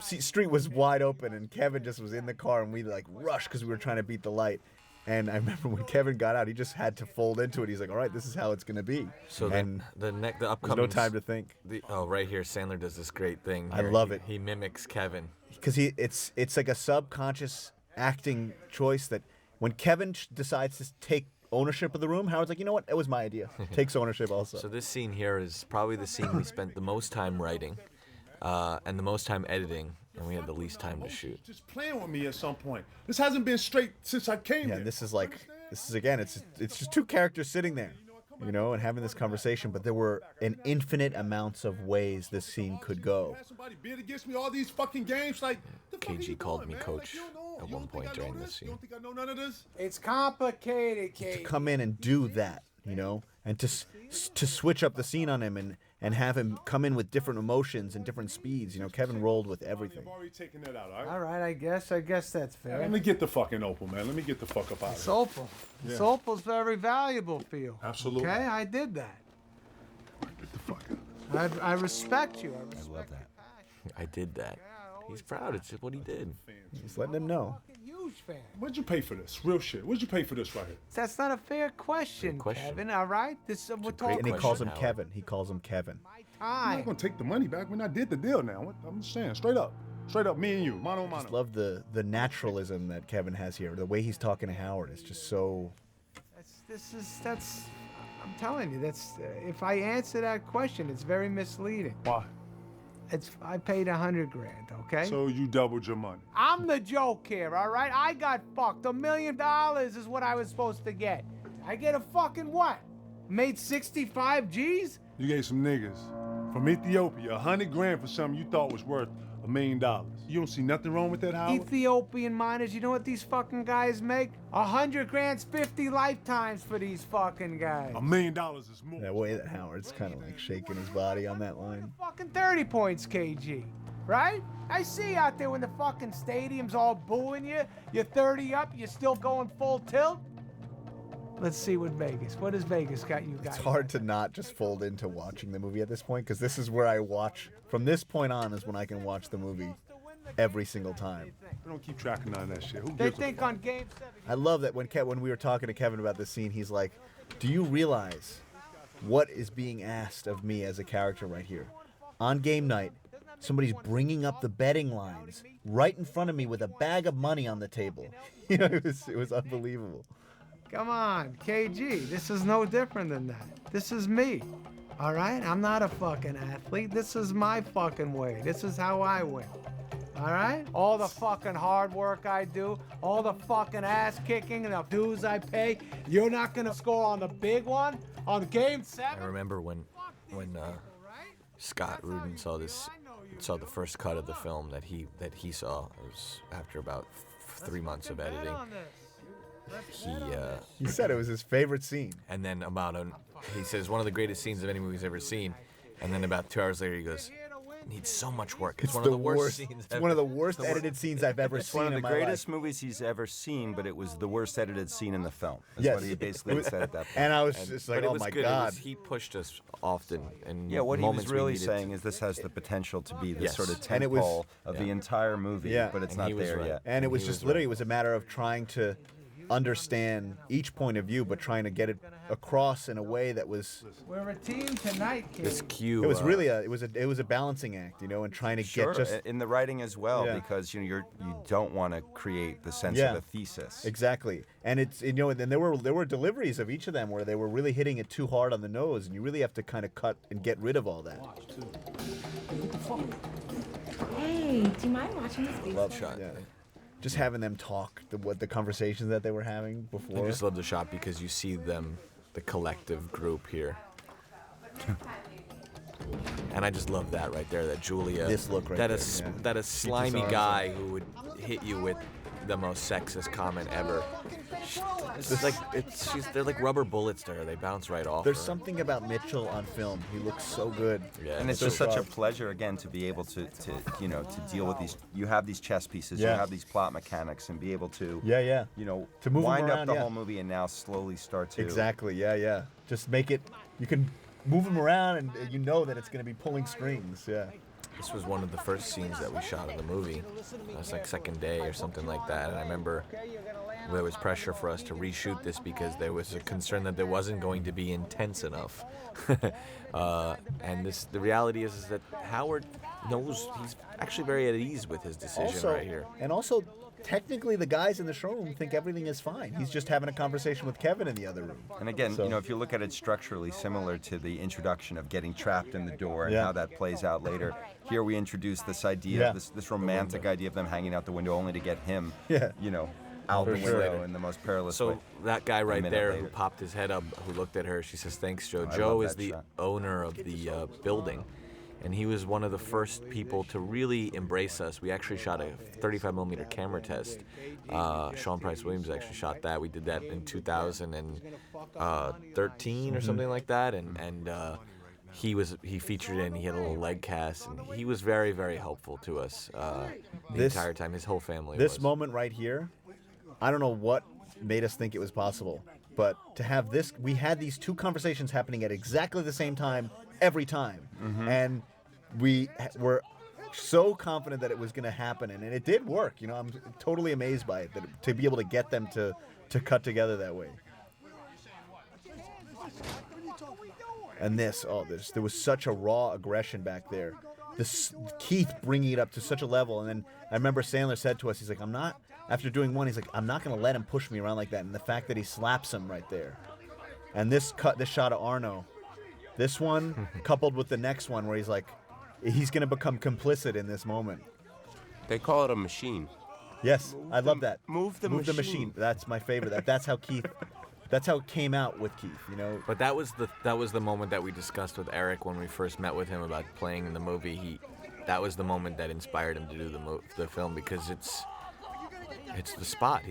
street was wide open, and Kevin just was in the car, and we like rushed because we were trying to beat the light. And I remember when Kevin got out, he just had to fold into it. He's like, "All right, this is how it's gonna be." So and the there's upcoming. no time to think. Right here, Sandler does this great thing. I here. love He- it. He mimics Kevin. Because it's like a subconscious acting choice that when Kevin decides to take ownership of the room, Howard's like, "You know what? It was my idea." Takes ownership also. So this scene here is probably the scene we spent the most time writing, and the most time editing, and we had the least time to shoot. Just playing with me at some point. This hasn't been straight since I came Yeah, here. this is again, it's just two characters sitting there, and having this conversation. But there were an infinite amounts of ways this scene could go. Somebody bid against me all these fucking games. Like, the fuck are you KG called doing, me man? coach Like, you at don't one think point I know during this? this You scene. don't think I know none of this? It's complicated, To Kate. come in and do that, and to switch up the scene on him and have him come in with different emotions and different speeds. Kevin rolled with everything. I've already taken that out, all right? All right, I guess that's fair. Let me get the fucking opal, man. Let me get the fuck up out of It's here. opal. This Yeah. opal's very valuable for you. Absolutely. Okay, I did that. Get the fuck out. I respect you. I love that. I did that. He's proud. It's what he did. Just letting him know. Huge fan. What'd you pay for this? Real shit. What'd you pay for this right here? That's not a fair question, Good question. Kevin. All right, this we're And talking. he calls him Howard. Kevin. He calls him Kevin. I'm not gonna take the money back when I did the deal now. I'm just saying, straight up, me and you, mano a I just mano. love the naturalism that Kevin has here. The way he's talking to Howard is just so. That's. I'm telling you, that's. If I answer that question, it's very misleading. Why? I paid $100,000. Okay. So you doubled your money. I'm the joke here, all right? I got fucked. $1 million is what I was supposed to get. I get a fucking what? Made 65 G's? You gave some niggas from Ethiopia $100,000 for something you thought was worth $1 million. You don't see nothing wrong with that, Howard? Ethiopian miners, you know what these fucking guys make? $100,000's 50 lifetimes for these fucking guys. $1 million is more. That way that Howard's kind of like shaking his body on that line. Fucking 30 points, KG. Right? I see you out there when the fucking stadium's all booing you. You're 30 up, you're still going full tilt. Let's see what does Vegas got you guys? It's hard to not just fold into watching the movie at this point, because this is where I watch. From this point on is when I can watch the movie every single time. We don't keep tracking none of that shit. Who They gives a think fuck? on game 7. I love that when we were talking to Kevin about this scene, he's like, "Do you realize what is being asked of me as a character right here? On game night, somebody's bringing up the betting lines right in front of me with a bag of money on the table." It was unbelievable. Come on, KG. This is no different than that. This is me. All right? I'm not a fucking athlete. This is my fucking way. This is how I win. All right? All the fucking hard work I do, all the fucking ass kicking and the dues I pay, you're not going to score on the big one? On game 7? I remember when Scott Rudin saw the first cut of the film that he saw. It was after about 3 months of editing. He said it was his favorite scene. And then he says one of the greatest scenes of any movie he's ever seen. And then about 2 hours later he goes, "Needs so much work. It's one of the worst scenes. It's one of the worst edited scenes I've ever It's seen one of in the my greatest life. movies he's ever seen, but it was the worst edited scene in the film. That's Yes. what he basically said at that point. And I was just like, but it "Oh was my good. God." He pushed us often. And Yeah, what he was moments we really needed. saying is this has the potential to be the Yes. sort of And it was- tentpole of the entire movie, Yeah. but it's And not he was there right. yet. And it was just literally, it was a matter of trying to understand each point of view, but trying to get it across in a way that was. We're a team tonight, kid. This cue. It was really it was a balancing act, you know, and trying to Sure, get just in the writing as well, Yeah. because you don't want to create the sense Yeah. of a thesis. Exactly, and it's and there were deliveries of each of them where they were really hitting it too hard on the nose, and you really have to kind of cut and get rid of all that. Hey, do you mind watching this video? Love shot. Yeah. Just having them talk, the conversations that they were having before. I just love the shot because you see them, the collective group here. And I just love that right there, that Julia. This look right that there, that a yeah. slimy arms guy who would hit you with the most sexist comment ever. It's like they're like rubber bullets to her. They bounce right off. There's her. something about Mitchell on film. He looks so good. Yeah, And it's so just such a sharp. pleasure again to be able to deal with these. You have these chess pieces, Yeah. you have these plot mechanics, and be able to Yeah. To move 'em wind around, up the yeah. whole movie and now slowly start to Exactly. Yeah. Just make it. You can move them around, and you know that it's going to be pulling strings. Yeah. This was one of the first scenes that we shot in the movie. It was like second day or something like that. And I remember there was pressure for us to reshoot this because there was a concern that there wasn't going to be intense enough. And the reality is that Howard knows he's actually very at ease with his decision right here. And also, technically, the guys in the showroom think everything is fine. He's just having a conversation with Kevin in the other room. And again, So- if you look at it structurally, similar to the introduction of getting trapped in the door and Yeah. how that plays out later. Here we introduce this idea, Yeah. this romantic idea of them hanging out the window, only to get him, Yeah. out For the sure. window in the most perilous way. So that guy a right minute there later. who popped his head up, who looked at her, she says, "Thanks, Joe." I Joe love is that the shot. owner of the building, and he was one of the first people to really embrace us. We actually shot a 35mm camera test. Sean Price Williams actually shot that. We did that in 2013 or something like that, and he featured in. He had a little leg cast, and he was very, very helpful to us the entire time. His whole family. This was. moment right here, I don't know what made us think it was possible, but to have this, we had these two conversations happening at exactly the same time every time, and we were so confident that it was going to happen, and it did work. I'm totally amazed by it, to be able to get them to cut together that way. And there was such a raw aggression back there. Keith bringing it up to such a level, and then I remember Sandler said to us, he's like, after doing one, he's like, I'm not going to let him push me around like that. And the fact that he slaps him right there. And this shot of Arno, this one coupled with the next one where he's like, he's going to become complicit in this moment. They call it a machine. Yes, I love that. Move the machine. That's my favorite. That's how Keith. That's how it came out with Keith. But that was the moment that we discussed with Eric when we first met with him about playing in the movie. That was the moment that inspired him to do the film, because it's the spot.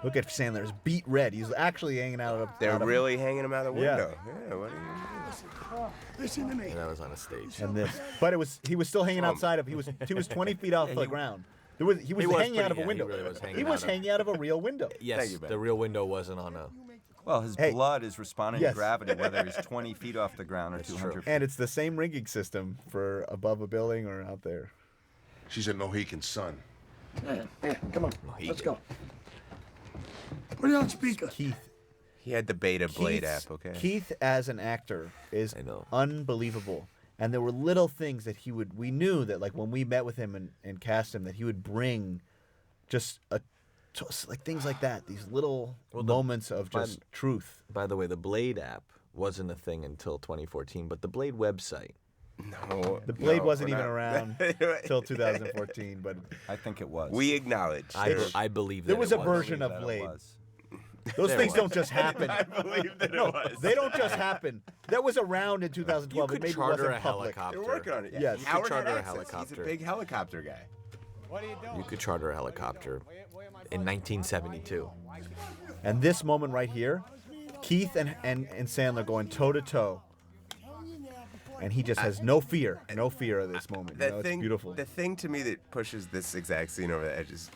Look at Sandler's beat red. He's actually hanging out. They're really hanging him out the window. Yeah. What do you mean? Listen to me. And that was on a stage. And this, but he was still hanging outside of. He was 20 feet off the ground. He was hanging out of a window. He really was hanging He was hanging out of a real window. Yes, the real window wasn't on a. Well, his blood is responding Yes. to gravity, whether he's 20 feet off the ground or 200 feet. And it's the same rigging system for above a building or out there. She's a Mohican son. Come on, let's go. Put it on speaker. Keith. He had the beta blade Keith's- app, okay? Keith as an actor is unbelievable. And there were little things that we knew that, like, when we met with him and cast him, that he would bring just like things like that, these little moments of just truth. By the way, the Blade app wasn't a thing until 2014, but the Blade website. No. The Blade wasn't even around till 2014, but I think it was. We acknowledge. I believe that there was it a version of Blade. was. Those There things was. don't just happen. I believe that No, it was. they don't just happen. That was around in 2012. You It could maybe charter wasn't a public. helicopter. They're working on it. Yes. You could Howard charter had a access. helicopter. He's a big helicopter guy. You could charter a helicopter in 1972. And this moment right here, Keith and Sandler going toe to toe, and he just has no fear of this moment. It's beautiful. The thing to me that pushes this exact scene over the edge is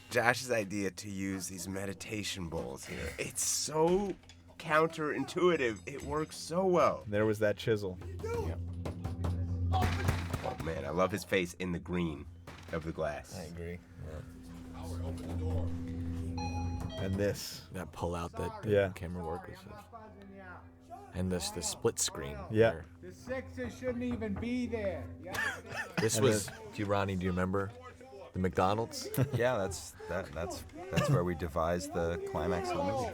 Josh's idea to use these meditation bowls here. It's so counterintuitive. It works so well. There was that chisel. Oh man, I love his face in the green of the glass. I agree. And this. That pull out that Yeah. camera work was. And the split screen. Yeah. where- The Sixers shouldn't even be there. You understand? This was. Ronnie, do you remember the McDonald's? Yeah, that's where we devised the climax of the movie.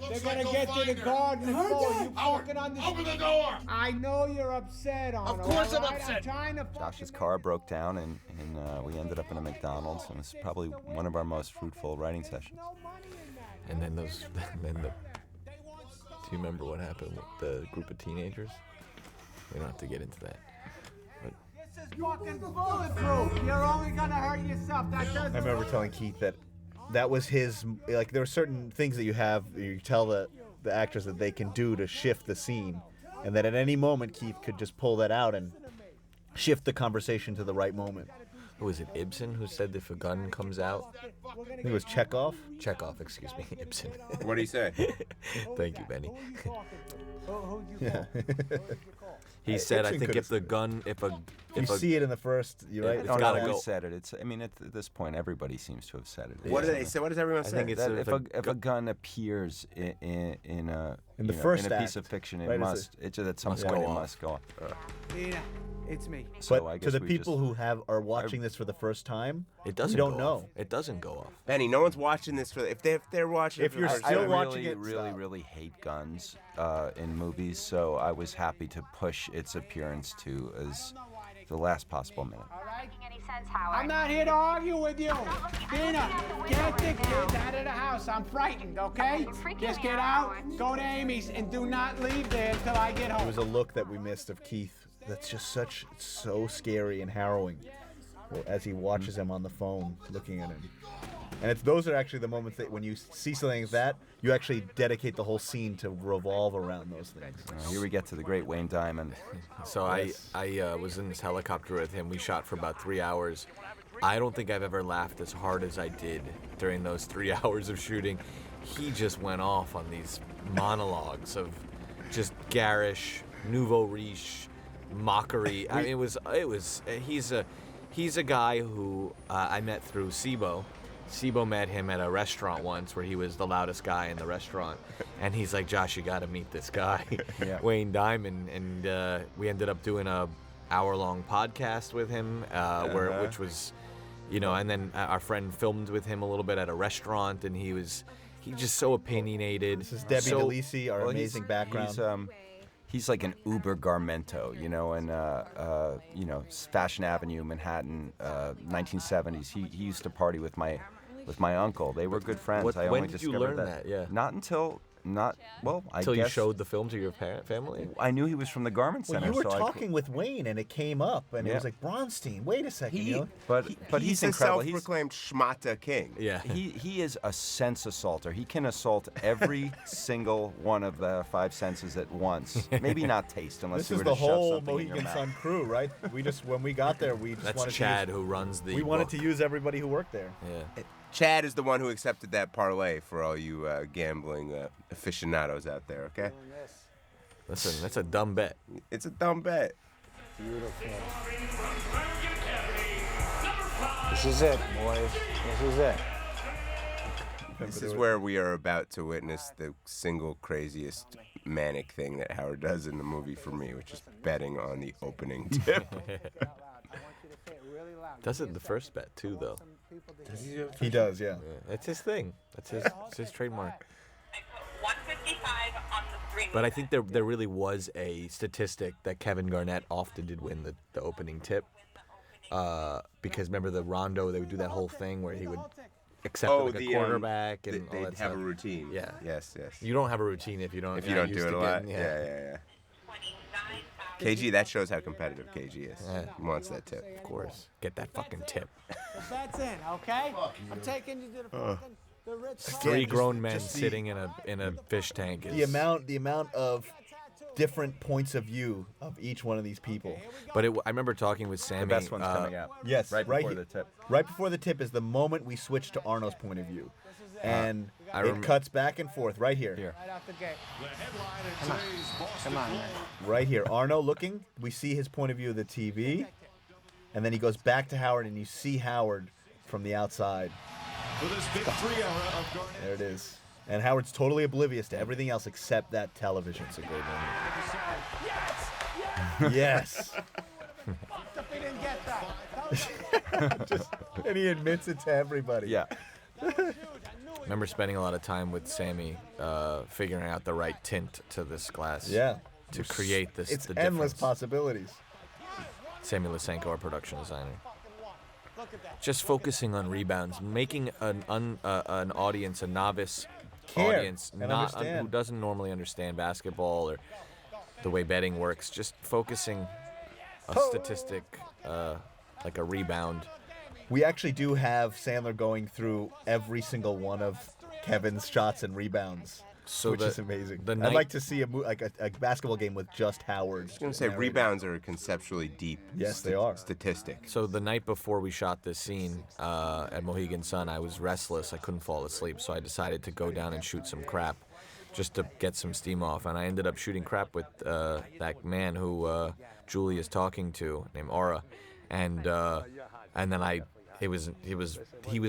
They're gonna get to the garden and fall. You fucking understand? Open the door! I know you're upset, Arnold. course I'm all right? upset. I'm trying to Josh's car broke down, and we ended up in a McDonald's, and it was probably one of our most fruitful writing sessions. And then those. Do you remember what happened with the group of teenagers? We don't have to get into that. But This is fucking bulletproof. You're only gonna hurt yourself. That doesn't. I remember telling Keith that was his, like, there are certain things that you tell the actors that they can do to shift the scene, and that at any moment Keith could just pull that out and shift the conversation to the right moment. was it Ibsen who said if a gun comes out? I think it was Chekhov. Chekhov, excuse me, Ibsen. What do you say? Thank you, Benny. Yeah. He said, I Ibsen think could've if the gun, if You see it in the first, you're right. It's No, gotta we go. said it. It's. I mean, at this point, everybody seems to have said it. What do they say? What does everyone I say? think it's That if a gun appears in a the you know, first in a piece act, of fiction, right, it it's must. At some must point go it off. must go off. Tina, it's me. So But I to guess the we people just, who are watching this for the first time, It doesn't. we don't go know. Off. It doesn't go off. Benny, no one's watching this for. If they're watching, If it for you're the first still time- watching it, really, stop. really hate guns in movies, so I was happy to push its appearance to as the last possible minute. I'm not here to argue with you. Tina, get the kids out of the house. I'm frightened, okay? Just get out, go to Amy's, and do not leave there until I get It home. was a look that we missed of Keith that's just so scary and harrowing as he watches him on the phone looking at him. And those are actually the moments that when you see something like that, you actually dedicate the whole scene to revolve around those things. Here we get to the great Wayne Diamond. So I was in this helicopter with him. We shot for about 3 hours. I don't think I've ever laughed as hard as I did during those 3 hours of shooting. He just went off on these monologues of just garish, nouveau riche, mockery. I mean, he's a guy who I met through Sibo. Sibo met him at a restaurant once where he was the loudest guy in the restaurant. And he's like, Josh, you got to meet this guy, Yeah. Wayne Diamond. And we ended up doing a hour-long podcast with him, which was, and then our friend filmed with him a little bit at a restaurant, and he's just so opinionated. This is Debbie so, DeLisi, our amazing background. He's like an Uber Garmento, and Fashion Avenue, Manhattan, 1970s. He used to party with my uncle. They were good friends. I when only did you discovered learn that? Yeah. Not until I Until guess you showed the film to your family? I knew he was from the Garment Well, Center. you were so talking with Wayne, and it came up, and it Yeah. was like, Bronstein, wait a second. But he's he's a incredible. self-proclaimed schmata king. Yeah. He is a sense assaulter. He can assault every single one of the five senses at once. Maybe not taste, unless This you is were the to shove whole something in your Mohegan mouth. Sun crew, right? When we got there, we just That's wanted Chad to use, who runs the We wanted book. to use everybody who worked there. Yeah. Chad is the one who accepted that parlay for all you gambling aficionados out there, okay? Listen, that's a dumb bet. It's a dumb bet. Beautiful. This is it, boys. This is it. This is where we are about to witness the single craziest manic thing that Howard does in the movie for me, which is betting on the opening tip. Does it the first bet too, though? He does, yeah. That's his thing. That's his trademark. 155 on the 3. But I think there really was a statistic that Kevin Garnett often did win the opening tip. Because remember the rondo, they would do that whole thing where he would accept like a quarterback and all they'd that have stuff. a routine. Yeah. Yes. You don't have a routine if you don't. If you you're don't not do it used a to lot. getting- Yeah. KG, that shows how competitive KG is. Yeah. He wants that tip. Of course. Get that fucking tip. The bet's in, okay? I'm taking you to the fucking the Ritz. Three grown men just the- sitting in a fish tank is The amount of different points of view of each one of these people. But I remember talking with Sammy. The best one's coming out. Yes, right before he- the tip. Right before the tip is the moment we switch to Arno's point of view, and I it cuts back and forth right here. Right out the gate. Come on, man. Right here, Arno looking. We see his point of view of the TV, and then he goes back to Howard, and you see Howard from the outside. There it is. And Howard's totally oblivious to everything else except that television. It's a great moment. Yes. And he admits it to everybody. Yeah. Remember spending a lot of time with Sammy, figuring out the right tint to this glass. Yeah. To create this. It's the endless difference. possibilities. Sammy Lysenko, our production designer. Just focusing on rebounds, making an audience, a novice audience, and not understand. who doesn't normally understand basketball or the way betting works. Just focusing a statistic, like a rebound. We actually do have Sandler going through every single one of Kevin's shots and rebounds, which is amazing. I'd like to see a basketball game with just Howard. I was going to say, rebounds are a conceptually deep they are. statistic. So the night before we shot this scene at Mohegan Sun, I was restless. I couldn't fall asleep, so I decided to go down and shoot some crap just to get some steam off. And I ended up shooting crap with that man who Julie is talking to, named Aura. And then he was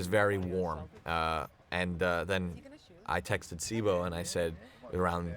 very warm. And then I texted Sibo and I said around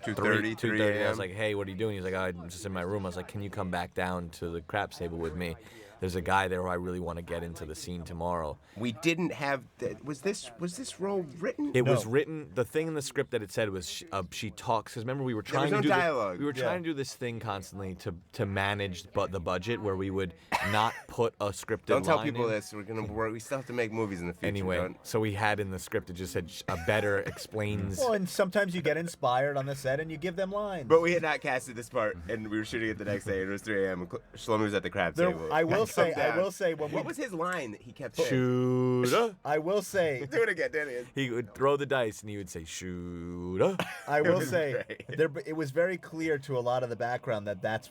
2:30, 3 I a.m. was like, hey, what are you doing? He's like, I'm just in my room. I was like, can you come back down to the craps table with me? There's a guy there who I really want to get into the scene tomorrow. We didn't have. Was this role written? It was written. The thing in the script that it said was she talks. Because remember, we were trying to do dialogue. We were trying to do this thing constantly to manage the budget, where we would not put a scripted. Don't tell line people in. this. We're gonna work. We still have to make movies in the future. Anyway, so we had in the script it just said a better explains. Well, and sometimes you get inspired on the set and you give them lines. But we had not casted this part, and we were shooting it the next day, and it was 3 a.m. and Shlomo was at the crab table. I will say, what was his line that he kept saying? I will say. Do it again, Danny. He would throw the dice and he would say, shooter. I will say, it was very clear to a lot of the background that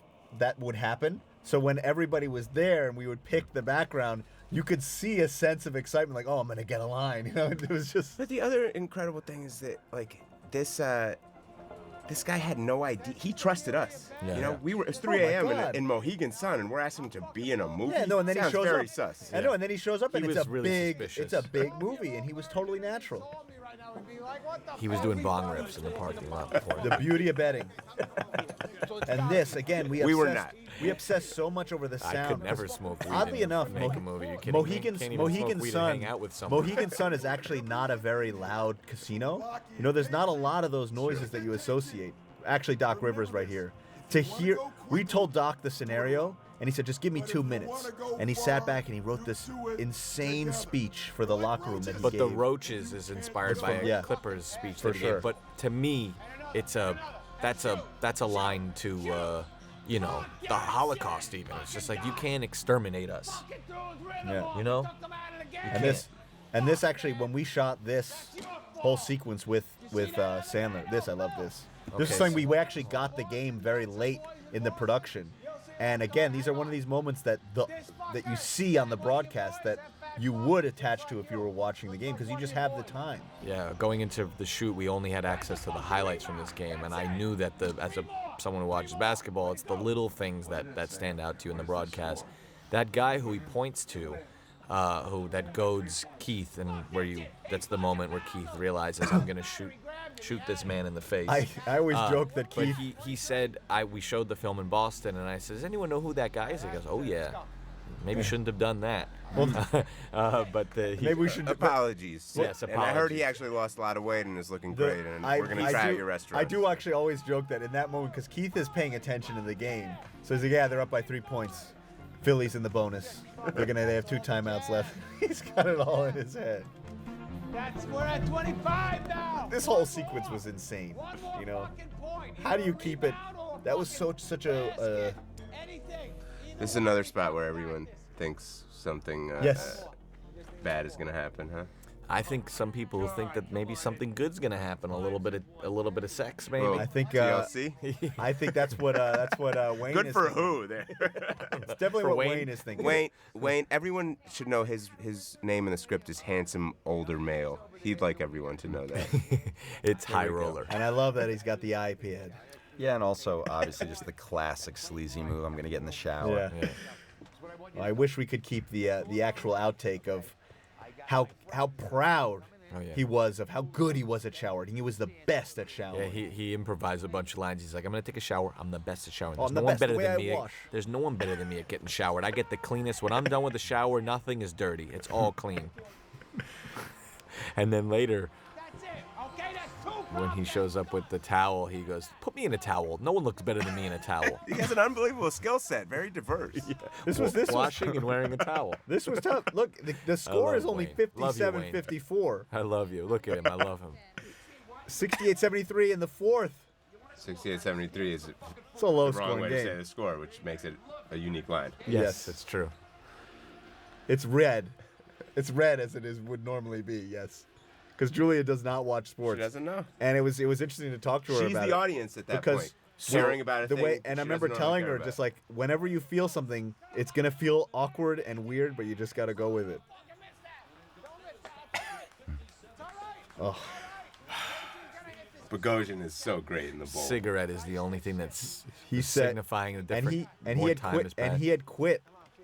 would happen. So when everybody was there and we would pick the background, you could see a sense of excitement, like, oh, I'm gonna get a line. You know, it was just. But the other incredible thing is that, like, this guy had no idea. He trusted us. Yeah. You know, it was 3 a.m. in Mohegan Sun, and we're asking him to be in a movie. Yeah, no, and then Sounds he shows very up. sus. I know, and then he shows up, and He it's was a really big, suspicious. it's a big movie, and he was totally natural. He was doing bong rips in the parking lot before. The beauty of betting. And this, again, we were not. We obsess so much over the sound. I could never smoke weed. Oddly and enough, make a movie. You're kidding me? Mohegan Can't even smoke weed and Sun. hang out with someone. Mohegan Sun is actually not a very loud casino. You know, there's not a lot of those noises that you associate. Actually, Doc Rivers right here. We told Doc the scenario, and he said, just give me 2 minutes. And he sat back and he wrote this insane speech for the locker room that he But gave. the Roaches is inspired by a Clippers speech For that he sure. gave. But to me, that's a line to you know, the Holocaust even. It's just like, you can't exterminate us. Yeah. You know? And this actually, when we shot this whole sequence with Sandler, I love this. This is Okay, something we actually got the game very late in the production. And again, these are one of these moments that you see on the broadcast that you would attach to if you were watching the game because you just have the time. Yeah, going into the shoot, we only had access to the highlights from this game, and I knew that someone who watches basketball, it's the little things that stand out to you in the broadcast. That guy who he points to, that goads Keith, and that's the moment where Keith realizes, I'm gonna shoot this man in the face. I always joke that Keith. But he said, we showed the film in Boston, and I said, does anyone know who that guy is? He goes, oh yeah. Maybe shouldn't have done that. Maybe we should. Apologies. Yes, apologies. And I heard he actually lost a lot of weight and is looking great, and we're going to try at your restaurant. I do actually always joke that in that moment, because Keith is paying attention to the game. So he's like, yeah, they're up by 3 points. Philly's in the bonus. They have 2 timeouts left. He's got it all in his head. We're at 25 now. This whole sequence was insane. You know, how do you keep it? That was such a. This is another spot where everyone thinks something bad is going to happen, huh? I think some people think that maybe something good's gonna happen. A little bit of sex, maybe. I think TLC? I think that's what Wayne Good is for thinking. who? There. It's definitely For what Wayne? Wayne is thinking. Wayne. Everyone should know his name in the script is handsome older male. He'd like everyone to know that. It's high roller. And I love that he's got the iPad. Yeah, and also obviously just the classic sleazy move. I'm gonna get in the shower. Yeah. Well, I wish we could keep the actual outtake of how proud Oh, yeah. he was of how good he was at showering. He was the best at showering. Yeah, he improvised a bunch of lines. He's like, I'm gonna take a shower. I'm the best at showering. Oh, There's I'm no the one best, better the way than I me. wash. There's no one better than me at getting showered. I get the cleanest. When I'm done with the shower, nothing is dirty. It's all clean. And then later, when he shows up with the towel, he goes, "Put me in a towel. No one looks better than me in a towel." He has an unbelievable skill set, very diverse. This was washing and wearing a towel. This was tough. Look, the score is love only Wayne. Love you, 57-54. I love you. Look at him. I love him. 68-73 in the fourth. 68-73 is It's a low the wrong scoring way to game. say the score, which makes it a unique line. Yes. It's true. It's red. It's red as it is would normally be. Yes, because Julia does not watch sports. She doesn't know. And it was interesting to talk to her She's about the it. audience at that because point, sharing about a the thing way, and I she remember doesn't normally telling care her about. just like whenever you feel something, it's gonna feel awkward and weird, but you just gotta go with it. Oh. Bogosian is so great in the bowl. Cigarette is the only thing that's He said, signifying the different. and he more had time quit, has and passed. he had quit,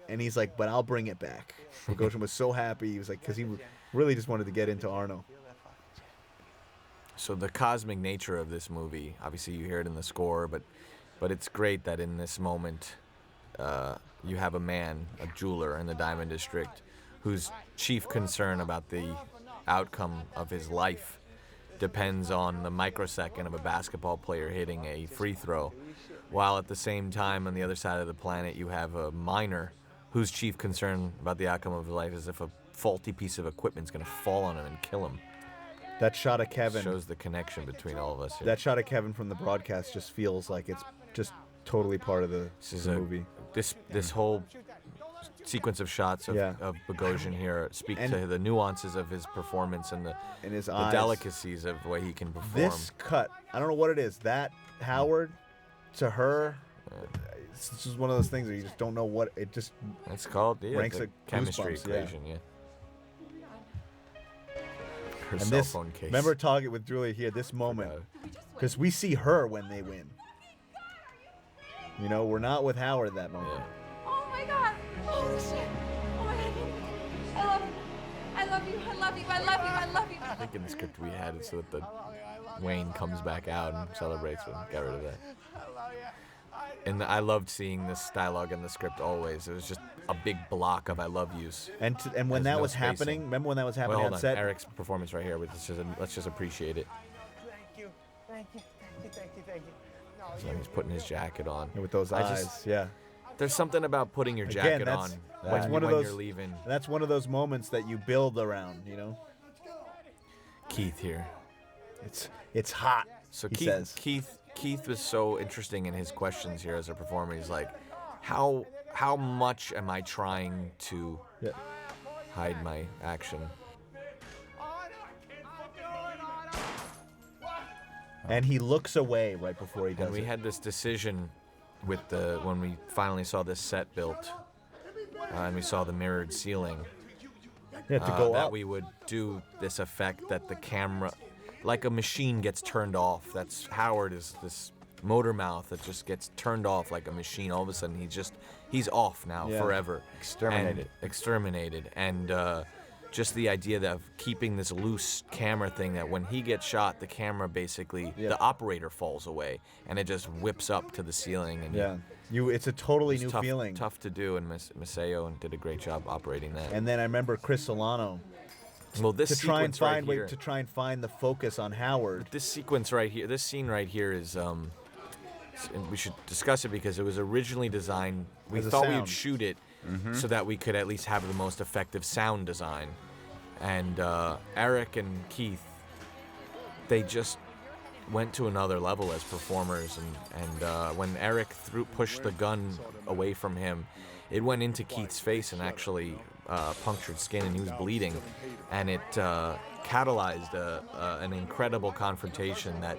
and he's like, but I'll bring it back. Bogosian was so happy. He was like, because he really just wanted to get into Arno. So the cosmic nature of this movie, obviously you hear it in the score, but it's great that in this moment, you have a man, a jeweler in the Diamond District, whose chief concern about the outcome of his life depends on the microsecond of a basketball player hitting a free throw, while at the same time on the other side of the planet you have a miner whose chief concern about the outcome of his life is if a faulty piece of equipment is going to fall on him and kill him. That shot of Kevin shows the connection between all of us here. That shot of Kevin from the broadcast just feels like it's just totally part of the movie. This whole sequence of shots of Bogosian here speak to the nuances of his performance and his the eyes. delicacies of the way he can perform. This cut, I don't know what it is. That Howard to her, it's just one of those things where you just don't know what it just. It's called ranks the a chemistry goosebumps, equation. Yeah. Her And cell this, phone case. remember talking with Julia here, this moment, because we see her when they win. You know, we're not with Howard at that moment. Oh my god! Holy shit! Oh my god! I love you! I love you! I love you! I love you! I love you! I think in the script we had it so that the Wayne comes back out and celebrates and got rid of that. And I loved seeing this dialogue in the script always. It was just a big block of "I love yous." And when There's that no was spacing. happening, remember when that was happening Well, on hold on. set? Eric's performance right here. But let's just appreciate it. Thank you. Thank you. Thank you. Thank you. Thank you. No, So he's putting his jacket on. With those eyes, yeah. There's something about putting your jacket Again, on that's when, one of when those. you're leaving. That's one of those moments that you build around. You know. Keith here. It's hot. So he Keith, says. Keith was so interesting in his questions here as a performer. He's like, how much am I trying to hide my action? And he looks away right before he does And we it. had this decision with when we finally saw this set built, and we saw the mirrored ceiling. Yeah, to go that up. we would do this effect that the camera, like a machine, gets turned off. That's Howard is this motor mouth that just gets turned off like a machine. All of a sudden, he's off now Yeah. forever. Exterminated. Exterminated. And just the idea of keeping this loose camera thing that when he gets shot, the camera basically, the operator falls away and it just whips up to the ceiling. And Yeah. It's a totally new tough, feeling. Tough to do, and Maceo did a great job operating that. And then I remember Chris Solano. Well, this to try and sequence right find here- to try and find the focus on Howard. This sequence right here, this scene right here is, and we should discuss it because it was originally designed. We As a thought we sound. would shoot it so that we could at least have the most effective sound design. And Eric and Keith, they just went to another level as performers. And when Eric pushed the gun away from him, it went into Keith's face and actually punctured skin, and he was bleeding. And it catalyzed an incredible confrontation that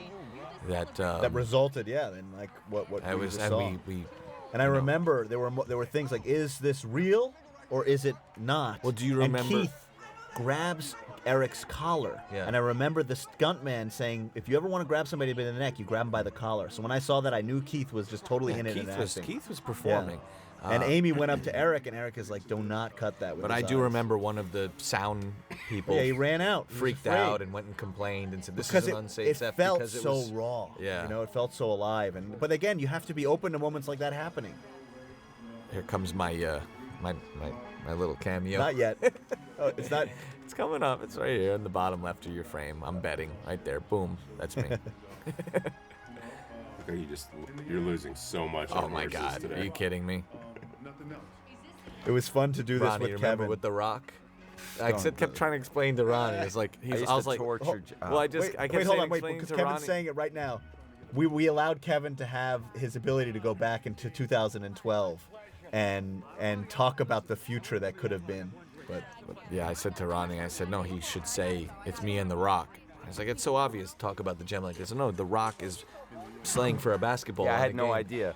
Resulted, in like what I we was, just and saw. we And I remember there were things like, is this real or is it not? Well, do you remember? And Keith grabs Eric's collar. Yeah. And I remember the stuntman saying, if you ever want to grab somebody by the neck, you grab him by the collar. So when I saw that, I knew Keith was just totally in it and acting. Keith was performing. And Amy went up to Eric, and Eric is like, "Do not cut that." With But his I do eyes." remember one of the sound people. Yeah, he ran out. He was freaked afraid. out, and went and complained and said, "This Because is an unsafe set." it felt because it so was raw. Yeah. You know, it felt so alive. But again, you have to be open to moments like that happening. Here comes my my little cameo. Not yet. Oh, it's not. It's coming up. It's right here in the bottom left of your frame. I'm betting right there. Boom. That's me. You're losing so much. Oh on my horses God! today. Are you kidding me? It was fun to do this Ronnie, with you remember Kevin. with The Rock? I kept trying to explain to Ronnie. It's like I was like, torture. well, I kept wait, saying hold on, wait, explaining because to Kevin's Ronnie. saying it right now. We allowed Kevin to have his ability to go back into 2012 and talk about the future that could have been. But Yeah, I said to Ronnie, I said, no, he should say, it's me and The Rock. I was like, it's so obvious to talk about the gem like this. No, The Rock is slaying for a basketball. Yeah, I in had a no game. idea.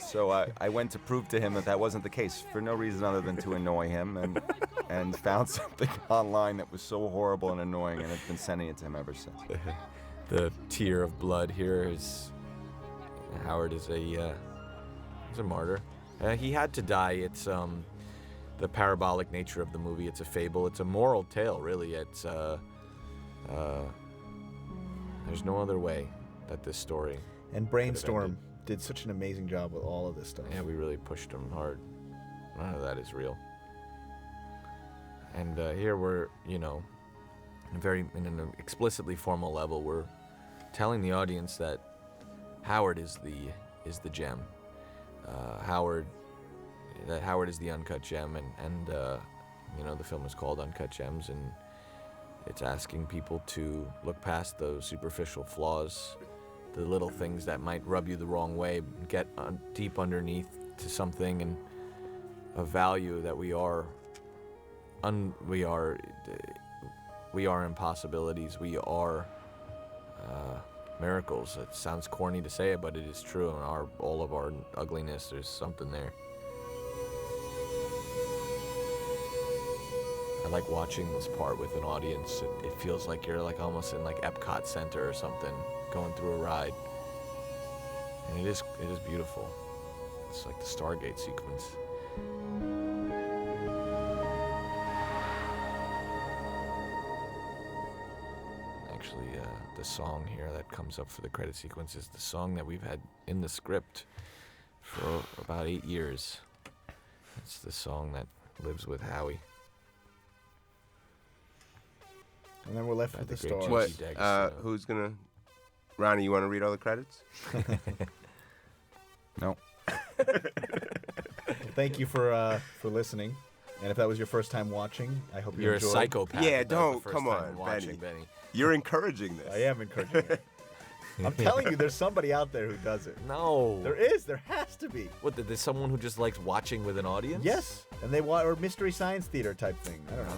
So I went to prove to him that wasn't the case for no reason other than to annoy him, and found something online that was so horrible and annoying, and I've been sending it to him ever since. The tear of blood here is Howard is a martyr. He had to die. It's the parabolic nature of the movie. It's a fable. It's a moral tale, really. It's there's no other way that this story. And Brainstorm did such an amazing job with all of this stuff. Yeah, we really pushed him hard. None of that is real. And here we're, in an explicitly formal level, we're telling the audience that Howard is the gem. Howard is the uncut gem, and the film is called Uncut Gems, and it's asking people to look past those superficial flaws, the little things that might rub you the wrong way, get deep underneath to something and of value that we are impossibilities. We are miracles. It sounds corny to say it, but it is true. In all of our ugliness, there's something there. I like watching this part with an audience. It feels like you're like almost in like Epcot Center or something, going through a ride. And it is beautiful. It's like the Stargate sequence. Actually, the song here that comes up for the credit sequence is the song that we've had in the script for about 8 years. It's the song that lives with Howie. And then we're left with the stars. What? Who's gonna? Ronnie, you want to read all the credits? No. Thank you for listening. And if that was your first time watching, I hope you You're enjoyed. a psychopath. Yeah, if that was the don't. first Come time on, watching, Benny. You're encouraging this. I am encouraging it. I'm telling you, there's somebody out there who does it. No. There is. There has to be. What? There's someone who just likes watching with an audience? Yes. And they want, or Mystery Science Theater type thing. I don't know.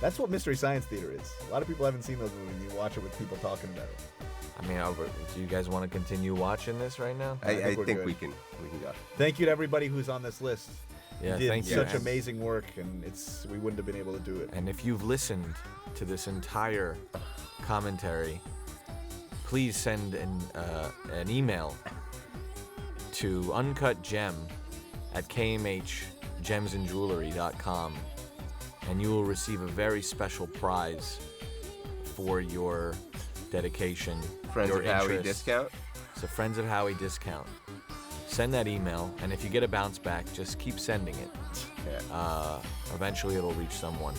That's what Mystery Science Theater is. A lot of people haven't seen those movies. You watch it with people talking about it. I mean, do you guys want to continue watching this right now? I we're think good. we can go. Thank you to everybody who's on this list. Yeah, you did thank you. such amazing work, and we wouldn't have been able to do it. And if you've listened to this entire commentary, please send an email to uncutgem@kmhgemsandjewelry.com, and you will receive a very special prize for your dedication. Friends your of Howie interest. discount? It's a Friends of Howie discount. Send that email, and if you get a bounce back, just keep sending it. Yeah. Eventually it'll reach someone,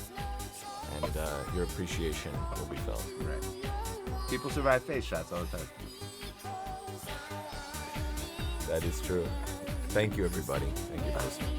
and your appreciation will be felt. Right. People survive face shots all the time. That is true. Thank you, everybody. Thank you for listening.